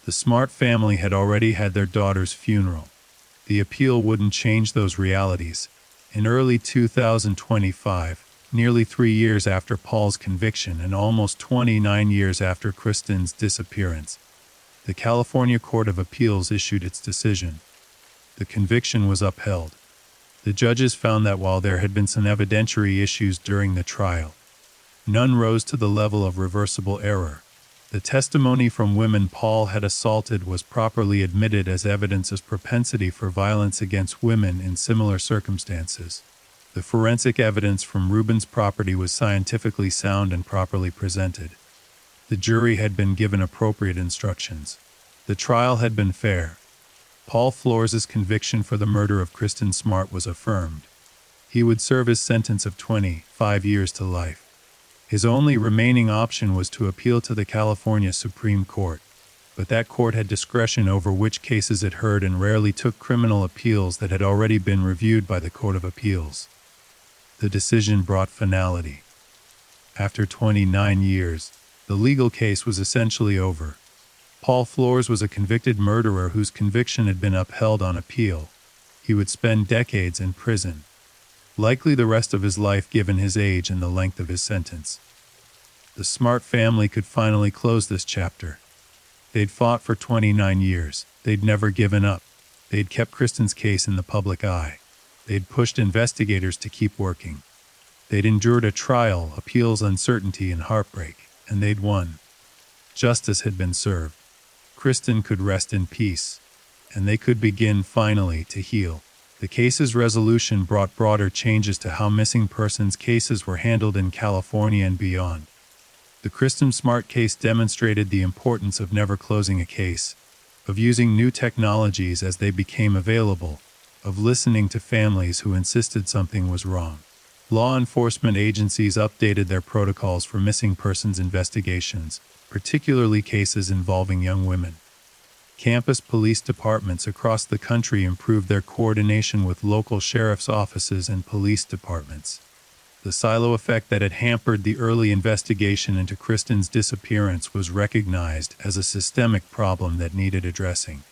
A: The Smart family had already had their daughter's funeral. The appeal wouldn't change those realities. In early 2025, nearly 3 years after Paul's conviction and almost 29 years after Kristen's disappearance, the California Court of Appeals issued its decision. The conviction was upheld. The judges found that while there had been some evidentiary issues during the trial, none rose to the level of reversible error. The testimony from women Paul had assaulted was properly admitted as evidence of propensity for violence against women in similar circumstances. The forensic evidence from Rubin's property was scientifically sound and properly presented. The jury had been given appropriate instructions. The trial had been fair. Paul Flores' conviction for the murder of Kristen Smart was affirmed. He would serve his sentence of 25 years to life. His only remaining option was to appeal to the California Supreme Court, but that court had discretion over which cases it heard and rarely took criminal appeals that had already been reviewed by the Court of Appeals. The decision brought finality. After 29 years, the legal case was essentially over. Paul Flores was a convicted murderer whose conviction had been upheld on appeal. He would spend decades in prison, likely the rest of his life given his age and the length of his sentence. The Smart family could finally close this chapter. They'd fought for 29 years. They'd never given up. They'd kept Kristen's case in the public eye. They'd pushed investigators to keep working. They'd endured a trial, appeals, uncertainty, and heartbreak, and they'd won. Justice had been served. Kristen could rest in peace, and they could begin finally to heal. The case's resolution brought broader changes to how missing persons cases were handled in California and beyond. The Kristen Smart case demonstrated the importance of never closing a case, of using new technologies as they became available, of listening to families who insisted something was wrong. Law enforcement agencies updated their protocols for missing persons investigations, particularly cases involving young women. Campus police departments across the country improved their coordination with local sheriff's offices and police departments. The silo effect that had hampered the early investigation into Kristen's disappearance was recognized as a systemic problem that needed addressing.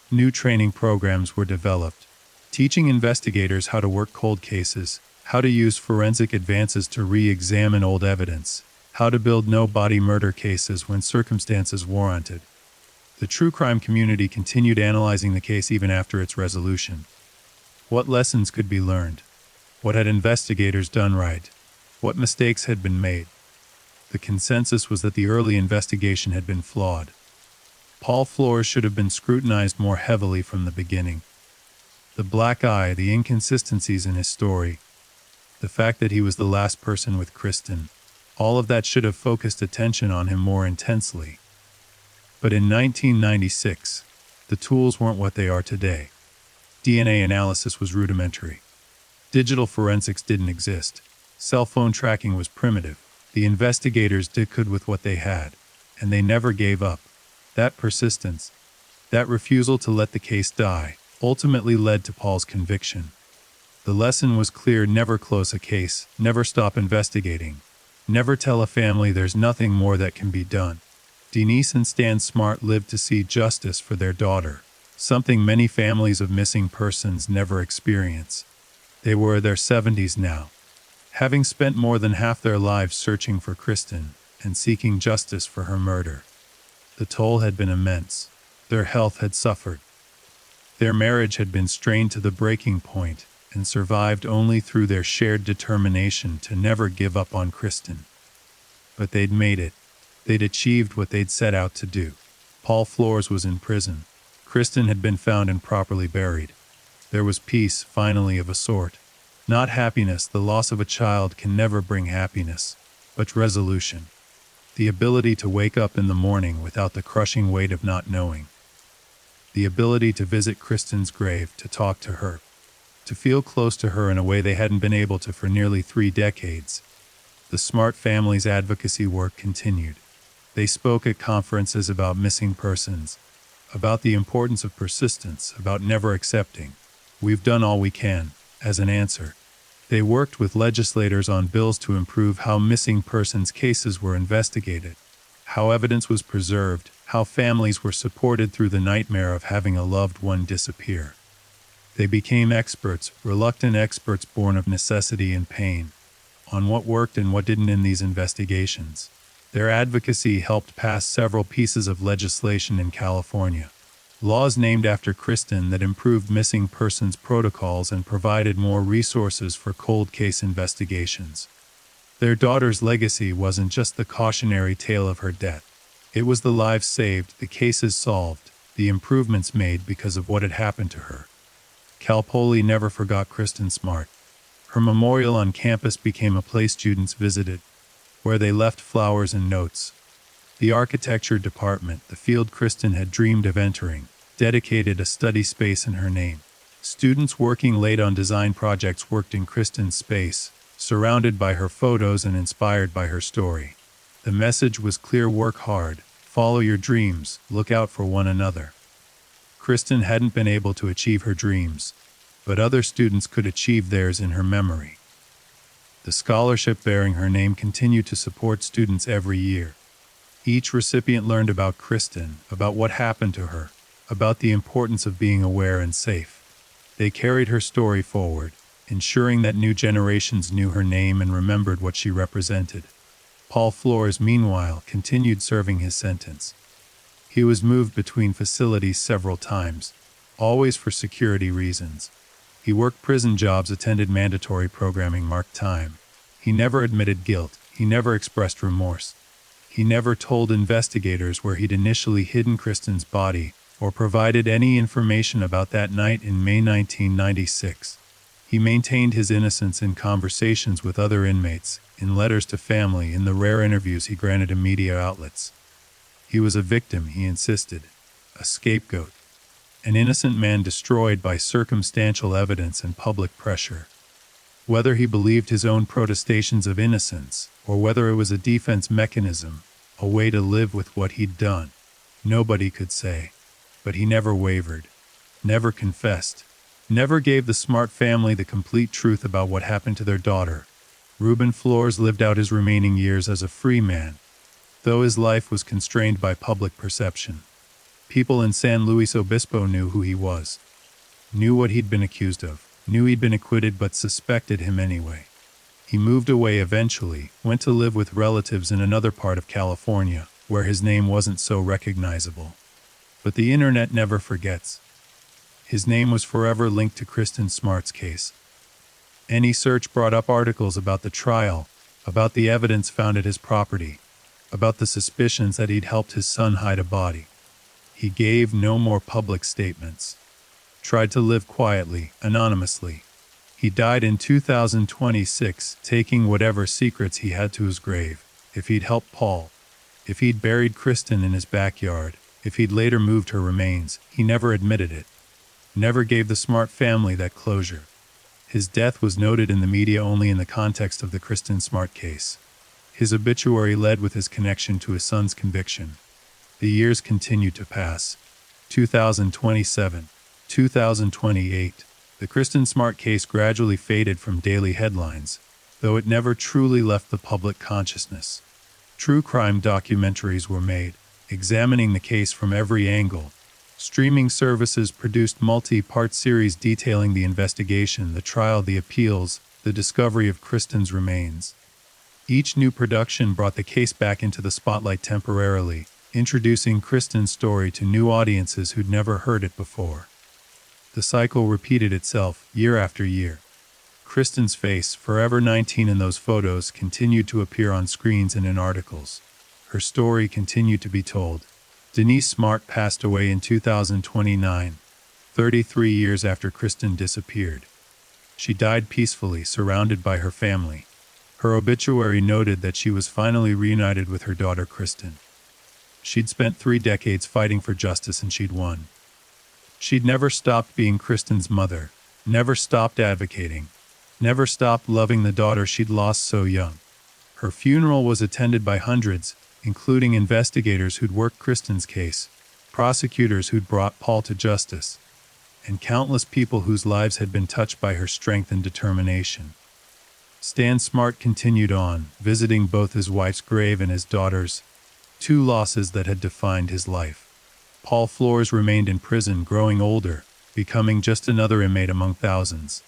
A: New training programs were developed, teaching investigators how to work cold cases, how to use forensic advances to re-examine old evidence, how to build no-body murder cases when circumstances warranted. The true crime community continued analyzing the case even after its resolution. What lessons could be learned? What had investigators done right? What mistakes had been made? The consensus was that the early investigation had been flawed. Paul Flores should have been scrutinized more heavily from the beginning. The black eye, the inconsistencies in his story, the fact that he was the last person with Kristen, all of that should have focused attention on him more intensely. But in 1996, the tools weren't what they are today. DNA analysis was rudimentary. Digital forensics didn't exist. Cell phone tracking was primitive. The investigators did good with what they had, and they never gave up. That persistence, that refusal to let the case die, ultimately led to Paul's conviction. The lesson was clear: never close a case, never stop investigating, never tell a family there's nothing more that can be done. Denise and Stan Smart lived to see justice for their daughter, something many families of missing persons never experience. They were in their 70s now, having spent more than half their lives searching for Kristen and seeking justice for her murder. The toll had been immense. Their health had suffered. Their marriage had been strained to the breaking point and survived only through their shared determination to never give up on Kristen. But they'd made it. They'd achieved what they'd set out to do. Paul Flores was in prison. Kristen had been found and properly buried. There was peace, finally, of a sort. Not happiness. The loss of a child can never bring happiness, but resolution. The ability to wake up in the morning without the crushing weight of not knowing. The ability to visit Kristen's grave, to talk to her, to feel close to her in a way they hadn't been able to for nearly 3 decades. The Smart family's advocacy work continued. They spoke at conferences about missing persons, about the importance of persistence, about never accepting, "We've done all we can," as an answer. They worked with legislators on bills to improve how missing persons cases were investigated, how evidence was preserved, how families were supported through the nightmare of having a loved one disappear. They became experts, reluctant experts born of necessity and pain, on what worked and what didn't in these investigations. Their advocacy helped pass several pieces of legislation in California. Laws named after Kristen that improved missing persons protocols and provided more resources for cold case investigations. Their daughter's legacy wasn't just the cautionary tale of her death. It was the lives saved, the cases solved, the improvements made because of what had happened to her. Cal Poly never forgot Kristen Smart. Her memorial on campus became a place students visited, where they left flowers and notes. The architecture department, the field Kristen had dreamed of entering, dedicated a study space in her name. Students working late on design projects worked in Kristen's space, surrounded by her photos and inspired by her story. The message was clear: work hard, follow your dreams, look out for one another. Kristen hadn't been able to achieve her dreams, but other students could achieve theirs in her memory. The scholarship bearing her name continued to support students every year. Each recipient learned about Kristen, about what happened to her, about the importance of being aware and safe. They carried her story forward, ensuring that new generations knew her name and remembered what she represented. Paul Flores, meanwhile, continued serving his sentence. He was moved between facilities several times, always for security reasons. He worked prison jobs, attended mandatory programming, marked time. He never admitted guilt. He never expressed remorse. He never told investigators where he'd initially hidden Kristen's body or provided any information about that night in May 1996. He maintained his innocence in conversations with other inmates, in letters to family, in the rare interviews he granted to media outlets. He was a victim, he insisted, a scapegoat, an innocent man destroyed by circumstantial evidence and public pressure. Whether he believed his own protestations of innocence, or whether it was a defense mechanism, a way to live with what he'd done, nobody could say. But he never wavered, never confessed, never gave the Smart family the complete truth about what happened to their daughter. Ruben Flores lived out his remaining years as a free man, though his life was constrained by public perception. People in San Luis Obispo knew who he was, knew what he'd been accused of, knew he'd been acquitted but suspected him anyway. He moved away eventually, went to live with relatives in another part of California, where his name wasn't so recognizable. But the internet never forgets. His name was forever linked to Kristen Smart's case. Any search brought up articles about the trial, about the evidence found at his property, about the suspicions that he'd helped his son hide a body. He gave no more public statements. Tried to live quietly, anonymously. He died in 2026, taking whatever secrets he had to his grave. If he'd helped Paul, if he'd buried Kristen in his backyard, if he'd later moved her remains, he never admitted it. Never gave the Smart family that closure. His death was noted in the media only in the context of the Kristen Smart case. His obituary led with his connection to his son's conviction. The years continued to pass. 2027, 2028. The Kristen Smart case gradually faded from daily headlines, though it never truly left the public consciousness. True crime documentaries were made, examining the case from every angle. Streaming services produced multi-part series detailing the investigation, the trial, the appeals, the discovery of Kristen's remains. Each new production brought the case back into the spotlight temporarily, introducing Kristen's story to new audiences who'd never heard it before. The cycle repeated itself year after year. Kristen's face, forever 19 in those photos, continued to appear on screens and in articles. Her story continued to be told. Denise Smart passed away in 2029, 33 years after Kristen disappeared. She died peacefully, surrounded by her family. Her obituary noted that she was finally reunited with her daughter Kristen. She'd spent 3 decades fighting for justice and she'd won. She'd never stopped being Kristen's mother, never stopped advocating, never stopped loving the daughter she'd lost so young. Her funeral was attended by hundreds, including investigators who'd worked Kristen's case, prosecutors who'd brought Paul to justice, and countless people whose lives had been touched by her strength and determination. Stan Smart continued on, visiting both his wife's grave and his daughter's, 2 losses that had defined his life. Paul Flores remained in prison, growing older, becoming just another inmate among thousands.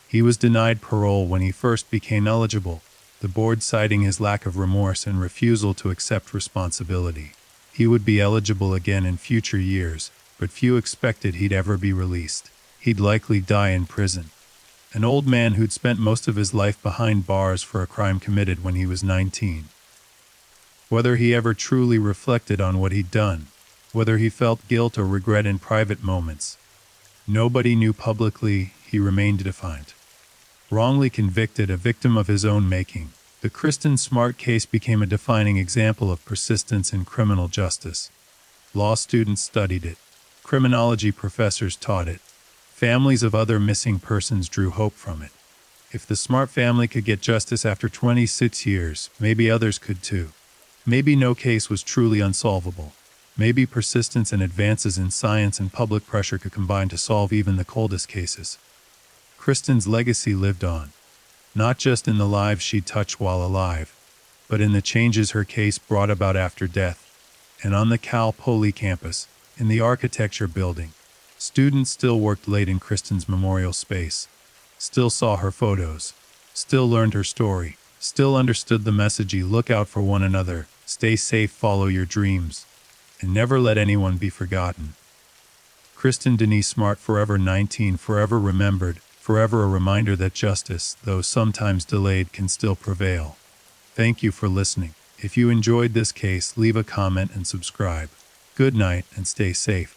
A: He was denied parole when he first became eligible, the board citing his lack of remorse and refusal to accept responsibility. He would be eligible again in future years, but few expected he'd ever be released. He'd likely die in prison. An old man who'd spent most of his life behind bars for a crime committed when he was 19. Whether he ever truly reflected on what he'd done, whether he felt guilt or regret in private moments, nobody knew publicly. He remained defiant. Wrongly convicted, a victim of his own making, the Kristen Smart case became a defining example of persistence in criminal justice. Law students studied it. Criminology professors taught it. Families of other missing persons drew hope from it. If the Smart family could get justice after 26 years, maybe others could too. Maybe no case was truly unsolvable. Maybe persistence and advances in science and public pressure could combine to solve even the coldest cases. Kristen's legacy lived on, not just in the lives she touched while alive, but in the changes her case brought about after death. And on the Cal Poly campus, in the architecture building, students still worked late in Kristen's memorial space, still saw her photos, still learned her story, still understood the message: look out for one another, stay safe, follow your dreams, and never let anyone be forgotten. Kristen Denise Smart, forever 19, forever remembered, forever a reminder that justice, though sometimes delayed, can still prevail. Thank you for listening. If you enjoyed this case, leave a comment and subscribe. Good night and stay safe.